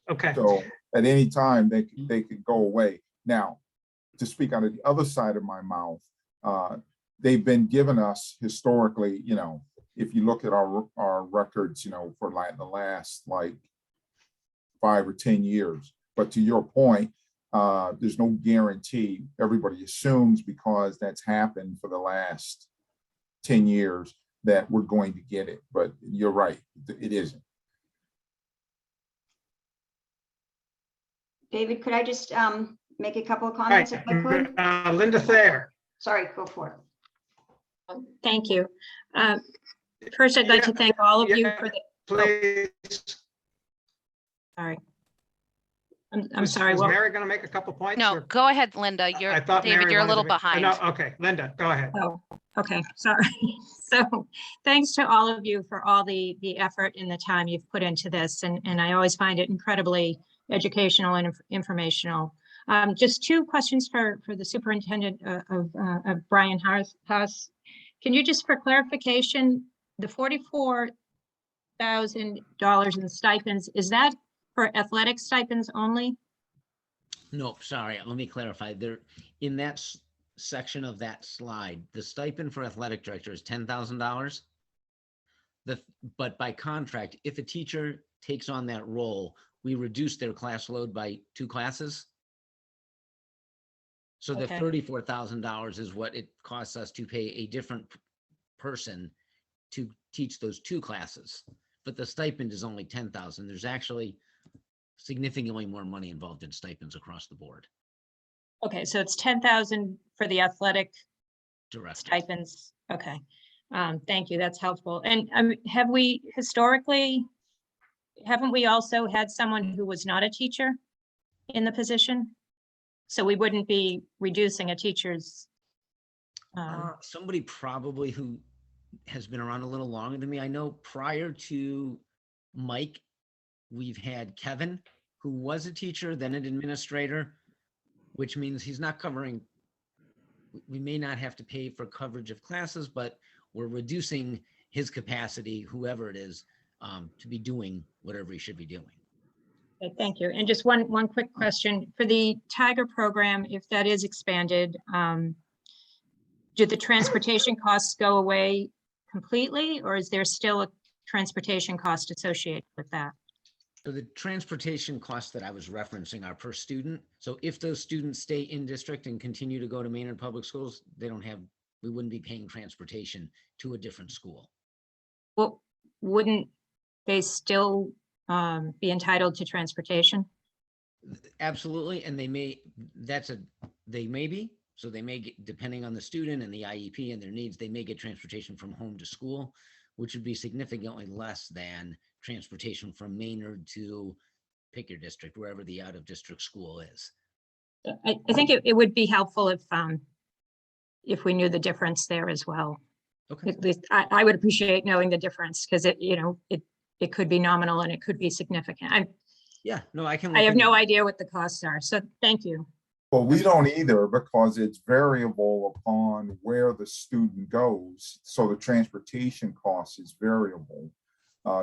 Okay. So at any time they could go away. Now, to speak out of the other side of my mouth, they've been given us historically, if you look at our records, for like the last 5 or 10 years. But to your point, there's no guarantee. Everybody assumes because that's happened for the last 10 years that we're going to get it. But you're right, it isn't. David, could I just make a couple of comments if I could? Linda Thayer. Sorry, go for it. Thank you. First, I'd like to thank all of you for the. Please. Sorry. I'm sorry. Was Well, Mary going to make a couple points? No, or- go ahead, Linda. I You're, thought David, Mary you're a wanted little to make- behind. No, okay, Linda, go ahead. oh, okay, sorry. So thanks to all of you for all the effort and the time you've put into this. And I always find it incredibly educational and informational. Just two questions for the superintendent of Brian Haas. Can you just, for clarification, the $44,000 in stipends, is that for athletic stipends only? No, sorry, let me clarify. There, in that section of that slide, the stipend for athletic director is $10,000. But by contract, if a teacher takes on that role, we reduce their class load by 2 classes. So the Okay. $34,000 is what it costs us to pay a different person to teach those 2 classes. But the stipend is only $10,000. There's actually significantly more money involved in stipends across the board. Okay, so it's 10,000 for the athletic Director. stipends. Okay, thank you. That's helpful. And have we historically, haven't we also had someone who was not a teacher in the position? So we wouldn't be reducing a teacher's. Somebody probably who has been around a little longer than me. I know prior to Mike, we've had Kevin, who was a teacher, then an administrator, which means he's not covering, we may not have to pay for coverage of classes, but we're reducing his capacity, whoever it is, to be doing whatever he should be doing. Okay, thank you. And just one quick question. For the Tiger program, if that is expanded, do the transportation costs go away completely, or is there still a transportation cost associated with that? So the transportation costs that I was referencing are per student. So if those students stay in district and continue to go to Maynard Public Schools, we wouldn't be paying transportation to a different school. Well, wouldn't they still be entitled to transportation? Absolutely, and they may be. So they may get, depending on the student and the IEP and their needs, they may get transportation from home to school, which would be significantly less than transportation from Maynard to pick your district, wherever the out of district school is. I think it would be helpful if we knew the difference there as well. Okay. At least I would appreciate knowing the difference, because it could be nominal and it could be significant. I have no idea what the costs are. So thank you. Well, we don't either, because it's variable upon where the student goes. So the transportation cost is variable.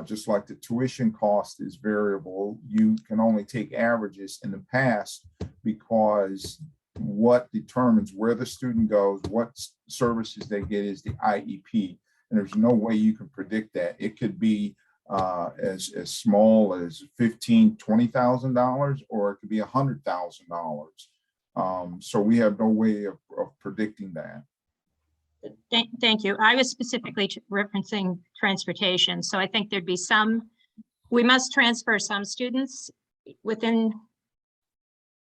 Just like the tuition cost is variable, you can only take averages in the past, because what determines where the student goes, what services they get, is the IEP. And there's no way you can predict that. It could be as small as $15,000, $20,000, or it could be $100,000. So we have no way of predicting that. Thank you. I was specifically referencing transportation. So I think there'd be we must transfer some students within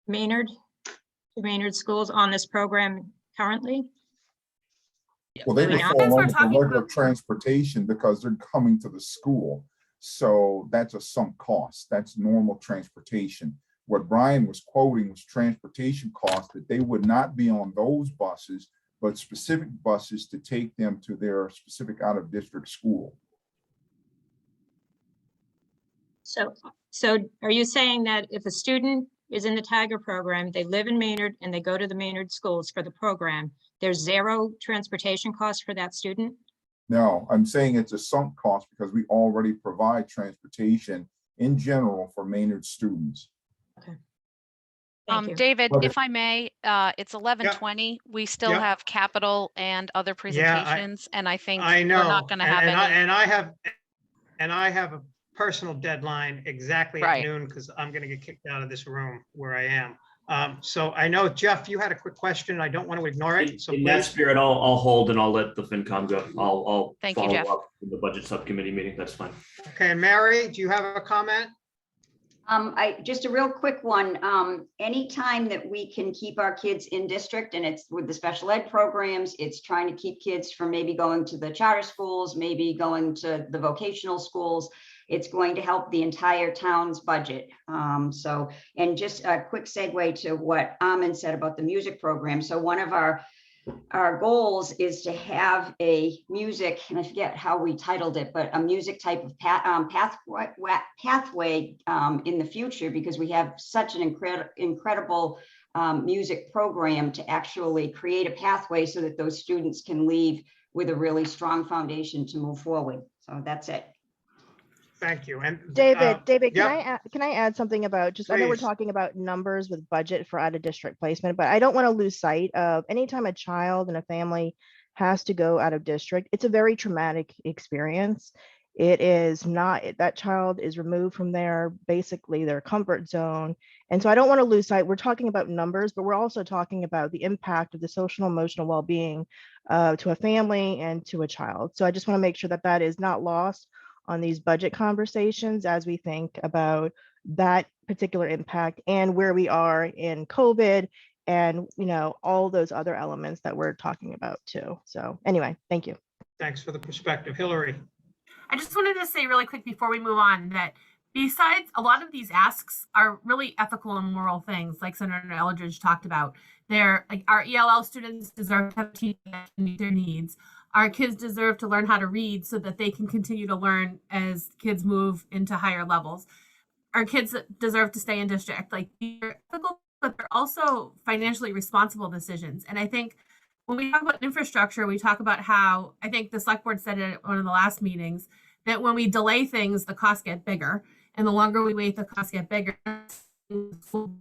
Maynard to Maynard schools on this program currently. Well, they Do we would not? fall under the regular transportation because they're coming to the school. So that's a sunk cost. That's normal transportation. What Brian was quoting was transportation costs that they would not be on those buses, but specific buses to take them to their specific out of district school. So are you saying that if a student is in the Tiger program, they live in Maynard and they go to the Maynard schools for the program, there's zero transportation cost for that student? No, I'm saying it's a sunk cost because we already provide transportation in general for Maynard students. Okay. Thank you. David, But if I may, it's 11:20. We still Yeah. have capital and other presentations, and I think I we're know, not going to have any. and I have a personal deadline exactly at Right. noon, because I'm going to get kicked out of this room where I am. So I know, Jeff, you had a quick question. I don't want to ignore it. So In that please. spirit, I'll hold and I'll let the FinCom go. I'll Thank you, follow Jeff. up in the budget subcommittee meeting. That's fine. Okay, Mary, do you have a comment? Just a real quick one. Anytime that we can keep our kids in district, and it's with the special ed programs, it's trying to keep kids from maybe going to the charter schools, maybe going to the vocational schools, it's going to help the entire town's budget. And just a quick segue to what Amin said about the music program. So one of our goals is to have a music, and I forget how we titled it, but a music type of pathway in the future, because we have such an incredible music program to actually create a pathway so that those students can leave with a really strong foundation to move forward. So that's it. Thank you. And David, yeah. can I add something about just, I know we're Please. talking about numbers with budget for out of district placement, but I don't want to lose sight of anytime a child and a family has to go out of district, it's a very traumatic experience. It is not, that child is removed from basically their comfort zone. And so I don't want to lose sight. We're talking about numbers, but we're also talking about the impact of the social and emotional well-being to a family and to a child. So I just want to make sure that that is not lost on these budget conversations as we think about that particular impact and where we are in COVID and, all those other elements that we're talking about too. So anyway, thank you. Thanks for the perspective. Hillary. I just wanted to say really quick before we move on that besides a lot of these asks are really ethical and moral things, like Senator Eldridge talked about. They're like our ELL students deserve to have teachers that meet their needs. Our kids deserve to learn how to read so that they can continue to learn as kids move into higher levels. Our kids deserve to stay in district. Like, they're ethical, but they're also financially responsible decisions. And I think when we talk about infrastructure, we talk about how, I think the select board said it at one of the last meetings, that when we delay things, the costs get bigger. And the longer we wait, the costs get bigger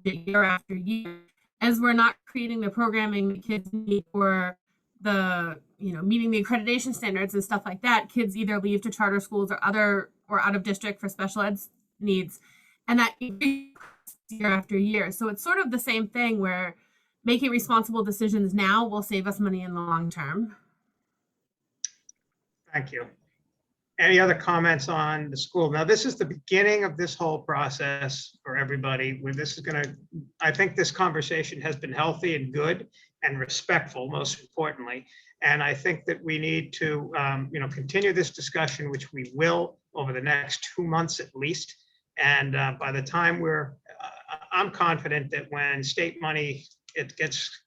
year after year, as we're not creating the programming the kids need for the, meeting the accreditation standards and stuff like that. Kids either leave to charter schools or out of district for special ed needs. And that year after year. So it's sort of the same thing where making responsible decisions now will save us money in the long term. Thank you. Any other comments on the school? Now, this is the beginning of this whole process for everybody. Where this is going to, I think this conversation has been healthy and good and respectful, most importantly. And I think that we need to, continue this discussion, which we will over the next 2 months at least. And by the time I'm confident that when state money, it gets,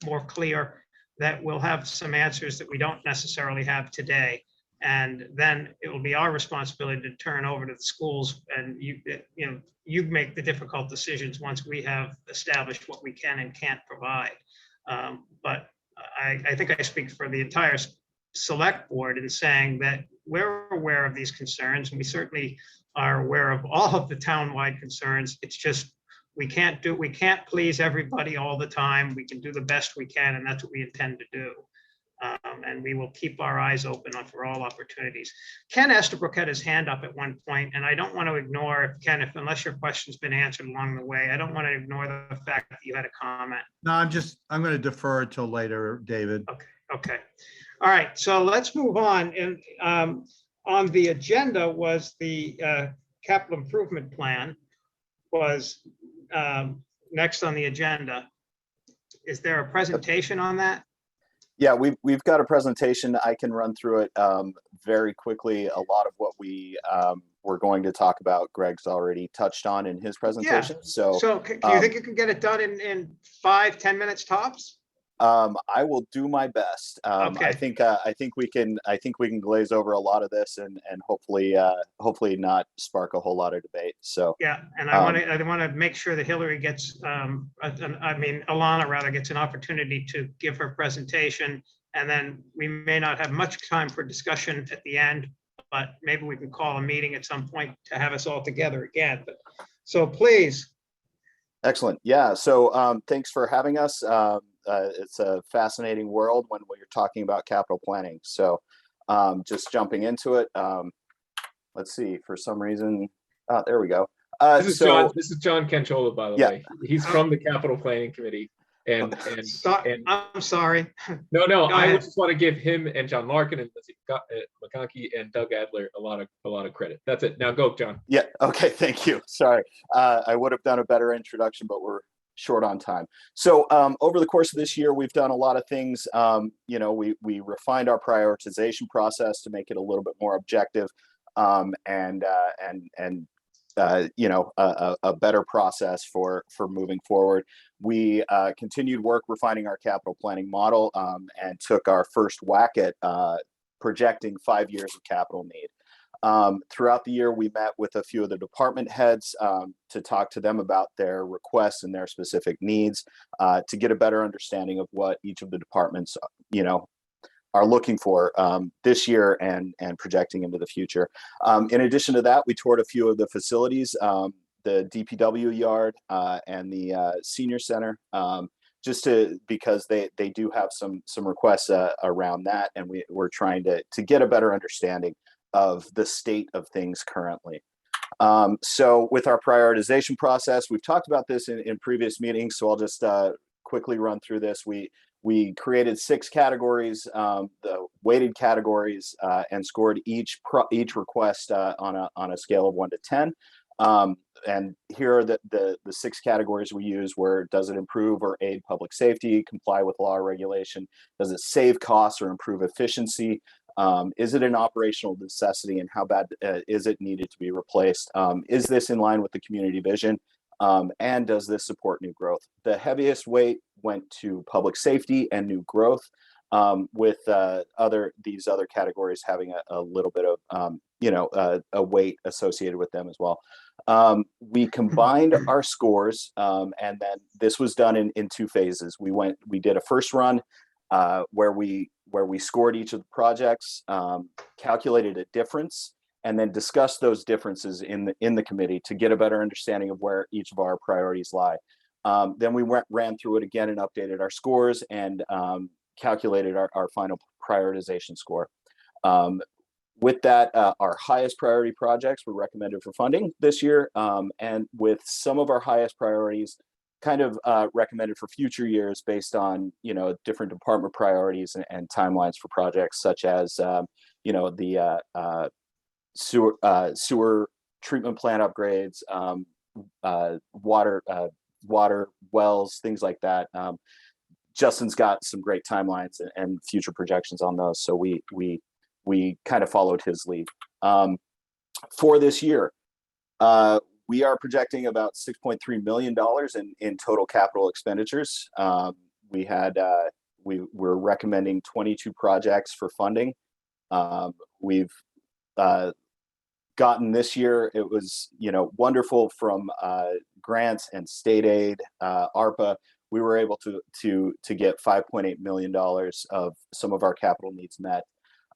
more clear, that we'll have some answers that we don't necessarily have today. And then it will be our responsibility to turn over to the schools, and you make the difficult decisions once we have established what we can and can't provide. But I think I speak for the entire select board in saying that we're aware of these concerns, and we certainly are aware of all of the town-wide concerns. It's just we can't please everybody all the time. We can do the best we can, and that's what we intend to do. And we will keep our eyes open for all opportunities. Ken Estabrook had his hand up at one point, and I don't want to ignore, Ken, unless your question's been answered along the way, I don't want to ignore the fact that you had a comment. No, I'm going to defer it till later, David. Okay. All right, so let's move on. And on the agenda was the capital improvement plan was next on the agenda. Is there a presentation on that? Yeah, we've got a presentation. I can run through it very quickly. A lot of what we're going to talk about, Greg's already touched on in his presentation. Yeah. So do you think you can get it done in 5-10 minutes tops? I will do my best. Okay. I think we can glaze over a lot of this and hopefully not spark a whole lot of debate. So yeah, and I want to make sure that Hillary gets, Alana rather gets an opportunity to give her presentation, and then we may not have much time for discussion at the end, but maybe we can call a meeting at some point to have us all together again. So please. Excellent. Yeah. So thanks for having us. It's a fascinating world when you're talking about capital planning. So just jumping into it. Let's see, for some reason, there we go. This is John Kenchola, by the way. He's from the capital planning committee. And I'm sorry. No, I would just want to give him and John Larkin and McConkey and Doug Adler a lot of credit. That's it. Now go, John. Yeah. Okay. Thank you. Sorry. I would have done a better introduction, but we're short on time. So over the course of this year, we've done a lot of things. We refined our prioritization process to make it a little bit more objective, and a better process for moving forward. We continued work refining our capital planning model, and took our first whack at projecting 5 years of capital need. Throughout the year, we met with a few of the department heads to talk to them about their requests and their specific needs, to get a better understanding of what each of the departments, are looking for this year and projecting into the future. In addition to that, we toured a few of the facilities, the DPW yard and the senior center, because they do have some requests around that, and we're trying to get a better understanding of the state of things currently. So with our prioritization process, we've talked about this in previous meetings, so I'll just quickly run through this. We created 6 categories, the weighted categories, and scored each request on a scale of 1 to 10. And here are the 6 categories we use: where does it improve or aid public safety, comply with law or regulation? Does it save costs or improve efficiency? Is it an operational necessity, and how bad is it needed to be replaced? Is this in line with the community vision? And does this support new growth? The heaviest weight went to public safety and new growth, with these other categories having a little bit of a weight associated with them as well. We combined our scores, and then this was done in 2 phases. We did a first run where we scored each of the projects, calculated a difference, and then discuss those differences in the committee to get a better understanding of where each of our priorities lie. Then we ran through it again and updated our scores and calculated our final prioritization score. With that, our highest priority projects were recommended for funding this year, and with some of our highest priorities kind of recommended for future years based on, you know, different department priorities and timelines for projects such as, you know, the sewer treatment plant upgrades, water wells, things like that. Justin's got some great timelines and future projections on those, so we kind of followed his lead. For this year, we are projecting about $6.3 million in total capital expenditures. We're recommending 22 projects for funding. We've gotten this year, it was, you know, wonderful from grants and state aid, ARPA. We were able to get $5.8 million of some of our capital needs met.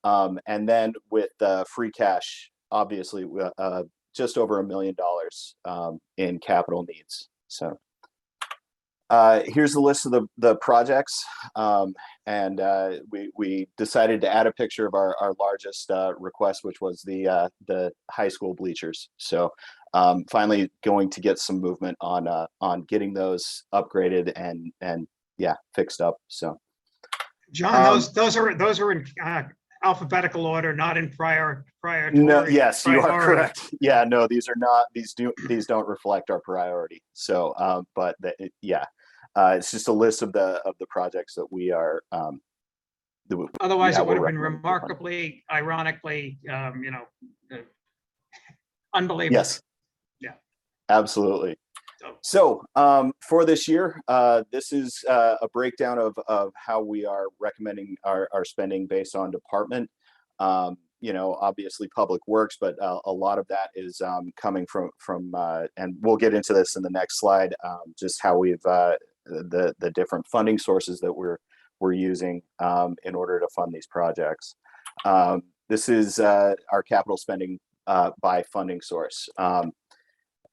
And then with free cash, obviously, just over $1 million in capital needs. So here's the list of the projects. And we decided to add a picture of our largest request, which was the high school bleachers. So finally going to get some movement on getting those upgraded and yeah, fixed up. So John, those are in alphabetical order, not in prior. No, yes, you are priority. correct. Yeah, no, these are not, these don't reflect our priority. So, but it's just a list of the projects that we are. Otherwise, it would have been recommending for funding. remarkably, ironically, unbelievable. Yes. Yeah. Absolutely. So for this year, this is a breakdown of how we are recommending our spending based on department. You know, obviously public works, but a lot of that is coming from and we'll get into this in the next slide, just how we've the different funding sources that we're using in order to fund these projects. This is our capital spending by funding source.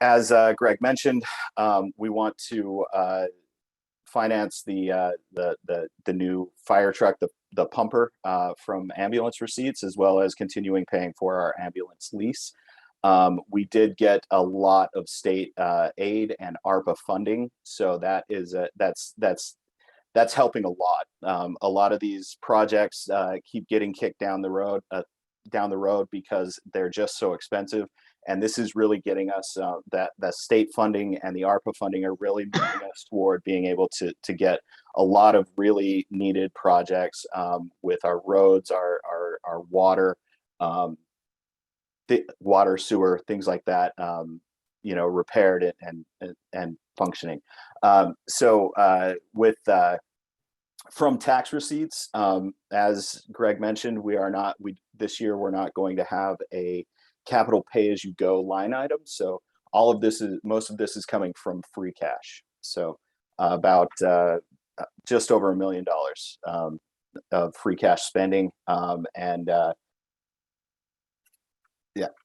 As Greg mentioned, we want to finance the new fire truck, the pumper from ambulance receipts, as well as continuing paying for our ambulance lease. We did get a lot of state aid and ARPA funding, so that is that's helping a lot. A lot of these projects keep getting kicked down the road because they're just so expensive. And this is really getting us that the state funding and the ARPA funding are really moving us toward being able to get a lot of really needed projects with our roads, our water, the water, sewer, things like that, you know, repaired and functioning. From tax receipts, as Greg mentioned, this year we're not going to have a capital pay-as-you-go line item. So most of this is coming from free cash. So about just over $1 million of free cash spending.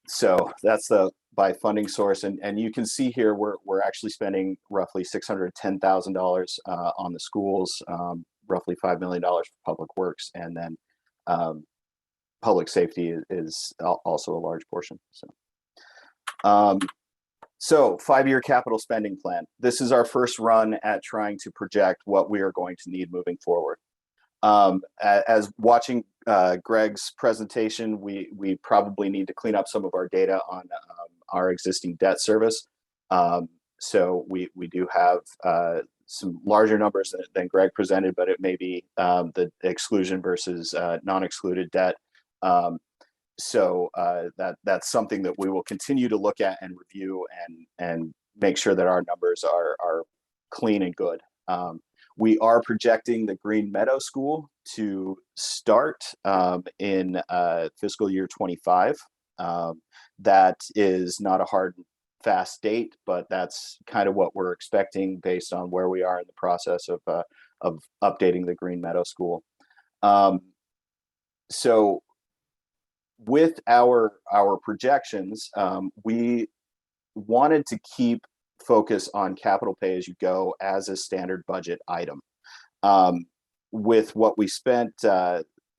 So that's the by funding source. And you can see here, we're actually spending roughly $610,000 on the schools, roughly $5 million for public works. And then public safety is also a large portion. So 5-year capital spending plan. This is our first run at trying to project what we are going to need moving forward. As watching Greg's presentation, we probably need to clean up some of our data on our existing debt service. So we do have some larger numbers than Greg presented, but it may be the exclusion versus non-excluded debt. So that's something that we will continue to look at and review and make sure that our numbers are clean and good. We are projecting the Green Meadow School to start in fiscal year 25. That is not a hard and fast date, but that's kind of what we're expecting based on where we are in the process of updating the Green Meadow School. So with our projections, we wanted to keep focus on capital pay as you go as a standard budget item. With what we spent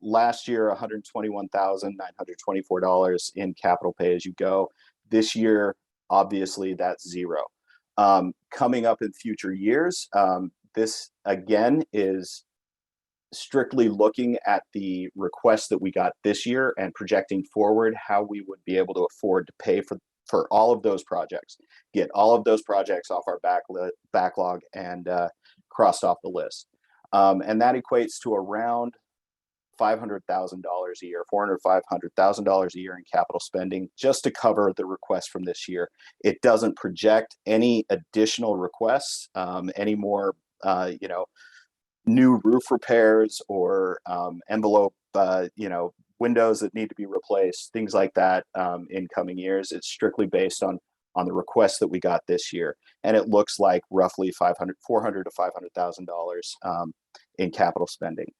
last year, $121,924 in capital pay as you go. This year, obviously, that's zero. Coming up in future years, this again is strictly looking at the requests that we got this year and projecting forward how we would be able to afford to pay for all of those projects, get all of those projects off our backlog and crossed off the list. And that equates to around $500,000 a year, $400,000, $500,000 a year in capital spending just to cover the request from this year. It doesn't project any additional requests, any more, new roof repairs or envelope, windows that need to be replaced, things like that in coming years. It's strictly based on the requests that we got this year, and it looks like roughly $400,000 to $500,000 in capital spending.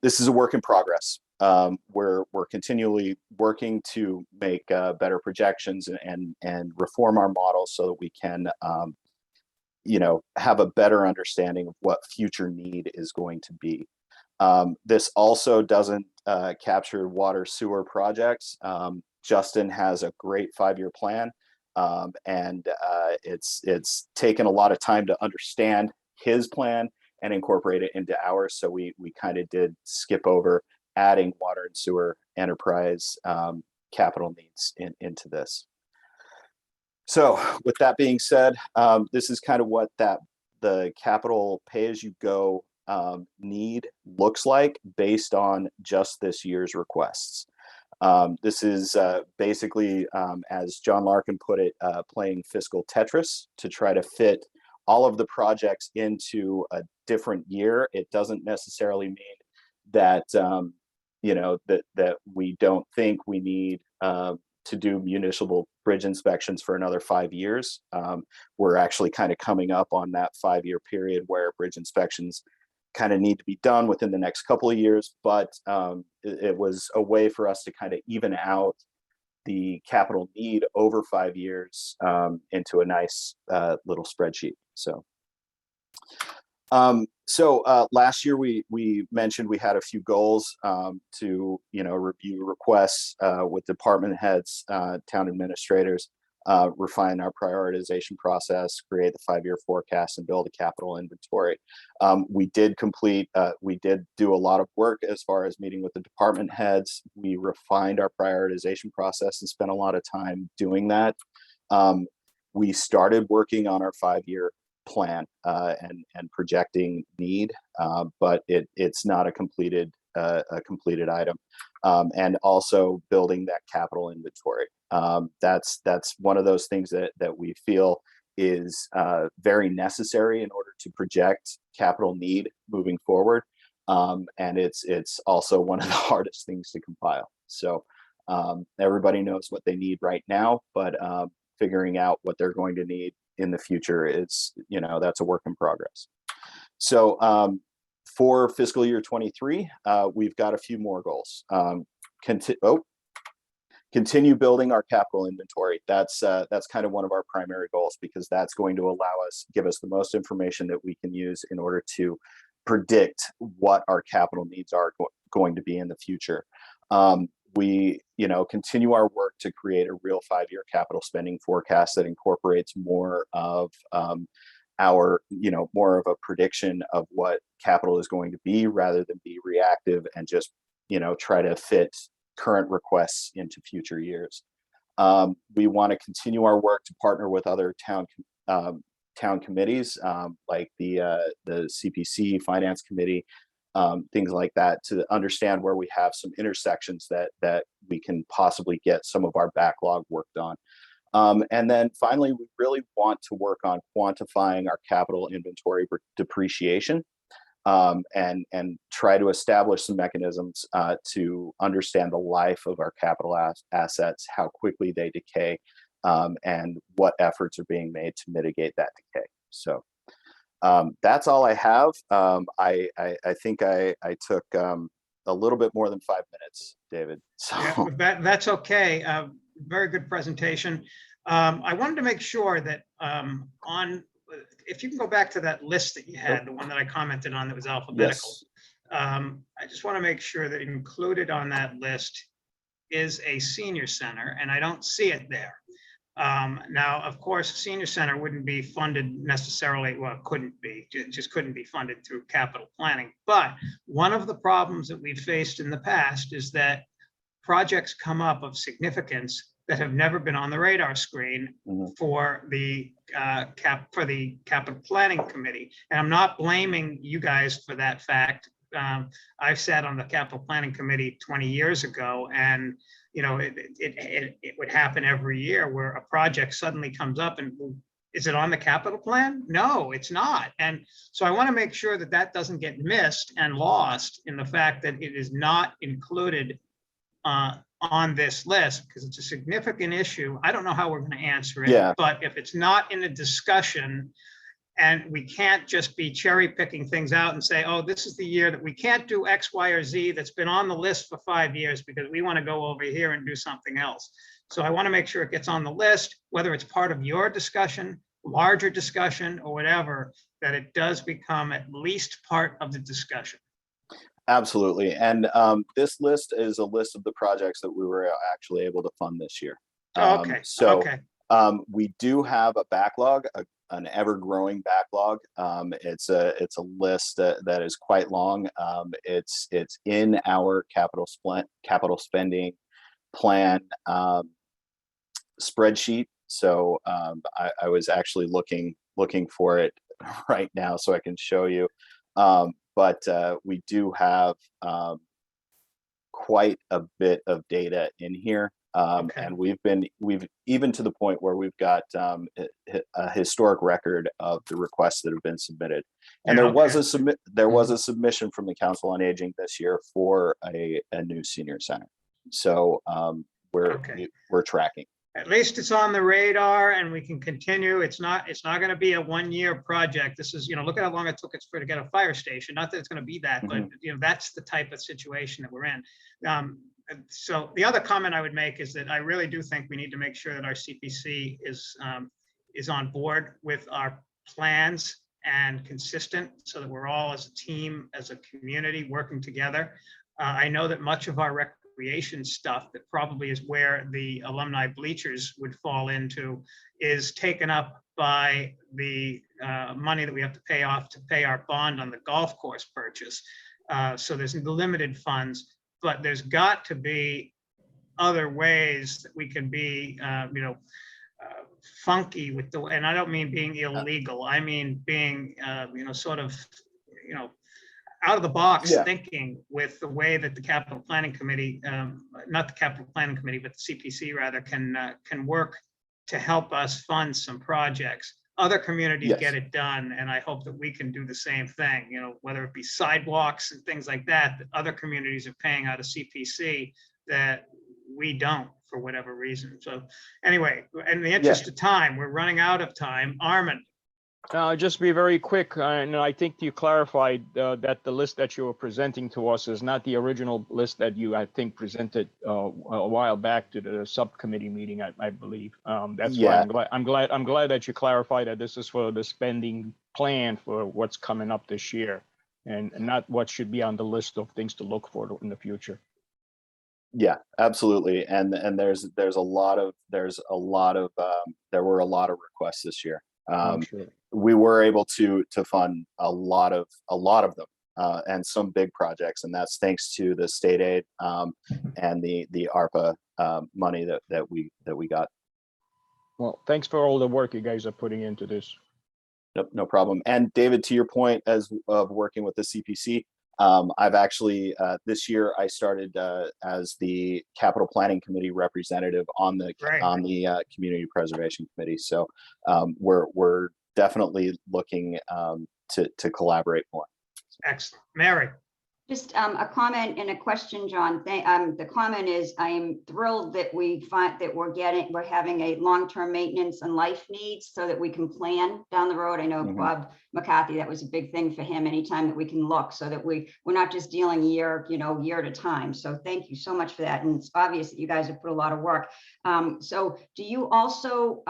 This is a work in progress. We're continually working to make better projections and reform our models so that we can have a better understanding of what future need is going to be. This also doesn't capture water sewer projects. Justin has a great 5-year plan, and it's taken a lot of time to understand his plan and incorporate it into ours. So we kind of did skip over adding water and sewer enterprise capital needs into this. So with that being said, this is kind of what the capital pay-as-you-go need looks like based on just this year's requests. This is basically, as John Larkin put it, playing fiscal Tetris to try to fit all of the projects into a different year. It doesn't necessarily mean that that we don't think we need to do municipal bridge inspections for another 5 years. We're actually kind of coming up on that 5-year period where bridge inspections kind of need to be done within the next couple of years, but it was a way for us to kind of even out the capital need over 5 years into a nice little spreadsheet. So last year we mentioned we had a few goals to review requests with department heads, town administrators, refine our prioritization process, create the 5-year forecast, and build a capital inventory. We did do a lot of work as far as meeting with the department heads. We refined our prioritization process and spent a lot of time doing that. We started working on our 5-year plan and projecting need, but it's not a completed item. And also building that capital inventory. That's one of those things that we feel is very necessary in order to project capital need moving forward. And it's also one of the hardest things to compile. So everybody knows what they need right now, but figuring out what they're going to need in the future is, that's a work in progress. So for fiscal year 23, we've got a few more goals. Continue building our capital inventory. That's kind of one of our primary goals, because that's going to give us the most information that we can use in order to predict what our capital needs are going to be in the future. We continue our work to create a real 5-year capital spending forecast that incorporates more of more of a prediction of what capital is going to be, rather than be reactive and just try to fit current requests into future years. We want to continue our work to partner with other town committees, like the CPC Finance Committee, things like that, to understand where we have some intersections that we can possibly get some of our backlog worked on. And then finally, we really want to work on quantifying our capital inventory depreciation, and try to establish some mechanisms to understand the life of our capital assets, how quickly they decay, and what efforts are being made to mitigate that decay. So that's all I have. I think I took a little bit more than 5 minutes, David. So Yeah, that's okay. Very good presentation. I wanted to make sure that if you can go back to that list that you had, the one that I commented on that was alphabetical. yes, I just want to make sure that included on that list is a senior center, and I don't see it there. Now, of course, senior center wouldn't be funded necessarily, well, it couldn't be, it just couldn't be funded through capital planning. But one of the problems that we've faced in the past is that projects come up of significance that have never been on the radar screen for the capital planning committee. And I'm not blaming you guys for that fact. I've sat on the capital planning committee 20 years ago, and it would happen every year where a project suddenly comes up and is it on the capital plan? No, it's not. And so I want to make sure that that doesn't get missed and lost in the fact that it is not included on this list, because it's a significant issue. I don't know how we're going to answer it, Yeah. but if it's not in the discussion, and we can't just be cherry picking things out and say, oh, this is the year that we can't do X, Y, or Z that's been on the list for 5 years because we want to go over here and do something else. So I want to make sure it gets on the list, whether it's part of your discussion, larger discussion, or whatever, that it does become at least part of the discussion. absolutely. And this list is a list of the projects that we were actually able to fund this year. Okay. So Okay. we do have a backlog, an ever-growing backlog. It's a list that is quite long. It's in our capital spending plan spreadsheet. So I was actually looking for it right now so I can show you. But we do have quite a bit of data in here. And we've even to the point where we've got a historic record of the requests that have been submitted. And there was a submission from the Council on Aging this year for a new senior center. So we're tracking. At least it's on the radar and we can continue. It's not going to be a 1-year project. This is, look at how long it took us to get a fire station. Not that it's going to be that, but that's the type of situation that we're in. So the other comment I would make is that I really do think we need to make sure that our CPC is on board with our plans and consistent, so that we're all as a team, as a community, working together. I know that much of our recreation stuff, that probably is where the alumni bleachers would fall into, is taken up by the money that we have to pay off to pay our bond on the golf course purchase. So there's limited funds. But there's got to be other ways that we can be, funky with the, and I don't mean being illegal. I mean being, sort of, out of the box thinking with the way that the capital planning committee, not the capital planning committee, but the CPC rather, can work to help us fund some projects. Other communities get it done, and I hope that we can do the same thing, whether it be sidewalks and things like that, that other communities are paying out of CPC that we don't for whatever reason. So anyway, in the interest of time, we're running out of time. Armin. Just be very quick, and I think you clarified that the list that you were presenting to us is not the original list that you, I think, presented a while back to the subcommittee meeting, I believe. That's why I'm glad that you clarified that this is for the spending plan for what's coming up this year, and not what should be on the list of things to look for in the future. Yeah, absolutely. And there were a lot of requests this year. Sure. We were able to fund a lot of them, and some big projects, and that's thanks to the state aid and the ARPA money that we got. Well, thanks for all the work you guys are putting into this. No problem. And David, to your point of working with the CPC, I've actually this year I started as the capital planning committee representative on the community preservation committee. So we're definitely looking to collaborate more. Excellent. Mary. Just a comment and a question, John. The comment is, I am thrilled that we find that we're having a long-term maintenance and life needs so that we can plan down the road. I know Bob McCarthy, that was a big thing for him, anytime that we can look, so that we're not just dealing year at a time. So thank you so much for that. And it's obvious that you guys have put a lot of work. So do you also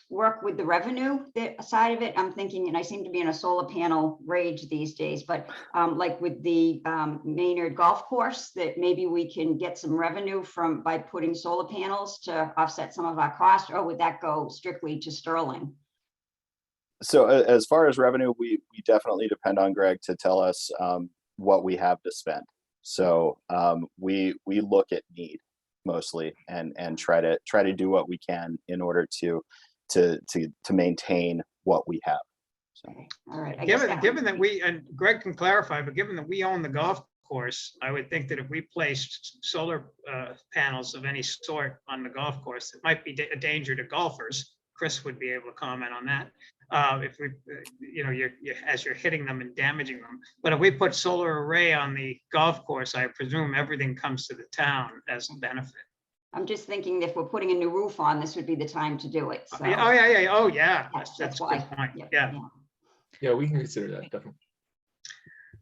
work with the revenue side of it? I'm thinking, and I seem to be in a solar panel rage these days, but like with the Maynard golf course, that maybe we can get some revenue by putting solar panels to offset some of our costs, or would that go strictly to Sterling? So as far as revenue, we definitely depend on Greg to tell us what we have to spend. So we look at need mostly and try to do what we can in order to maintain what we have. So, all right. Given that we, and Greg can clarify, but given that we own the golf course, I would think that if we placed solar panels of any sort on the golf course, it might be a danger to golfers. Chris would be able to comment on that. If we, as you're hitting them and damaging them. But if we put solar array on the golf course, I presume everything comes to the town as a benefit. I'm just thinking if we're putting a new roof on, this would be the time to do it. So. Oh yeah. Oh yeah. That's a why. good point. Yeah. Yeah, we can consider that, definitely.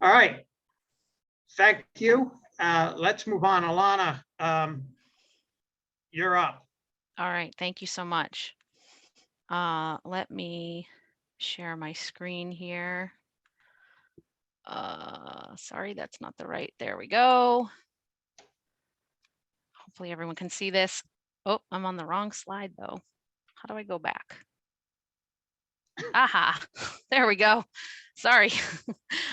All right. Thank you. Let's move on. Alana, you're up. All right, thank you so much. Let me share my screen here. Sorry, that's not the right. There we go. Hopefully everyone can see this. Oh, I'm on the wrong slide though. How do I go back? Aha, there we go. Sorry,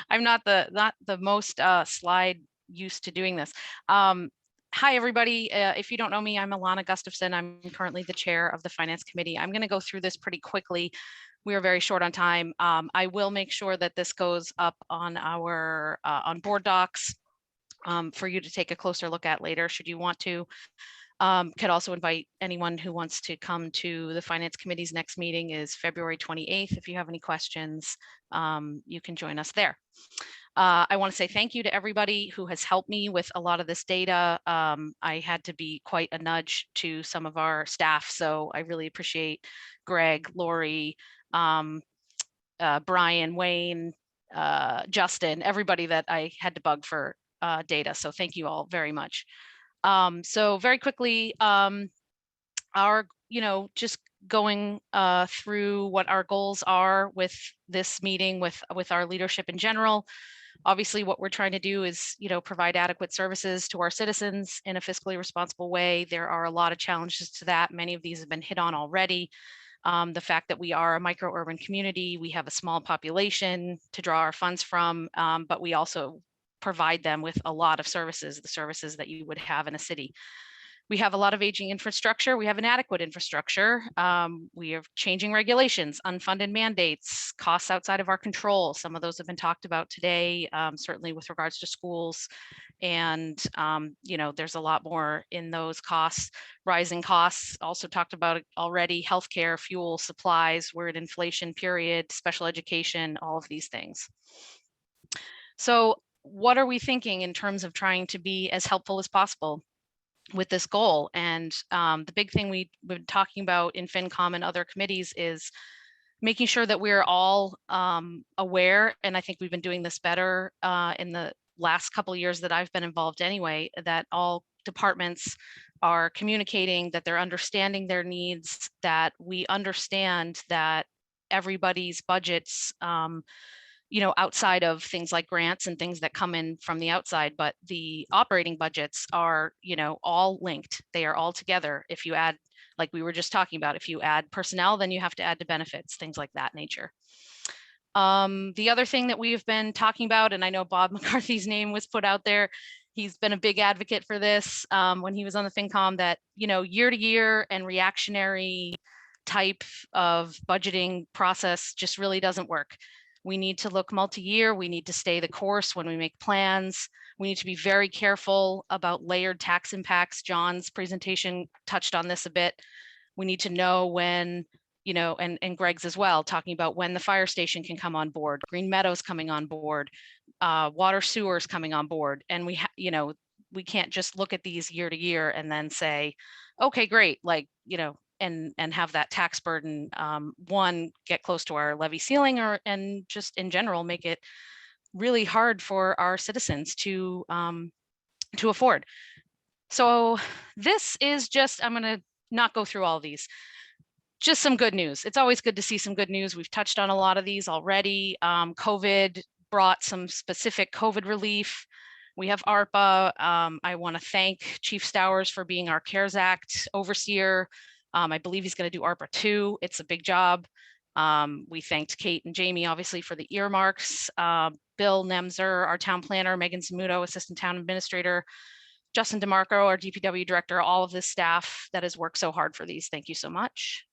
I'm not the most slide used to doing this. Hi, everybody. If you don't know me, I'm Alana Gustafson. I'm currently the chair of the Finance Committee. I'm going to go through this pretty quickly. We are very short on time. I will make sure that this goes up on our on board docs for you to take a closer look at later, should you want to. Could also invite anyone who wants to come to the Finance Committee's next meeting is February 28th. If you have any questions, you can join us there. I want to say thank you to everybody who has helped me with a lot of this data. I had to be quite a nudge to some of our staff, so I really appreciate Greg, Lori, Brian, Wayne, Justin, everybody that I had to bug for data. So thank you all very much. So very quickly, just going through what our goals are with this meeting with our leadership in general. Obviously, what we're trying to do is, provide adequate services to our citizens in a fiscally responsible way. There are a lot of challenges to that. Many of these have been hit on already. The fact that we are a micro-urban community, we have a small population to draw our funds from, but we also provide them with a lot of services, the services that you would have in a city. We have a lot of aging infrastructure. We have inadequate infrastructure. We have changing regulations, unfunded mandates, costs outside of our control. Some of those have been talked about today, certainly with regards to schools. And, there's a lot more in those costs. Rising costs, also talked about it already, healthcare, fuel, supplies, we're at inflation period, special education, all of these things. So what are we thinking in terms of trying to be as helpful as possible with this goal? And the big thing we've been talking about in FinCom and other committees is making sure that we're all aware, and I think we've been doing this better in the last couple of years that I've been involved anyway, that all departments are communicating, that they're understanding their needs, that we understand that everybody's budgets, outside of things like grants and things that come in from the outside, but the operating budgets are, all linked. They are all together. If you add, like we were just talking about, if you add personnel, then you have to add to benefits, things like that nature. The other thing that we've been talking about, and I know Bob McCarthy's name was put out there, he's been a big advocate for this when he was on the FinCom, that, year to year and reactionary type of budgeting process just really doesn't work. We need to look multi-year. We need to stay the course when we make plans. We need to be very careful about layered tax impacts. John's presentation touched on this a bit. We need to know when, and Greg's as well, talking about when the fire station can come on board, Green Meadows coming on board, water sewers coming on board. And we can't just look at these year to year and then say, okay, great. and have that tax burden, one, get close to our levy ceiling, and just in general, make it really hard for our citizens to afford. So this is just, I'm gonna not go through all these. Just some good news. It's always good to see some good news. We've touched on a lot of these already. COVID brought some specific COVID relief. We have ARPA. I want to thank Chief Stowers for being our CARES Act overseer. I believe he's going to do ARPA 2. It's a big job. We thanked Kate and Jamie, obviously, for the earmarks. Bill Nemzer, our town planner, Megan Zamuto, assistant town administrator, Justin DeMarco, our DPW director, all of this staff that has worked so hard for these. Thank you so much.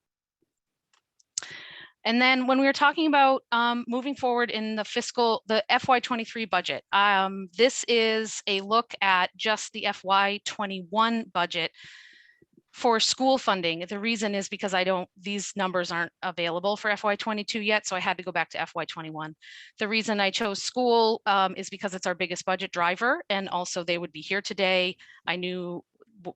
And then when we were talking about moving forward in the FY23 budget, this is a look at just the FY21 budget for school funding. The reason is because these numbers aren't available for FY22 yet, so I had to go back to FY21. The reason I chose school is because it's our biggest budget driver, and also they would be here today. I knew,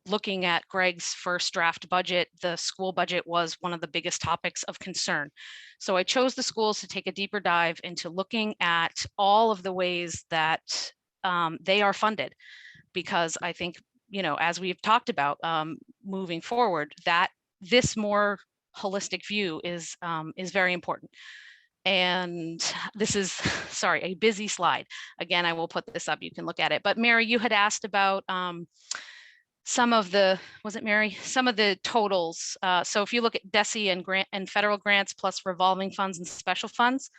looking at Greg's first draft budget, the school budget was one of the biggest topics of concern. So I chose the schools to take a deeper dive into looking at all of the ways that they are funded, because I think, as we've talked about moving forward, that this more holistic view is very important. And this is, sorry, a busy slide. Again, I will put this up, you can look at it. But Mary, you had asked about some of the, was it Mary? Some of the totals. So if you look at DESI and federal grants plus revolving funds and special funds,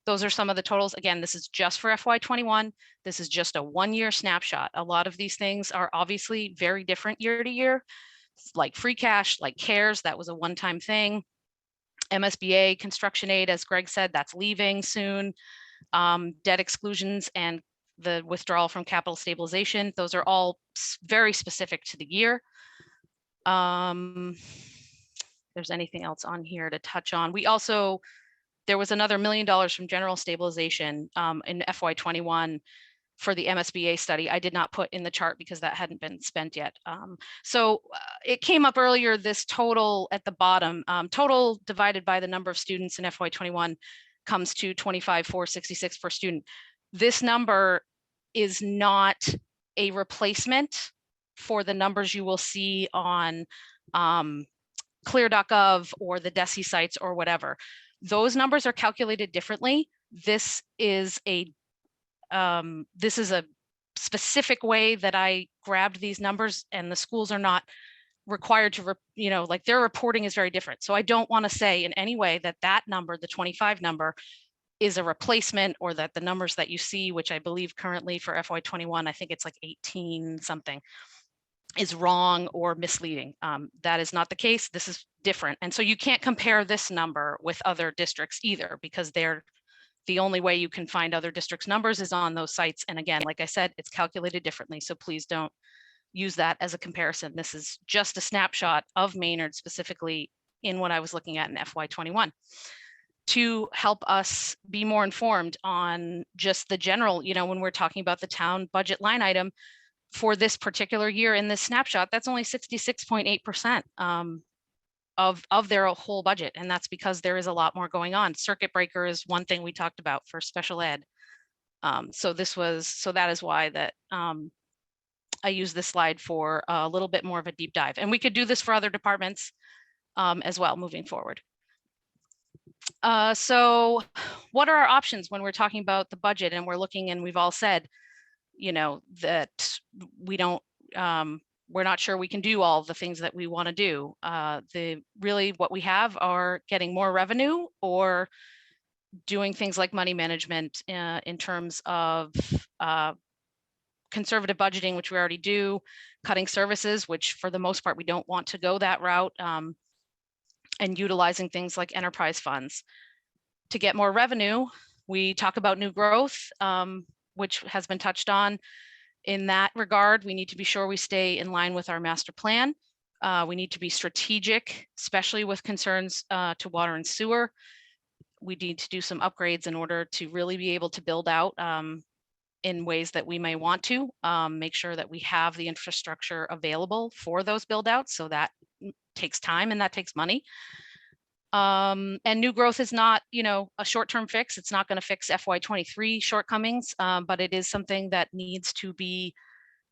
those are some of the totals. Again, this is just for FY21. This is just a one-year snapshot. A lot of these things are obviously very different year to year, like free cash, like CARES, that was a one-time thing. MSBA, construction aid, as Greg said, that's leaving soon. Debt exclusions and the withdrawal from capital stabilization, those are all very specific to the year. If there's anything else on here to touch on. We also, there was another $1 million from general stabilization in FY21 for the MSBA study. I did not put in the chart because that hadn't been spent yet. So it came up earlier, this total at the bottom, total divided by the number of students in FY21 comes to 25,466 per student. This number is not a replacement for the numbers you will see on clear.gov or the DESI sites or whatever. Those numbers are calculated differently. This is a specific way that I grabbed these numbers, and the schools are not required to, like their reporting is very different. So I don't want to say in any way that that number, the 25 number, is a replacement, or that the numbers that you see, which I believe currently for FY21, I think it's like 18 something, is wrong or misleading. That is not the case. This is different. And so you can't compare this number with other districts either, because they're the only way you can find other districts' numbers is on those sites. And again, like I said, it's calculated differently. So please don't use that as a comparison. This is just a snapshot of Maynard specifically in what I was looking at in FY21 to help us be more informed on just the general, when we're talking about the town budget line item for this particular year in this snapshot, that's only 66.8% of their whole budget. And that's because there is a lot more going on. Circuit breaker is one thing we talked about for special ed. So that is why that I use this slide for a little bit more of a deep dive. And we could do this for other departments as well moving forward. So what are our options when we're talking about the budget and we're looking, and we've all said, that we don't, we're not sure we can do all the things that we want to do. Really what we have are getting more revenue or doing things like money management in terms of conservative budgeting, which we already do, cutting services, which for the most part, we don't want to go that route, and utilizing things like enterprise funds. To get more revenue, we talk about new growth, which has been touched on. In that regard, we need to be sure we stay in line with our master plan. We need to be strategic, especially with concerns to water and sewer. We need to do some upgrades in order to really be able to build out in ways that we may want to, make sure that we have the infrastructure available for those build outs so that takes time and that takes money. And new growth is not, a short-term fix. It's not going to fix FY23 shortcomings, but it is something that needs to be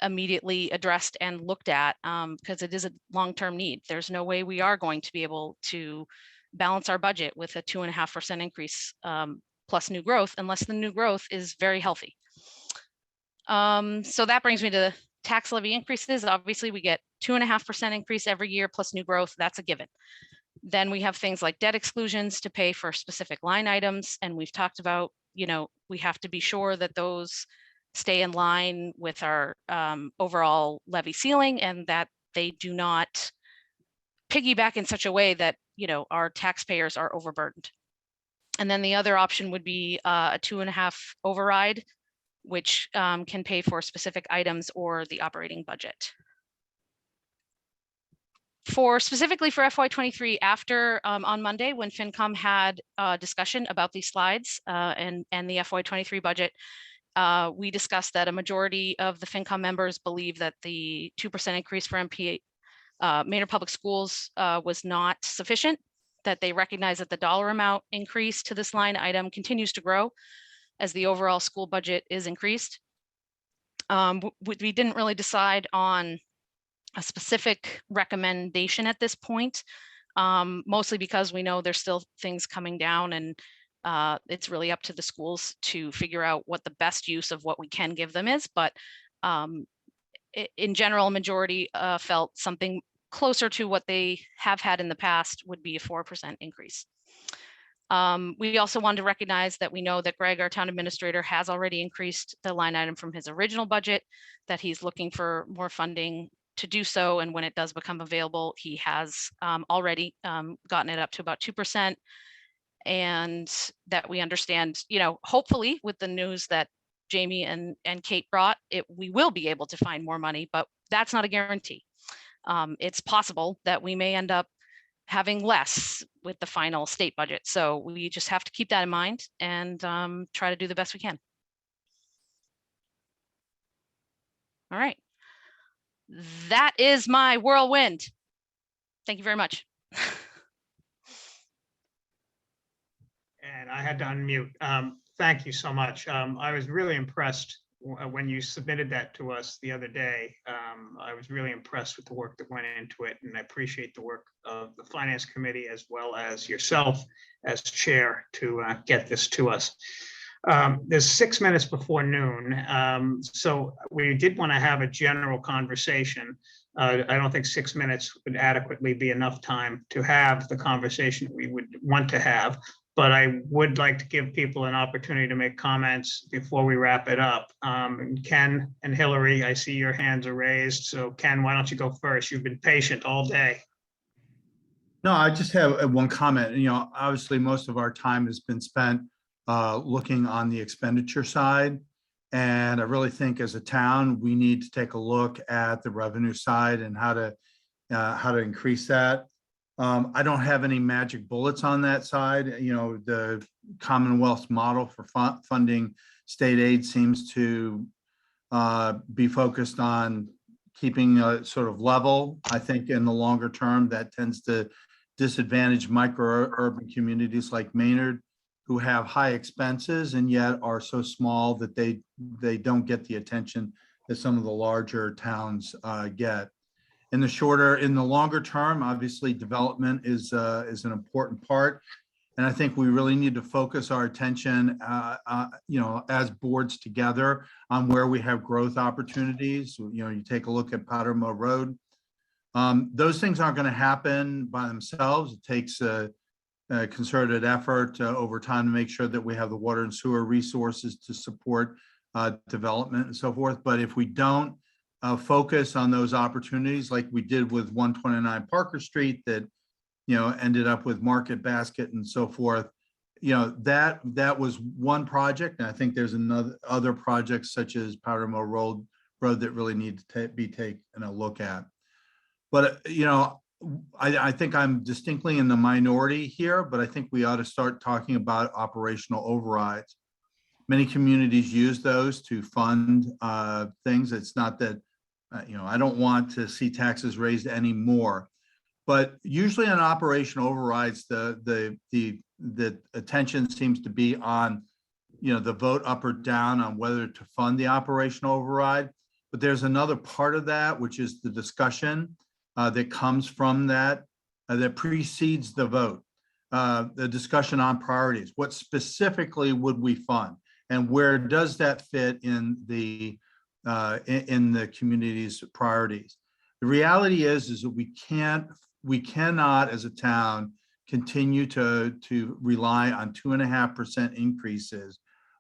immediately addressed and looked at, because it is a long-term need. There's no way we are going to be able to balance our budget with a 2.5% increase plus new growth unless the new growth is very healthy. So that brings me to tax levy increases. Obviously, we get 2.5% increase every year plus new growth. That's a given. Then we have things like debt exclusions to pay for specific line items. And we've talked about, we have to be sure that those stay in line with our overall levy ceiling and that they do not piggyback in such a way that, our taxpayers are overburdened. And then the other option would be a 2.5 override, which can pay for specific items or the operating budget. Specifically for FY23, after on Monday, when FinCom had a discussion about these slides and the FY23 budget, we discussed that a majority of the FinCom members believe that the 2% increase for Maynard Public Schools was not sufficient, that they recognize that the dollar amount increase to this line item continues to grow as the overall school budget is increased. We didn't really decide on a specific recommendation at this point, mostly because we know there's still things coming down and it's really up to the schools to figure out what the best use of what we can give them is. But in general, a majority felt something closer to what they have had in the past would be a 4% increase. We also wanted to recognize that we know that Greg, our town administrator, has already increased the line item from his original budget, that he's looking for more funding to do so. And when it does become available, he has already gotten it up to about 2%. And that we understand, hopefully with the news that Jamie and Kate brought, we will be able to find more money, but that's not a guarantee. It's possible that we may end up having less with the final state budget. So we just have to keep that in mind and try to do the best we can. All right. That is my whirlwind. Thank you very much. And I had to unmute. Thank you so much. I was really impressed when you submitted that to us the other day. I was really impressed with the work that went into it, and I appreciate the work of the Finance Committee as well as yourself as chair to get this to us. There's 6 minutes before noon, so we did want to have a general conversation. I don't think 6 minutes would adequately be enough time to have the conversation we would want to have, but I would like to give people an opportunity to make comments before we wrap it up. Ken and Hillary, I see your hands are raised. So Ken, why don't you go first? You've been patient all day. No, I just have one comment. Obviously most of our time has been spent looking on the expenditure side. And I really think as a town, we need to take a look at the revenue side and how to increase that. I don't have any magic bullets on that side. The Commonwealth's model for funding state aid seems to be focused on keeping a sort of level. I think in the longer term, that tends to disadvantage micro-urban communities like Maynard, who have high expenses and yet are so small that they don't get the attention that some of the larger towns get. In the longer term, obviously development is an important part. And I think we really need to focus our attention, as boards together on where we have growth opportunities. You take a look at Powder Mill Road. Those things aren't going to happen by themselves. It takes a concerted effort over time to make sure that we have the water and sewer resources to support development and so forth. But if we don't focus on those opportunities like we did with 129 Parker Street that ended up with Market Basket and so forth, that was one project. And I think there's other projects such as Powder Mill Road that really need to be taken a look at. But I think I'm distinctly in the minority here, but I think we ought to start talking about operational overrides. Many communities use those to fund things. It's not that, I don't want to see taxes raised anymore, But usually on operation overrides, the attention seems to be on, the vote up or down on whether to fund the operation override. But there's another part of that, which is the discussion that comes from that, that precedes the vote. The discussion on priorities. What specifically would we fund? And where does that fit in the community's priorities? The reality is that we cannot as a town continue to rely on 2.5% increases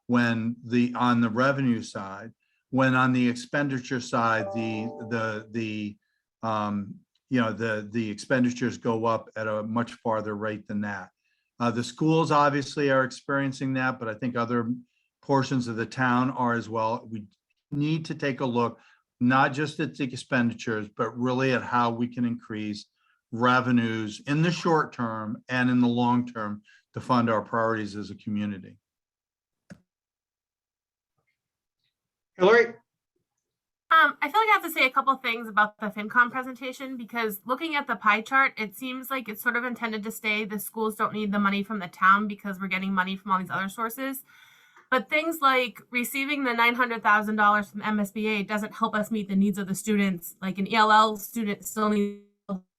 when on the revenue side, when on the expenditure side, the expenditures go up at a much farther rate than that. The schools obviously are experiencing that, but I think other portions of the town are as well. We need to take a look, not just at the expenditures, but really at how we can increase revenues in the short term and in the long term to fund our priorities as a community. Hillary? I feel like I have to say a couple things about the FinCom presentation, because looking at the pie chart, it seems like it's sort of intended to say the schools don't need the money from the town because we're getting money from all these other sources. But things like receiving the $900,000 from MSBA doesn't help us meet the needs of the students. Like an ELL student still needs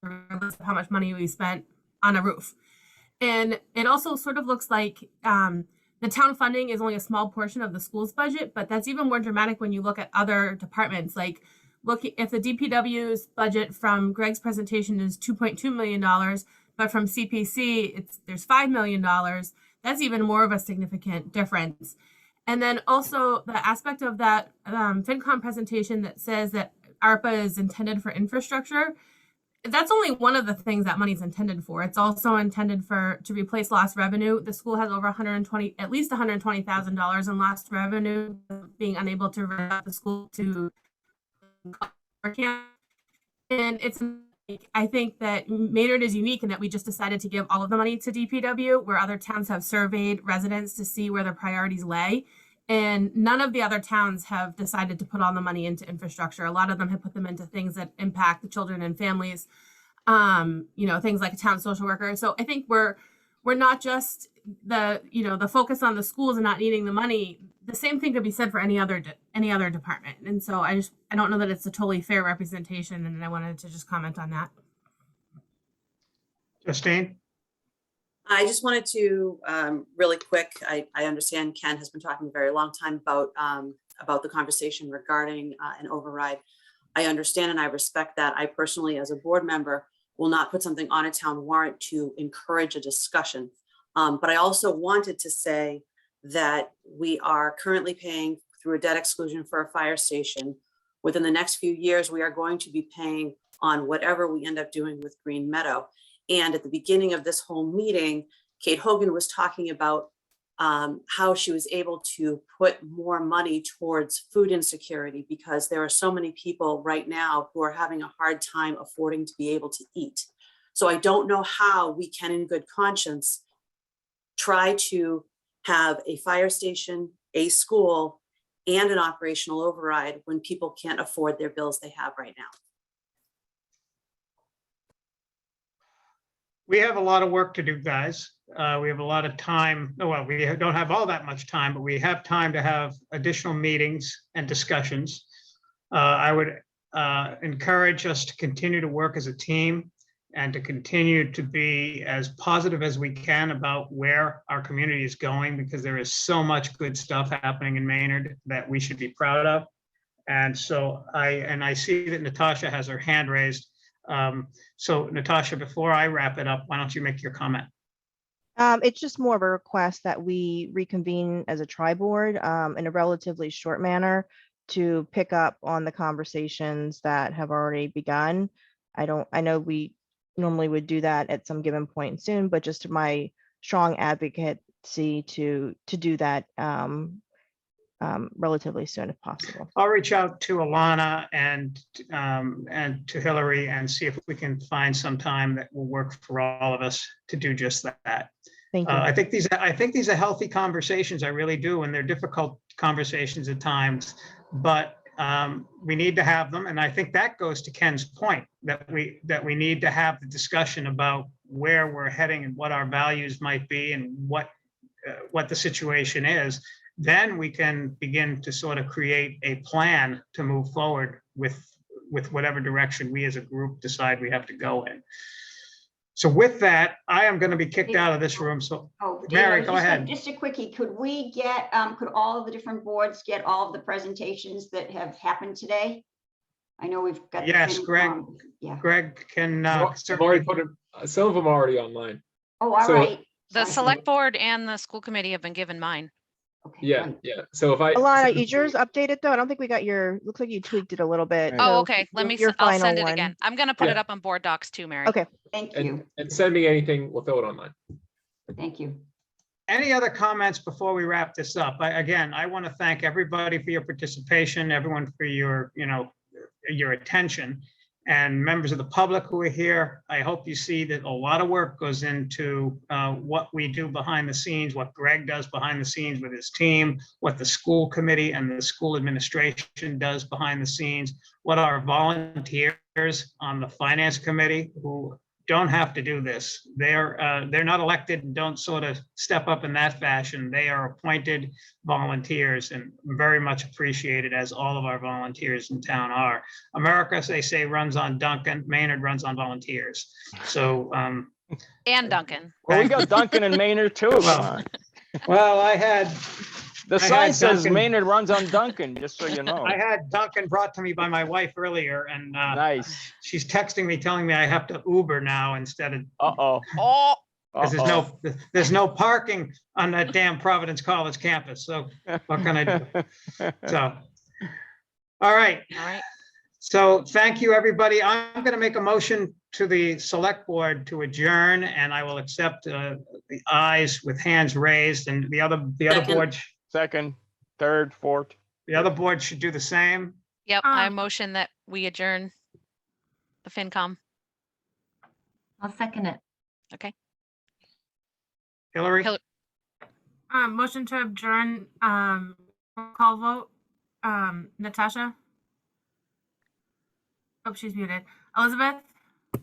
regardless of how much money we spent on a roof. And it also sort of looks like the town funding is only a small portion of the school's budget, but that's even more dramatic when you look at other departments. Like, look, if the DPW's budget from Greg's presentation is $2.2 million, but from CPC, there's $5 million, that's even more of a significant difference. And then also the aspect of that FinCom presentation that says that ARPA is intended for infrastructure, that's only one of the things that money is intended for. It's also intended to replace lost revenue. The school has over at least $120,000 in lost revenue, being unable to run the school to camp. And I think that Maynard is unique in that we just decided to give all of the money to DPW, where other towns have surveyed residents to see where their priorities lay. And none of the other towns have decided to put all the money into infrastructure. A lot of them have put them into things that impact the children and families, things like a town social worker. So I think we're not just the focus on the schools and not needing the money. The same thing could be said for any other department. And so I don't know that it's a totally fair representation, and I wanted to just comment on that. Justine? I just wanted to really quick, I understand Ken has been talking a very long time about the conversation regarding an override. I understand and I respect that. I personally, as a board member, will not put something on a town warrant to encourage a discussion. But I also wanted to say that we are currently paying through a debt exclusion for a fire station. Within the next few years, we are going to be paying on whatever we end up doing with Green Meadow. And at the beginning of this whole meeting, Kate Hogan was talking about how she was able to put more money towards food insecurity because there are so many people right now who are having a hard time affording to be able to eat. So I don't know how we can, in good conscience, try to have a fire station, a school, and an operational override when people can't afford their bills they have right now. We have a lot of work to do, guys. We have a lot of time. Well, we don't have all that much time, but we have time to have additional meetings and discussions. I would encourage us to continue to work as a team and to continue to be as positive as we can about where our community is going, because there is so much good stuff happening in Maynard that we should be proud of. And so I see that Natasha has her hand raised. So Natasha, before I wrap it up, why don't you make your comment? It's just more of a request that we reconvene as a tri-board in a relatively short manner to pick up on the conversations that have already begun. I know we normally would do that at some given point soon, but just my strong advocacy to do that relatively soon if possible. I'll reach out to Alana and to Hillary and see if we can find some time that will work for all of us to do just that. Thank you. I think these are healthy conversations. I really do, and they're difficult conversations at times. But we need to have them. And I think that goes to Ken's point that we need to have the discussion about where we're heading and what our values might be and what the situation is. Then we can begin to sort of create a plan to move forward with whatever direction we as a group decide we have to go in. So with that, I am going to be kicked out of this room. So Oh, Dave, Mary, go ahead. Just a quickie, could we get, could all of the different boards get all of the presentations that have happened today? I know we've got. the Yes, Greg. FinCom. Yeah. Greg can. I've certainly- already put them, some of them are already online. Oh, all So- right. The Sounds select good. board and the school committee have been given mine. Okay, Yeah, great. yeah. So if I. Alana, is yours updated though? I don't think we got your, looks like you tweaked it a little bit. Oh, so okay. Let me, your I'll final send it one. again. I'm gonna put Yeah. it up on board docs too, Mary. Okay. Thank you. And send me anything, we'll throw it online. Thank you. Any other comments before we wrap this up? Again, I want to thank everybody for your participation, everyone for your, your attention, and members of the public who are here. I hope you see that a lot of work goes into what we do behind the scenes, what Greg does behind the scenes with his team, what the school committee and the school administration does behind the scenes, what our volunteers on the finance committee who don't have to do this. They're not elected and don't sort of step up in that fashion. They are appointed volunteers and very much appreciated, as all of our volunteers in town are. America, as they say, runs on Duncan. Maynard runs on volunteers. So, And Duncan. Well, we got Duncan and Maynard too. well, I had The I sign had says Duncan- Maynard runs on Duncan, just so you know. I had Duncan brought to me by my wife earlier, and Nice. she's texting me, telling me I have to Uber now instead of, Uh-oh. Oh, because there's no parking on that damn Providence College campus. So what can I do? So, all right. all right. So thank you, everybody. I'm going to make a motion to the select board to adjourn, and I will accept the ayes with hands raised, and the other Second. board, Second, third, fourth. the other board should do the same. Yep, I motion that we adjourn the FinCom. I'll second it. Okay. Hillary? Motion to adjourn, call vote, Natasha. Oh, she's muted. Elizabeth?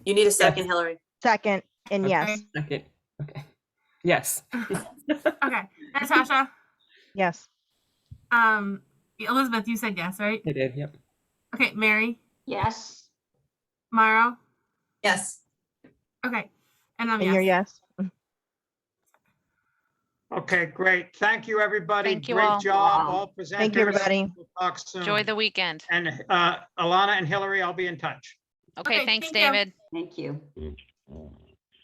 You need a second, Hillary. Second, and yes, Okay. Okay. Yes. Okay, Natasha? yes. Elizabeth, you said yes, right? I did. Yep. Okay, Mary? Yes. Mauro? Yes. Okay, and I'm And you're yes. yes. Okay, great. Thank you, everybody. Thank you Great all. job, Wow. all presenters. Thank you, everybody. We'll talk soon. Enjoy the weekend. And Alana and Hillary, I'll be in touch. Okay, Okay, thanks, thank you. David. Thank you.